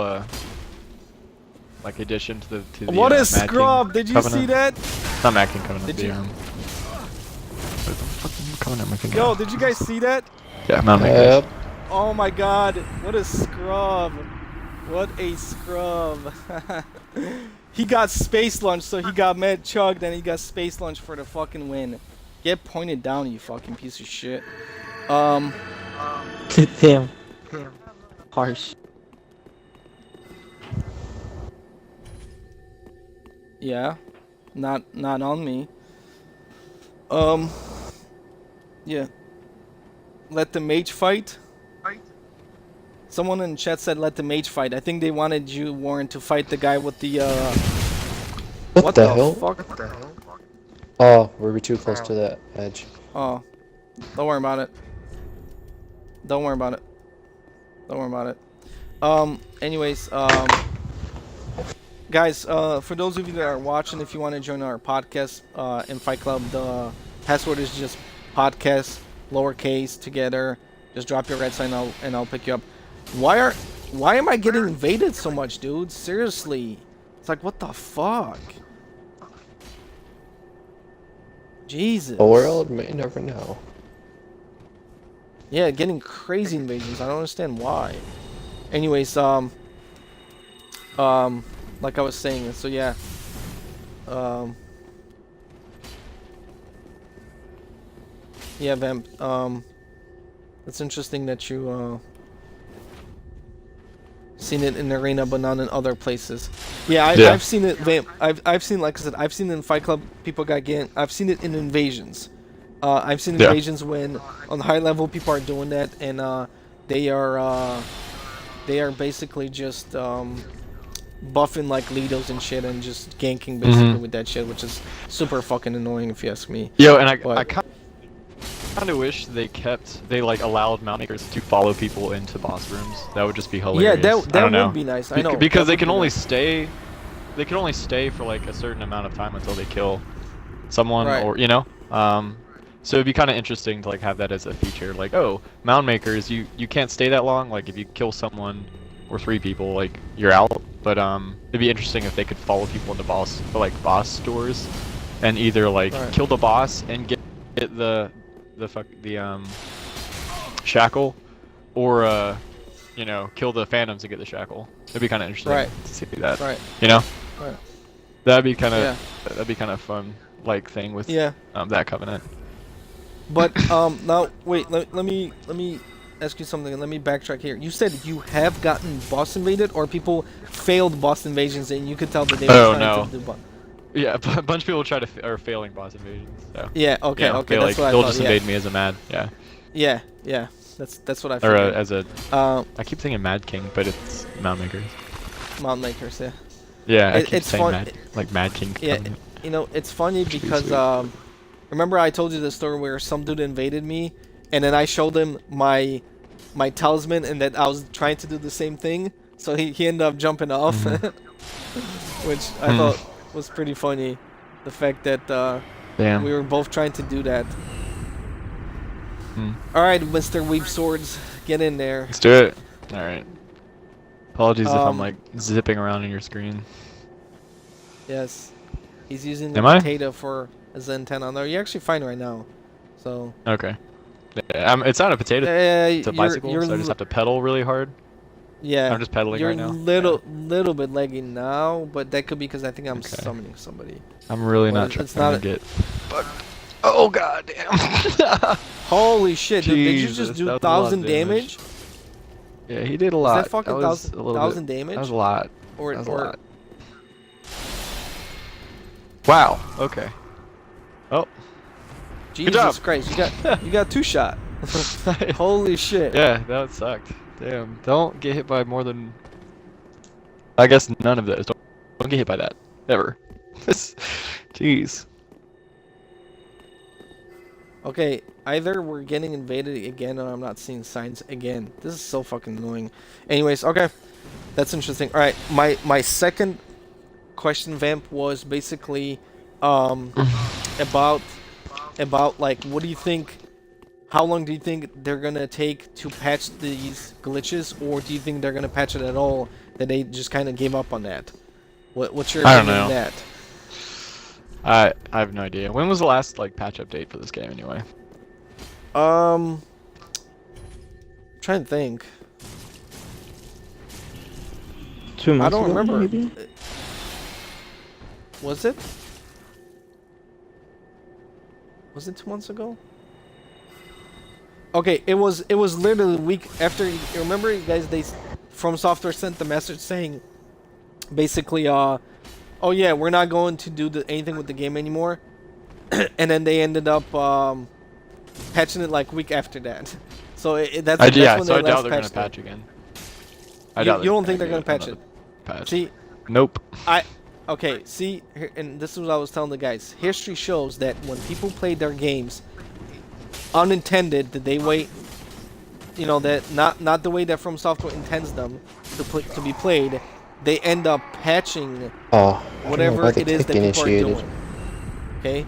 Speaker 4: like addition to the
Speaker 2: What is
Speaker 4: Mad King
Speaker 2: scrub? Did you see
Speaker 4: Covenant.
Speaker 2: that?
Speaker 4: Not Mad King Covenant.
Speaker 2: Did
Speaker 4: the,
Speaker 2: you-
Speaker 4: what the fucking Covenant am I thinking
Speaker 2: Yo,
Speaker 4: of?
Speaker 2: did you guys see that?
Speaker 4: Yeah, Mount Makers.
Speaker 3: Yep.
Speaker 2: Oh my god, what a scrub. What a scrub. He got space lunch, so he got med chugged, and he got space lunch for the fucking win. Get pointed down, you fucking piece of shit.
Speaker 1: Damn. Harsh.
Speaker 2: Yeah. Not on me. Yeah. Let the mage fight. Someone in chat said let the mage fight. I think they wanted you, Warren, to fight the guy with the
Speaker 3: What the hell?
Speaker 2: fuck?
Speaker 3: Oh, we're too close to the edge.
Speaker 2: Oh. Don't worry about it. Don't worry about it. Don't worry about it. Anyways, guys, for those of you that are watching, if you want to join our podcast in Fight Club, the password is just podcast, lowercase, together. Just drop your red sign and I'll pick you up. Why am I getting invaded so much, dude? Seriously. It's like, what the fuck? Jesus.
Speaker 3: The world may never know.
Speaker 2: Yeah, getting crazy invasions. I don't understand why. Anyways, like I was saying, so yeah. Yeah, Vamp. It's interesting that you seen it in the arena, but not in other places. Yeah, I've seen it. Vamp. I've seen, like I said, I've seen it in Fight Club. People got getting. I've seen it in invasions. I've seen invasions when on the high level people are doing that, and they are basically just buffing like Lidos and shit, and just ganking basically with that shit, which is super fucking annoying if you ask me.
Speaker 4: Yo, and I
Speaker 2: But-
Speaker 4: kind of wish they like allowed Mount Makers to follow people into boss rooms. That would just be hilarious.
Speaker 2: Yeah,
Speaker 4: I
Speaker 2: that
Speaker 4: don't know.
Speaker 2: would be nice. I know
Speaker 4: Because
Speaker 2: that
Speaker 4: they
Speaker 2: would
Speaker 4: can
Speaker 2: be
Speaker 4: only
Speaker 2: nice.
Speaker 4: stay. They can only stay for like a certain amount of time until they kill someone,
Speaker 2: Right.
Speaker 4: or so it'd be kind of interesting to like have that as a feature. Like, oh, Mound Makers, you can't stay that long. Like, if you kill someone or 3 people, like you're out. But it'd be interesting if they could follow people into boss doors, and either like
Speaker 2: Right.
Speaker 4: kill the boss and get the shackle, or kill the phantoms and get the shackle. It'd be kind of interesting
Speaker 2: Right.
Speaker 4: to see that.
Speaker 2: Right.
Speaker 4: You know,
Speaker 2: Right.
Speaker 4: that'd be kind of
Speaker 2: Yeah.
Speaker 4: that'd be kind of fun, like thing with
Speaker 2: Yeah.
Speaker 4: that covenant.
Speaker 2: But now wait, let me ask you something, and let me backtrack here. You said you have gotten boss invaded, or people failed boss invasions, and you could tell that they were
Speaker 4: Oh,
Speaker 2: trying
Speaker 4: no.
Speaker 2: to do boss.
Speaker 4: Yeah, a bunch of people are failing boss invasions. So.
Speaker 2: Yeah. Okay. Okay.
Speaker 4: They,
Speaker 2: That's what I
Speaker 4: they'll
Speaker 2: thought.
Speaker 4: just
Speaker 2: Yeah.
Speaker 4: invade me as a mad, yeah,
Speaker 2: Yeah. Yeah. That's what I
Speaker 4: or
Speaker 2: figured.
Speaker 4: as a.
Speaker 2: Um,
Speaker 4: I keep thinking Mad King, but it's Mount Makers.
Speaker 2: Mountain Makers. Yeah.
Speaker 4: Yeah, I
Speaker 2: It-
Speaker 4: keep
Speaker 2: it's
Speaker 4: saying
Speaker 2: fun-
Speaker 4: Mad King.
Speaker 2: Yeah.
Speaker 4: Covenant.
Speaker 2: You know, it's funny
Speaker 4: Should be
Speaker 2: because
Speaker 4: sweet.
Speaker 2: remember I told you the story where some dude invaded me, and then I showed him my talisman, and that I was trying to do the same thing. So he ended up jumping off, which I thought was pretty funny. The fact that
Speaker 4: Damn.
Speaker 2: we were both trying to do that.
Speaker 4: Hmm.
Speaker 2: All right, Mr. Weave Swords, get in there.
Speaker 4: Let's do it. All right. Apologies if I'm
Speaker 2: Um,
Speaker 4: like zipping around in your screen.
Speaker 2: Yes, he's using the
Speaker 4: Am I?
Speaker 2: potato for as an antenna. No, you're actually fine right now. So
Speaker 4: Okay. Yeah, it's not a potato. It's a bicycle,
Speaker 2: you're
Speaker 4: so I just have to pedal really hard.
Speaker 2: yeah.
Speaker 4: I'm just pedaling
Speaker 2: You're
Speaker 4: right now.
Speaker 2: little bit laggy now, but that could be because I think I'm
Speaker 4: Okay.
Speaker 2: summoning somebody.
Speaker 4: I'm really
Speaker 2: Well,
Speaker 4: not trying
Speaker 2: it's
Speaker 4: to
Speaker 2: not
Speaker 4: get. Oh god damn.
Speaker 2: Holy shit! Did you just
Speaker 4: Jesus,
Speaker 2: do
Speaker 4: that was a lot of
Speaker 2: 1,000 damage?
Speaker 4: Yeah, he did a
Speaker 2: Is
Speaker 4: lot.
Speaker 2: that fucking
Speaker 4: was a little bit-
Speaker 2: 1,000 damage?
Speaker 4: That was a lot.
Speaker 2: Or
Speaker 4: That was a
Speaker 2: or
Speaker 4: lot. Wow. Okay. Oh.
Speaker 2: Jesus
Speaker 4: job.
Speaker 2: Christ! You got 2 shot. Holy shit!
Speaker 4: Yeah, that sucked. Damn. Don't get hit by more than. I guess none of those. Don't get hit by that ever. Jeez.
Speaker 2: Okay, either we're getting invaded again or I'm not seeing signs again. This is so fucking annoying. Anyways, okay. That's interesting. Alright, my second question, Vamp, was basically about like what do you think, how long do you think they're gonna take to patch these glitches, or do you think they're gonna patch it at all, that they just kinda gave up on that? What's your
Speaker 4: I don't
Speaker 2: opinion on
Speaker 4: know.
Speaker 2: that?
Speaker 4: I have no idea. When was the last like patch update for this game anyway?
Speaker 2: I'm trying to think.
Speaker 1: 2
Speaker 2: I
Speaker 1: months
Speaker 2: don't
Speaker 1: ago,
Speaker 2: remember.
Speaker 1: maybe?
Speaker 2: Was it? Was it 2 months ago? Okay, it was literally a week after. You remember, you guys? From Software sent the message saying, basically, oh yeah, we're not going to do anything with the game anymore, and then they ended up patching it like a week after that. So that's when
Speaker 4: Yeah,
Speaker 2: they
Speaker 4: so I doubt
Speaker 2: last
Speaker 4: they're gonna
Speaker 2: patched
Speaker 4: patch
Speaker 2: it.
Speaker 4: again.
Speaker 2: You don't think they're gonna patch it?
Speaker 4: Patch.
Speaker 2: See,
Speaker 4: Nope.
Speaker 2: okay, see, and this is what I was telling the guys. History shows that when people play their games, unintended, that they wait, you know, that not the way that From Software intends them to be played, they end up patching
Speaker 3: Oh,
Speaker 2: whatever it is that
Speaker 3: tick
Speaker 2: people are
Speaker 3: initiated.
Speaker 2: doing. Okay,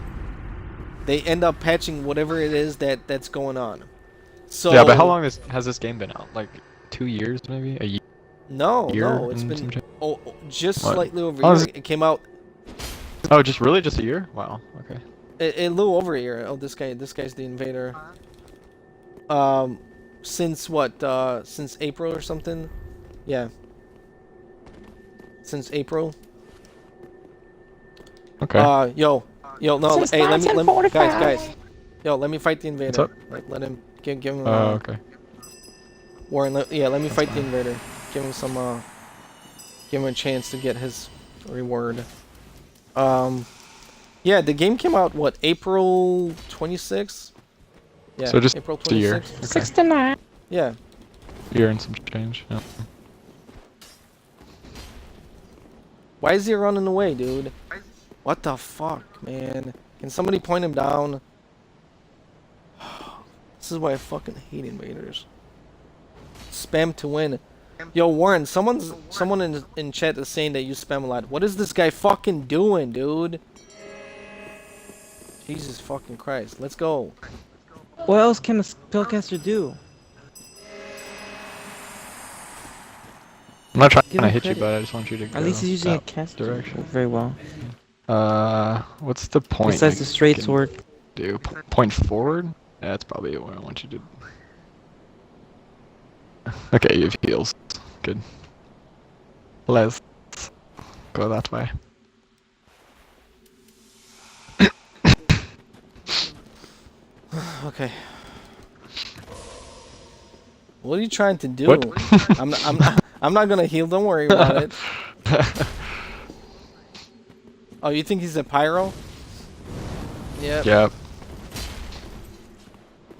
Speaker 2: they end up patching whatever it is that's going on. So
Speaker 4: Yeah, but how long has this game been out? Like 2 years, maybe? A year?
Speaker 2: No, it's
Speaker 4: and
Speaker 2: been
Speaker 4: some change?
Speaker 2: just
Speaker 4: What?
Speaker 2: slightly over
Speaker 4: Oh,
Speaker 2: a year. It came out
Speaker 4: Oh, just really just a year? Wow. Okay.
Speaker 2: a little over a year. Oh, this guy's the invader. Since what? Since April or something? Yeah. Since April.
Speaker 4: Okay.
Speaker 2: No,
Speaker 1: Since
Speaker 2: hey, let me,
Speaker 1: 1945.
Speaker 2: guys. Yo, let me fight the invader.
Speaker 4: up?
Speaker 2: Like, let him, give him,
Speaker 4: Oh, okay.
Speaker 2: Warren, let me fight the
Speaker 4: fine.
Speaker 2: invader. Give him some, give him a chance to get his reward. Yeah, the game came out, what, April 26th? Yeah,
Speaker 4: So just
Speaker 2: April
Speaker 4: a year.
Speaker 2: 26th.
Speaker 4: Okay.
Speaker 1: 69.
Speaker 2: Yeah.
Speaker 4: Year and some change. Yeah.
Speaker 2: Why is he running away, dude? What the fuck, man? Can somebody point him down? This is why I fucking hate invaders. Spam to win. Yo, Warren, someone in chat is saying that you spam a lot. What is this guy fucking doing, dude? Jesus fucking Christ. Let's go.
Speaker 1: What else can a spellcaster do?
Speaker 4: I'm not trying
Speaker 1: Give
Speaker 4: to
Speaker 1: him
Speaker 4: hit you,
Speaker 1: credit.
Speaker 4: but I just want you to go
Speaker 1: At least he's using a
Speaker 4: that
Speaker 1: caster
Speaker 4: direction.
Speaker 1: very well.
Speaker 4: What's the point?
Speaker 1: Besides
Speaker 4: I
Speaker 1: the straight
Speaker 4: can
Speaker 1: sword.
Speaker 4: Do point forward? Yeah, that's probably what I want you to. Okay, you have heals. Good. Let's go that way.
Speaker 2: Okay. What are you trying to do?
Speaker 4: What?
Speaker 2: I'm not gonna heal. Don't worry about it. Oh, you think he's a pyro? Yep.
Speaker 4: Yep.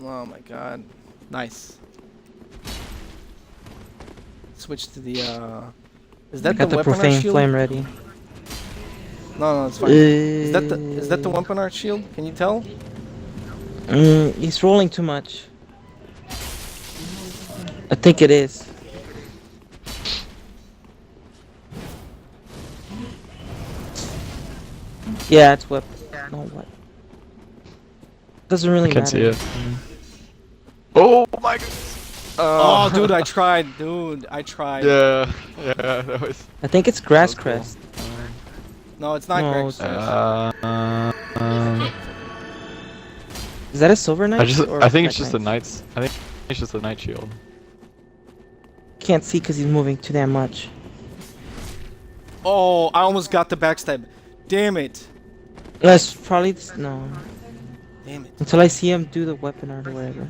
Speaker 2: Oh my god. Nice. Switch to the is that
Speaker 1: Got
Speaker 2: the
Speaker 1: the
Speaker 2: weapon
Speaker 1: profane
Speaker 2: art shield?
Speaker 1: flame ready.
Speaker 2: No, it's fine. Is that the weapon art shield? Can you tell?
Speaker 1: He's rolling too much. I think it is. Yeah, it's whip. No, what? Doesn't really
Speaker 4: I can
Speaker 1: matter.
Speaker 4: see it. Oh my god.
Speaker 2: Oh, dude, I tried. Dude, I tried.
Speaker 4: Yeah, that was.
Speaker 1: I think it's grass
Speaker 4: That was cool.
Speaker 1: crest.
Speaker 2: No, it's not
Speaker 1: No,
Speaker 2: Greg's.
Speaker 1: Is that a silver knight? or
Speaker 4: I think it's
Speaker 1: black
Speaker 4: just the
Speaker 1: knight?
Speaker 4: knights. I think it's just the knight shield.
Speaker 1: Can't see because he's moving too damn much.
Speaker 2: Oh, I almost got the backstab. Damn it.
Speaker 1: That's probably no.
Speaker 2: Damn it.
Speaker 1: Until I see him do the weapon art or whatever.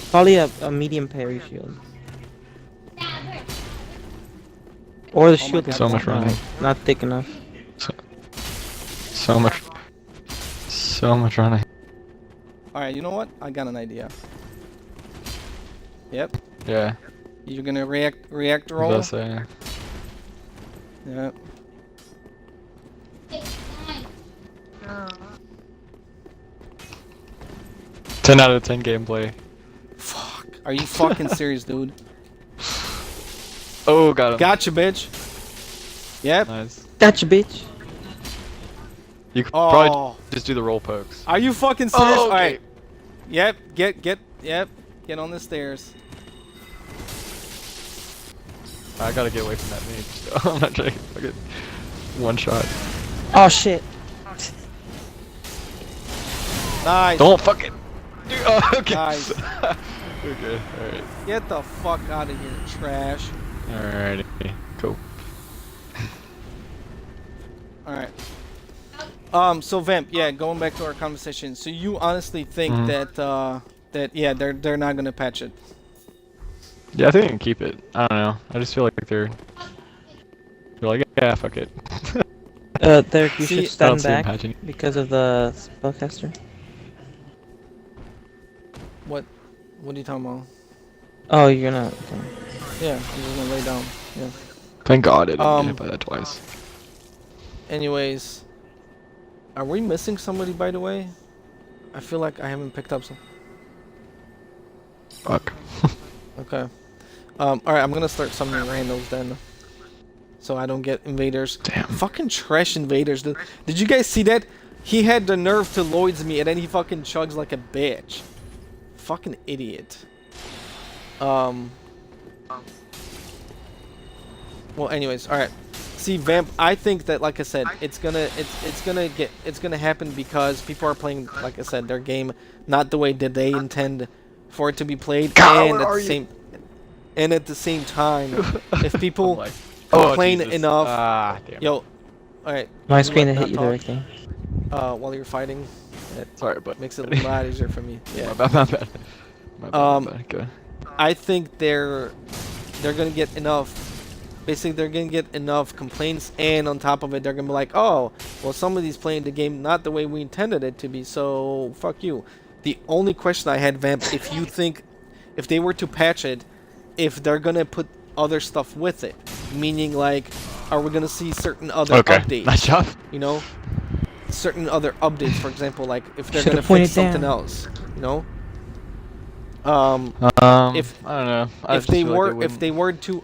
Speaker 1: Probably a medium parry shield. Or the
Speaker 2: Oh my
Speaker 1: shield
Speaker 2: God,
Speaker 1: is
Speaker 4: so much
Speaker 1: not,
Speaker 4: running.
Speaker 1: not thick enough.
Speaker 4: So much running.
Speaker 2: Alright, you know what? I got an idea. Yep.
Speaker 4: Yeah.
Speaker 2: You're gonna react roll?
Speaker 4: That's
Speaker 2: Yeah.
Speaker 4: 10 out of 10 gameplay.
Speaker 2: Fuck. Are you fucking serious, dude?
Speaker 4: Oh, got him.
Speaker 2: Gotcha, bitch. Yep.
Speaker 4: Nice.
Speaker 1: Gotcha, bitch.
Speaker 4: You could
Speaker 2: Oh.
Speaker 4: probably just do the roll pokes.
Speaker 2: Are you fucking serious?
Speaker 4: Oh,
Speaker 2: All right.
Speaker 4: okay.
Speaker 2: Yep. Yep. Get on the stairs.
Speaker 4: I gotta get away from that mage. So I'm not trying to fucking one shot.
Speaker 1: Oh shit.
Speaker 2: Nice.
Speaker 4: Don't fucking. Dude, oh, okay.
Speaker 2: Nice.
Speaker 4: Okay. All right.
Speaker 2: Get the fuck out of here, trash.
Speaker 4: Alrighty. Cool.
Speaker 2: All right. So Vamp, yeah, going back to our conversation. So you honestly think that yeah, they're not gonna patch it?
Speaker 4: Yeah, I think I can keep it. I don't know. I just feel like they're like, yeah, fuck it.
Speaker 1: Derek, you
Speaker 2: See,
Speaker 1: should stand
Speaker 4: see him
Speaker 1: back
Speaker 4: patching.
Speaker 1: because of the spellcaster.
Speaker 2: What are you talking about?
Speaker 1: Oh, you're gonna.
Speaker 2: Yeah, I'm just gonna lay down. Yeah.
Speaker 4: Thank God I didn't get
Speaker 2: Um,
Speaker 4: hit by that twice.
Speaker 2: Anyways, are we missing somebody, by the way? I feel like I haven't picked up some.
Speaker 4: Fuck.
Speaker 2: Okay. Alright, I'm gonna start summoning randos then. So I don't get invaders.
Speaker 4: Damn.
Speaker 2: Fucking trash invaders, dude. Did you guys see that? He had the nerve to Lloyds me and then he fucking chugs like a bitch. Fucking idiot. Well, anyways, alright. See, Vamp, I think that, like I said, it's gonna happen because people are playing, like I said, their game not the way that they intend for it to be played,
Speaker 4: God,
Speaker 2: and
Speaker 4: where
Speaker 2: at
Speaker 4: are
Speaker 2: the
Speaker 4: you?
Speaker 2: same time, if people
Speaker 4: I'm like,
Speaker 2: complain
Speaker 4: Jesus.
Speaker 2: enough,
Speaker 4: Ah, damn.
Speaker 2: yo, alright,
Speaker 1: My
Speaker 2: you
Speaker 1: screen
Speaker 2: like
Speaker 1: hit you,
Speaker 2: not
Speaker 1: Derek.
Speaker 2: talk,
Speaker 1: Thing.
Speaker 2: while you're fighting, it
Speaker 4: Sorry, but
Speaker 2: makes it a lot easier for me. Yeah.
Speaker 4: My bad. My bad. My bad. My bad. Go.
Speaker 2: I think they're gonna get enough. Basically, they're gonna get enough complaints, and on top of it, they're gonna be like, "Oh, well, somebody's playing the game not the way we intended it to be, so fuck you." The only question I had, Vamp, if you think, if they were to patch it, if they're gonna put other stuff with it, meaning like, are we gonna see certain other
Speaker 4: Okay.
Speaker 2: updates?
Speaker 4: Nice job.
Speaker 2: You know, certain other updates, for example, like if they're
Speaker 1: Should've
Speaker 2: gonna
Speaker 1: pointed
Speaker 2: fix something
Speaker 1: down.
Speaker 2: else, you know. If
Speaker 4: I don't know. I
Speaker 2: if
Speaker 4: just
Speaker 2: they
Speaker 4: feel like
Speaker 2: were
Speaker 4: wouldn't-
Speaker 2: if they were to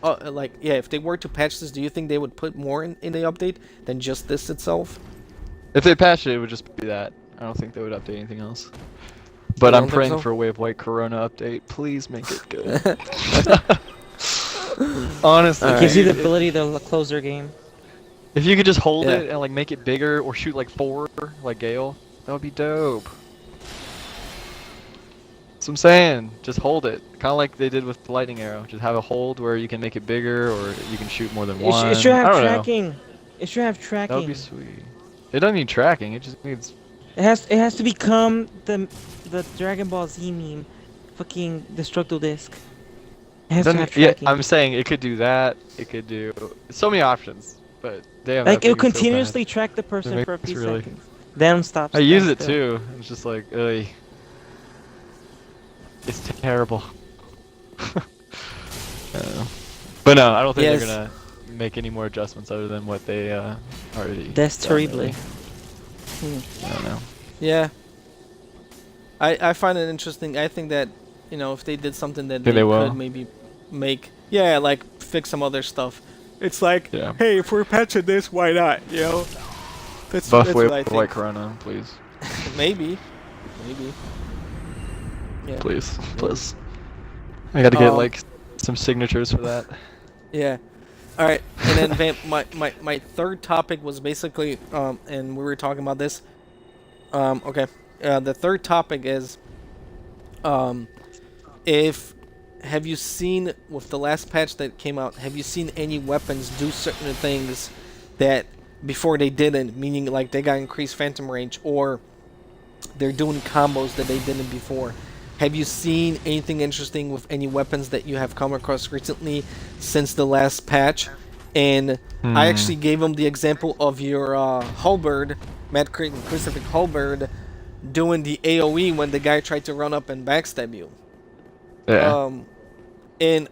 Speaker 2: if they were to patch this, do you think they would put more in the update than just this itself?
Speaker 4: If they patched it, it would just be that. I don't think they would update anything else. But
Speaker 2: You
Speaker 4: I'm
Speaker 2: don't think
Speaker 4: praying
Speaker 2: so?
Speaker 4: for a Wave White Corona update. Please make it good. Honestly,
Speaker 1: It gives you the
Speaker 4: dude,
Speaker 1: ability to close their game.
Speaker 4: if you could just hold
Speaker 2: Yeah.
Speaker 4: it and like make it bigger or shoot like 4 like Gale, that would be dope. That's what I'm saying. Just hold it. Kind of like they did with the lightning arrow. Just have a hold where you can make it bigger or you can shoot more than one.
Speaker 1: It should
Speaker 4: I
Speaker 1: have
Speaker 4: don't know.
Speaker 1: tracking. It should have
Speaker 4: That
Speaker 1: tracking.
Speaker 4: would be sweet. It doesn't need tracking. It just needs.
Speaker 1: It has to become the Dragon Ball Z meme, fucking destructo disc. It has to have
Speaker 4: Yeah,
Speaker 1: tracking.
Speaker 4: I'm saying it could do that. It could do so many options, but damn.
Speaker 1: Like
Speaker 4: that
Speaker 1: it'll
Speaker 4: thing is so
Speaker 1: continuously track the person
Speaker 4: It
Speaker 1: for a
Speaker 4: makes
Speaker 1: few
Speaker 4: really-
Speaker 1: seconds, then stops.
Speaker 4: bad. I use it
Speaker 1: still.
Speaker 4: too. It's just like, ugh. It's terrible. But no, I don't think
Speaker 2: Yes.
Speaker 4: they're gonna make any more adjustments other than what they already.
Speaker 1: That's
Speaker 4: done,
Speaker 1: terrible.
Speaker 4: really. I don't know.
Speaker 2: Yeah. I find it interesting. I think that, you know, if they did something that
Speaker 4: Think
Speaker 2: they
Speaker 4: they will?
Speaker 2: could maybe make, yeah, like fix some other stuff. It's like,
Speaker 4: Yeah.
Speaker 2: hey, if we're patching this, why not? You know. That's
Speaker 4: Buff
Speaker 2: what I
Speaker 4: Wave
Speaker 2: think.
Speaker 4: White Corona, please,
Speaker 2: Maybe. Yeah.
Speaker 4: please, please. I gotta get
Speaker 2: Um,
Speaker 4: like some signatures for that.
Speaker 2: Yeah. All right. And then Vamp, my third topic was basically and we were talking about this. Okay. The third topic is if have you seen with the last patch that came out, have you seen any weapons do certain things that before they didn't, meaning like they got increased phantom range or they're doing combos that they didn't before? Have you seen anything interesting with any weapons that you have come across recently since the last patch? And I actually gave him the example of your halberd, Mad Crucifix halberd, doing the AoE when the guy tried to run up and backstab you.
Speaker 4: Yeah.
Speaker 2: And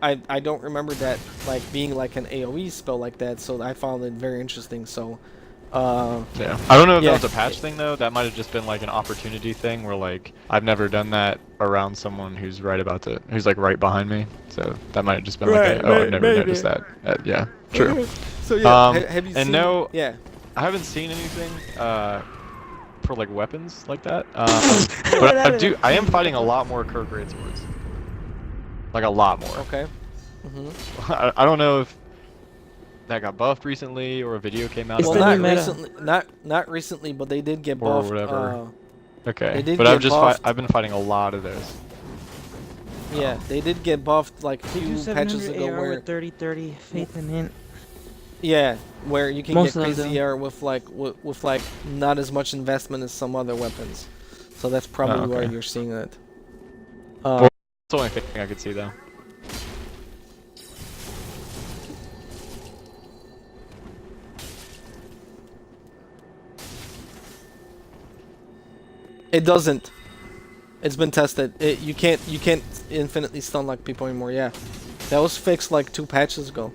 Speaker 2: I don't remember that like being like an AoE spell like that, so I found it very interesting. So
Speaker 4: Yeah. I don't know if
Speaker 2: Yeah.
Speaker 4: that was a patch thing though. That might have just been like an opportunity thing where like I've never done that around someone who's who's like right behind me. So that might have just been
Speaker 2: Right,
Speaker 4: like, oh, I've never
Speaker 2: maybe.
Speaker 4: noticed that. Yeah, true.
Speaker 2: So yeah,
Speaker 4: Um,
Speaker 2: have you
Speaker 4: and
Speaker 2: seen?
Speaker 4: no-
Speaker 2: Yeah.
Speaker 4: I haven't seen anything for like weapons like that. But I am fighting a lot more curved greatswords. Like a lot more.
Speaker 2: Okay. Mm-hmm.
Speaker 4: I don't know if that got buffed recently or a video came out
Speaker 1: It's
Speaker 2: Well,
Speaker 1: the
Speaker 4: about
Speaker 1: new
Speaker 2: not
Speaker 4: it.
Speaker 1: meta.
Speaker 2: recently, not recently, but they did get
Speaker 4: Or
Speaker 2: buffed.
Speaker 4: whatever.
Speaker 2: They
Speaker 4: Okay,
Speaker 2: did
Speaker 4: but
Speaker 2: get buffed.
Speaker 4: I've been fighting a lot of those.
Speaker 2: Yeah, they did get buffed like a
Speaker 1: They do
Speaker 2: few patches
Speaker 1: 700
Speaker 2: ago
Speaker 1: AR
Speaker 2: where
Speaker 1: with 30-30 faith and hint.
Speaker 2: yeah, where you can
Speaker 1: Most
Speaker 2: get
Speaker 1: of them
Speaker 2: crazy
Speaker 1: do.
Speaker 2: AR with with like not as much investment as some other weapons. So that's probably why
Speaker 4: okay.
Speaker 2: you're seeing it.
Speaker 4: Well, that's the only thing I could see though.
Speaker 2: It doesn't. It's been tested. You can't infinitely stun like people anymore. Yeah, that was fixed like 2 patches ago.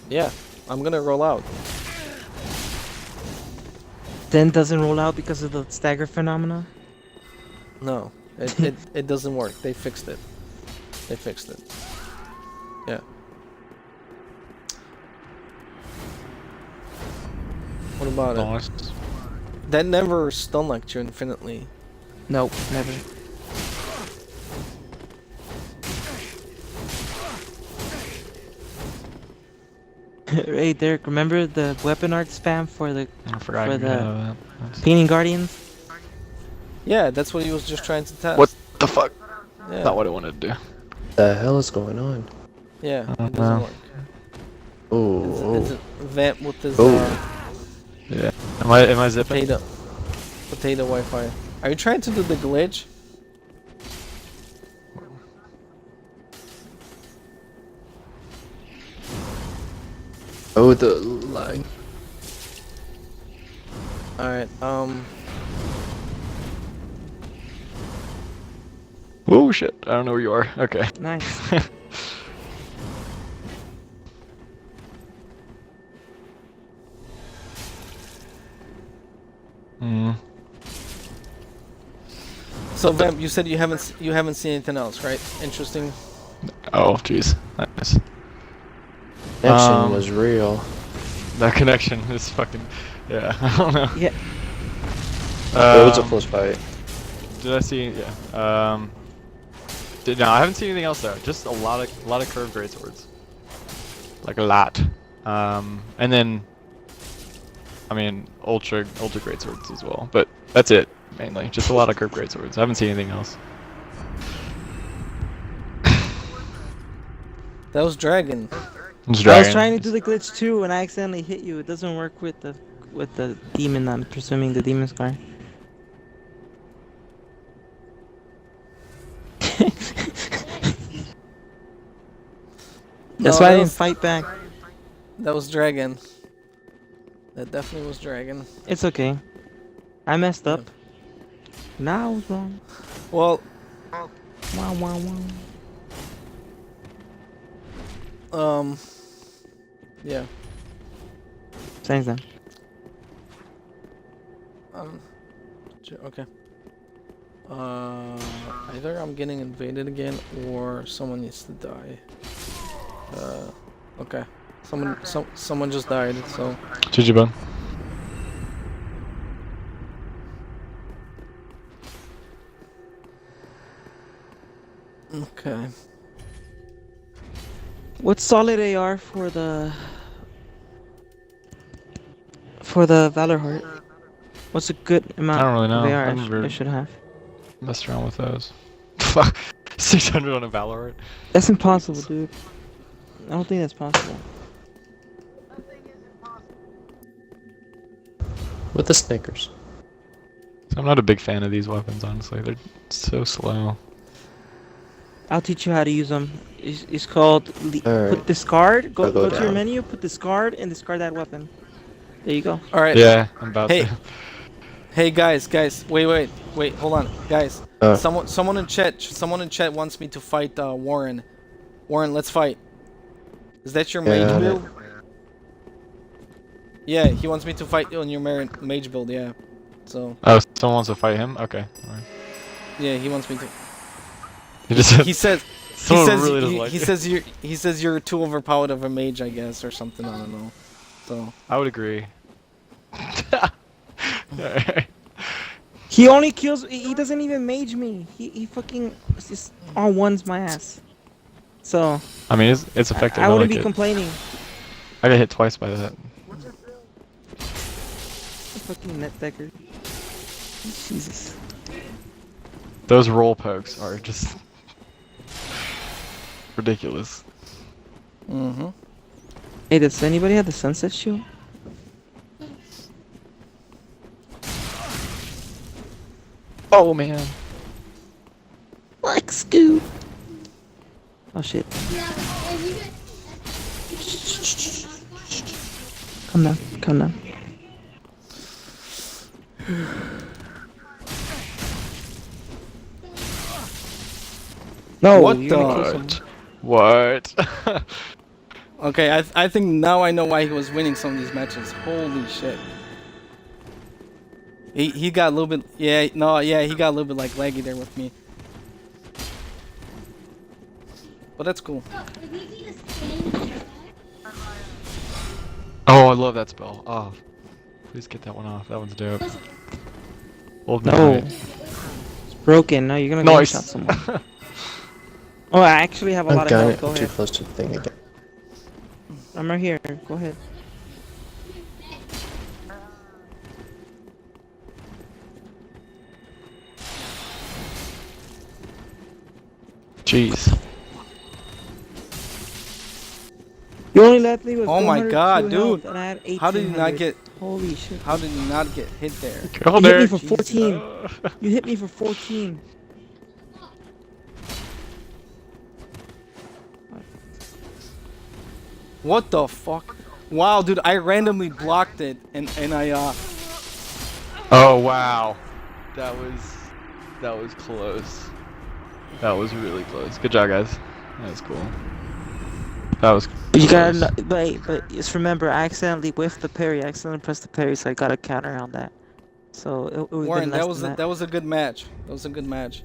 Speaker 2: Yeah, I'm gonna roll out.
Speaker 1: Then doesn't roll out because of the stagger phenomena.
Speaker 2: No, it doesn't work. They fixed it. They fixed it. Yeah. What about it?
Speaker 4: Nice.
Speaker 2: That never stun like you infinitely.
Speaker 1: Nope, never. Hey Derek, remember the weapon art spam for the
Speaker 4: I forgot
Speaker 1: For
Speaker 4: you
Speaker 1: the-
Speaker 4: had that. That's-
Speaker 1: painting guardians?
Speaker 2: Yeah, that's what he was just trying to test.
Speaker 4: What the fuck?
Speaker 2: Yeah.
Speaker 4: Not what I wanted to do.
Speaker 3: The hell is going on?
Speaker 2: Yeah,
Speaker 4: I
Speaker 2: it
Speaker 4: don't
Speaker 2: doesn't
Speaker 4: know.
Speaker 2: work.
Speaker 3: Oh,
Speaker 2: It's a vamp with this
Speaker 4: Yeah. Am I zipping?
Speaker 2: potato Wi-Fi. Are you trying to do the glitch?
Speaker 3: oh, the lag.
Speaker 2: Alright,
Speaker 4: Oh shit! I don't know where you are. Okay.
Speaker 1: Nice.
Speaker 4: Hmm.
Speaker 2: so Vamp, you said you haven't seen anything else, right? Interesting.
Speaker 4: Oh jeez. Nice.
Speaker 3: Connection was real.
Speaker 4: That connection is fucking. Yeah. I don't know.
Speaker 1: Yeah.
Speaker 3: It was a close fight.
Speaker 4: Did I see? Yeah. No, I haven't seen anything else though. Just a lot of curved greatswords. Like a lot. And then, I mean, ultra greatswords as well. But that's it mainly. Just a lot of curved greatswords. I haven't seen anything else.
Speaker 2: That was Dragon.
Speaker 4: It's
Speaker 1: I was
Speaker 4: dragon.
Speaker 1: trying to do the glitch too, and I accidentally hit you. It doesn't work with the demon. I'm presuming the demon scar. That's
Speaker 2: No,
Speaker 1: why I
Speaker 2: that
Speaker 1: didn't
Speaker 2: was-
Speaker 1: fight back.
Speaker 2: That was Dragon. That definitely was Dragon.
Speaker 1: It's okay. I messed up. Nah, I was wrong.
Speaker 2: Well,
Speaker 1: Wow, wow, wow.
Speaker 2: yeah.
Speaker 1: Thanks then.
Speaker 2: Okay. Either I'm getting invaded again or someone needs to die. Okay. Someone just died, so
Speaker 4: GG, bud.
Speaker 2: okay.
Speaker 1: What's solid AR for the Valor Heart? What's a good amount
Speaker 4: I don't really know.
Speaker 1: of AR
Speaker 4: I've never
Speaker 1: I should have?
Speaker 4: messed around with those. Fuck. 600 on a Valorant.
Speaker 1: That's impossible, dude. I don't think that's possible.
Speaker 3: With the Snickers.
Speaker 4: I'm not a big fan of these weapons, honestly. They're so slow.
Speaker 1: I'll teach you how to use them. It's called
Speaker 3: Alright.
Speaker 1: put discard. Go
Speaker 3: I'll go
Speaker 1: to your
Speaker 3: down.
Speaker 1: menu, put discard, and discard that weapon. There you go.
Speaker 2: All right.
Speaker 4: Yeah, I'm about
Speaker 2: Hey.
Speaker 4: to.
Speaker 2: Hey guys, wait, hold on, guys.
Speaker 3: Uh.
Speaker 2: Someone in chat wants me to fight Warren. Warren, let's fight. Is that your
Speaker 3: Yeah.
Speaker 2: mage build? Yeah, he wants me to fight you on your mage build. Yeah. So
Speaker 4: Oh, someone wants to fight him? Okay. Alright.
Speaker 2: yeah, he wants me to.
Speaker 4: He just
Speaker 2: He says.
Speaker 4: someone really doesn't like
Speaker 2: He
Speaker 4: you.
Speaker 2: says you're too overpowered of a mage, I guess, or something. I don't know. So
Speaker 4: I would agree. Alright.
Speaker 1: He only kills. He doesn't even mage me. He fucking just on ones my ass. So
Speaker 4: I mean, it's effective.
Speaker 1: I
Speaker 4: I
Speaker 1: wouldn't
Speaker 4: like
Speaker 1: be
Speaker 4: it.
Speaker 1: complaining.
Speaker 4: I got hit twice by that.
Speaker 1: Fucking net decker. Jesus.
Speaker 4: Those roll pokes are just ridiculous.
Speaker 2: Mm-hmm.
Speaker 1: Hey, does anybody have the sunset shield?
Speaker 4: Oh man.
Speaker 1: Like Scoot. Oh shit. Come down. Come down. No,
Speaker 2: What
Speaker 1: you're gonna kill
Speaker 2: the-
Speaker 1: someone.
Speaker 4: What?
Speaker 2: Okay, I think now I know why he was winning some of these matches. Holy shit. He got a little bit he got a little bit like laggy there with me. But that's cool.
Speaker 4: Oh, I love that spell. Oh, please get that one off. That one's dope. Old
Speaker 1: No.
Speaker 4: Midnight.
Speaker 1: It's broken. No, you're gonna
Speaker 4: Nice.
Speaker 1: one-shot someone. Oh, I actually have a
Speaker 3: I'm
Speaker 1: lot of
Speaker 3: got
Speaker 1: health.
Speaker 3: it
Speaker 1: Go
Speaker 3: too
Speaker 1: ahead.
Speaker 3: close to the thing again.
Speaker 1: I'm right here. Go ahead.
Speaker 4: Jeez.
Speaker 1: You only left me with
Speaker 2: Oh my
Speaker 1: 402
Speaker 2: God,
Speaker 1: health,
Speaker 2: dude.
Speaker 1: and I had 1800.
Speaker 2: How did you not get
Speaker 1: Holy shit.
Speaker 2: how did you not get hit there?
Speaker 4: Careful
Speaker 1: You hit
Speaker 4: there.
Speaker 1: me for
Speaker 2: Jesus.
Speaker 1: 14. You hit me for 14.
Speaker 2: What the fuck? Wow, dude, I randomly blocked it and I
Speaker 4: Oh wow. That was close. That was really close. Good job, guys. That was cool. That was.
Speaker 1: But you gotta,
Speaker 4: close.
Speaker 1: but just remember, I accidentally whiffed the parry. I accidentally pressed the parry, so I got a counter on that. So it would have
Speaker 2: Warren,
Speaker 1: been less
Speaker 2: that was
Speaker 1: than
Speaker 2: that was a good match. That was a good match.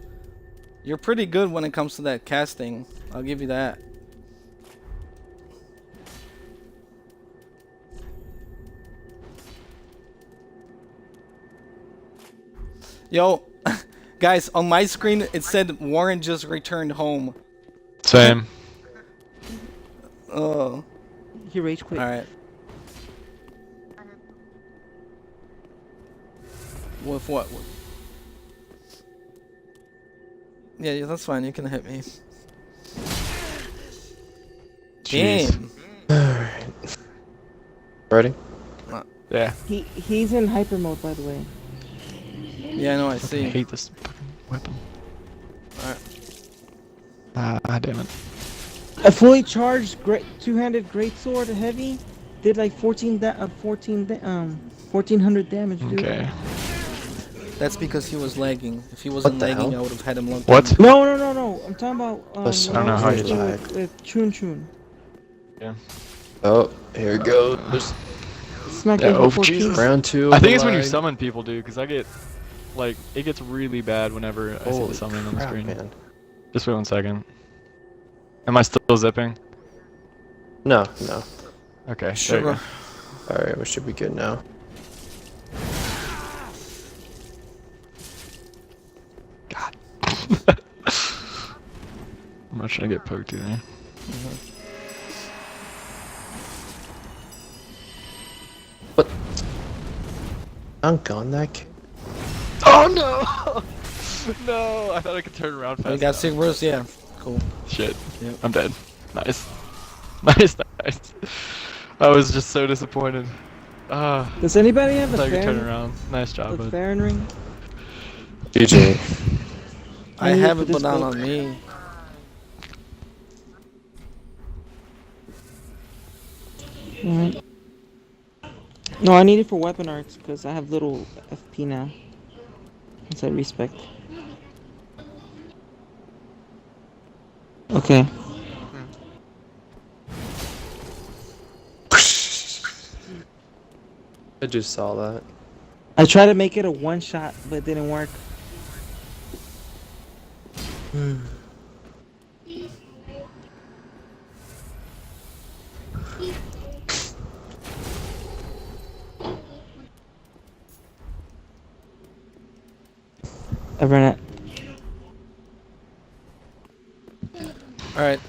Speaker 2: You're pretty good when it comes to that casting. I'll give you that. Yo, guys, on my screen it said Warren just returned home.
Speaker 4: Same.
Speaker 2: Oh,
Speaker 1: He rage quit.
Speaker 2: all right. With what? Yeah, that's fine. You can hit me.
Speaker 4: Jeez.
Speaker 2: Damn.
Speaker 3: Alright. Ready?
Speaker 4: Yeah.
Speaker 1: He's in hyper mode, by the way.
Speaker 2: Yeah, I know. I
Speaker 4: I
Speaker 2: see.
Speaker 4: hate this fucking weapon.
Speaker 2: Alright.
Speaker 4: Ah, damn it.
Speaker 1: A fully charged two-handed greatsword heavy did like 1400 damage, dude.
Speaker 4: Okay.
Speaker 2: That's because he was lagging. If he wasn't
Speaker 3: the
Speaker 2: lagging,
Speaker 3: hell?
Speaker 2: I would have had him locked
Speaker 4: What?
Speaker 2: in.
Speaker 1: No. I'm talking about
Speaker 3: Listen,
Speaker 4: I don't know how you
Speaker 1: with,
Speaker 4: do
Speaker 1: with Chun Chun.
Speaker 3: Oh, here it goes.
Speaker 1: Smack
Speaker 4: Yeah,
Speaker 1: level
Speaker 4: oh,
Speaker 1: 14.
Speaker 4: Jesus.
Speaker 3: Round two.
Speaker 4: I
Speaker 3: of
Speaker 4: think
Speaker 3: the
Speaker 4: it's when you
Speaker 3: lag.
Speaker 4: summon people, dude, because I get, like, it gets really bad whenever I see
Speaker 3: Holy
Speaker 4: the summoning on the
Speaker 3: crap,
Speaker 4: screen.
Speaker 3: man.
Speaker 4: Just wait 1 second. Am I still zipping?
Speaker 3: No.
Speaker 4: Okay, there you
Speaker 2: Sure.
Speaker 4: go.
Speaker 3: Alright, we should be good now.
Speaker 4: God. I'm not trying to get poked either.
Speaker 3: What? Dunk on that kid.
Speaker 4: Oh no! No, I thought I could turn around fast.
Speaker 2: We got
Speaker 4: enough.
Speaker 2: sick burst, yeah. Cool.
Speaker 4: Shit.
Speaker 2: Yep.
Speaker 4: I'm dead. Nice. Nice. I was just so disappointed. Ah,
Speaker 1: Does anybody
Speaker 4: I
Speaker 1: have the
Speaker 4: thought you could turn
Speaker 1: Farron,
Speaker 4: around. Nice job,
Speaker 1: the
Speaker 4: bud.
Speaker 1: Farron ring?
Speaker 3: GG.
Speaker 2: I
Speaker 1: need
Speaker 2: have
Speaker 1: for
Speaker 2: it,
Speaker 1: this
Speaker 2: but not
Speaker 1: book.
Speaker 2: on me.
Speaker 1: Alright. No, I need it for weapon arts because I have little FP now. Inside respect. Okay.
Speaker 3: just saw that.
Speaker 1: I tried to make it a one shot, but it didn't work. I ran it.
Speaker 2: All right.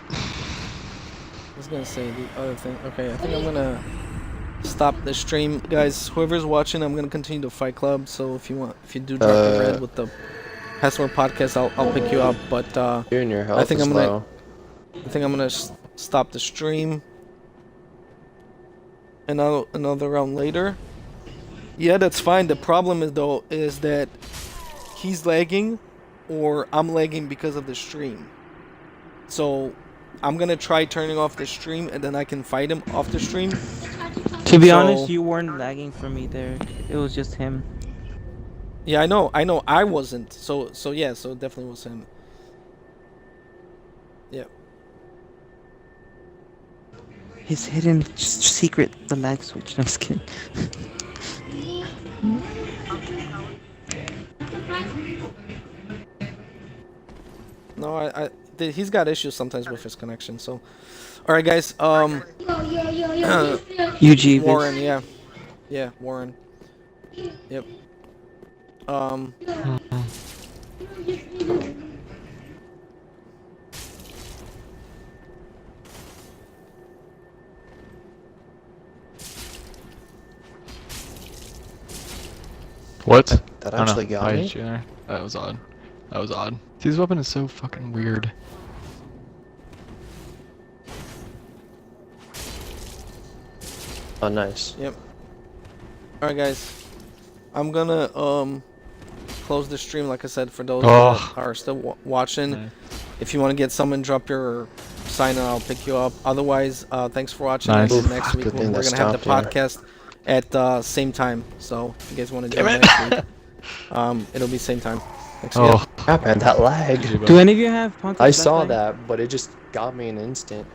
Speaker 2: I was gonna say the other thing. Okay, I think I'm gonna stop the stream, guys. Whoever's watching, I'm gonna continue to Fight Club. So if you do drop a red with the Password Podcast, I'll pick you up. But
Speaker 3: You're in your health
Speaker 2: I think
Speaker 3: is
Speaker 2: I'm gonna
Speaker 3: low.
Speaker 2: stop the stream. Another round later. Yeah, that's fine. The problem is that he's lagging, or I'm lagging because of the stream. So I'm gonna try turning off the stream, and then I can fight him off the stream.
Speaker 1: To be
Speaker 2: So-
Speaker 1: honest, you weren't lagging for me there. It was just him.
Speaker 2: Yeah, I know. I wasn't. So yeah. So it definitely was him. Yeah.
Speaker 1: His hidden secret, the lag switch. No, I'm just kidding.
Speaker 2: No, he's got issues sometimes with his connection. So, all right, guys.
Speaker 1: UG.
Speaker 2: Warren. Yeah, Warren. Yep.
Speaker 4: What?
Speaker 3: That
Speaker 4: I don't know.
Speaker 3: actually got
Speaker 4: I
Speaker 3: me?
Speaker 4: hit you there. That was odd. That was odd. This weapon is so fucking weird.
Speaker 3: Oh, nice.
Speaker 2: Yep. All right, guys. I'm gonna close the stream, like I said, for those that are still watching.
Speaker 4: Yeah.
Speaker 2: If you want to get someone, drop your sign and I'll pick you up. Otherwise, thanks for watching.
Speaker 4: Nice.
Speaker 2: And next week
Speaker 3: Good
Speaker 2: we're
Speaker 3: thing
Speaker 2: gonna
Speaker 3: that
Speaker 2: have the
Speaker 3: stopped, yeah.
Speaker 2: podcast at the same time. So if you guys want to join next week, it'll be same time. Thanks again.
Speaker 3: Crap, man, that lag.
Speaker 1: Do any of you have Pontius
Speaker 3: I saw
Speaker 1: Black Knight?
Speaker 3: that, but it just got me an instant.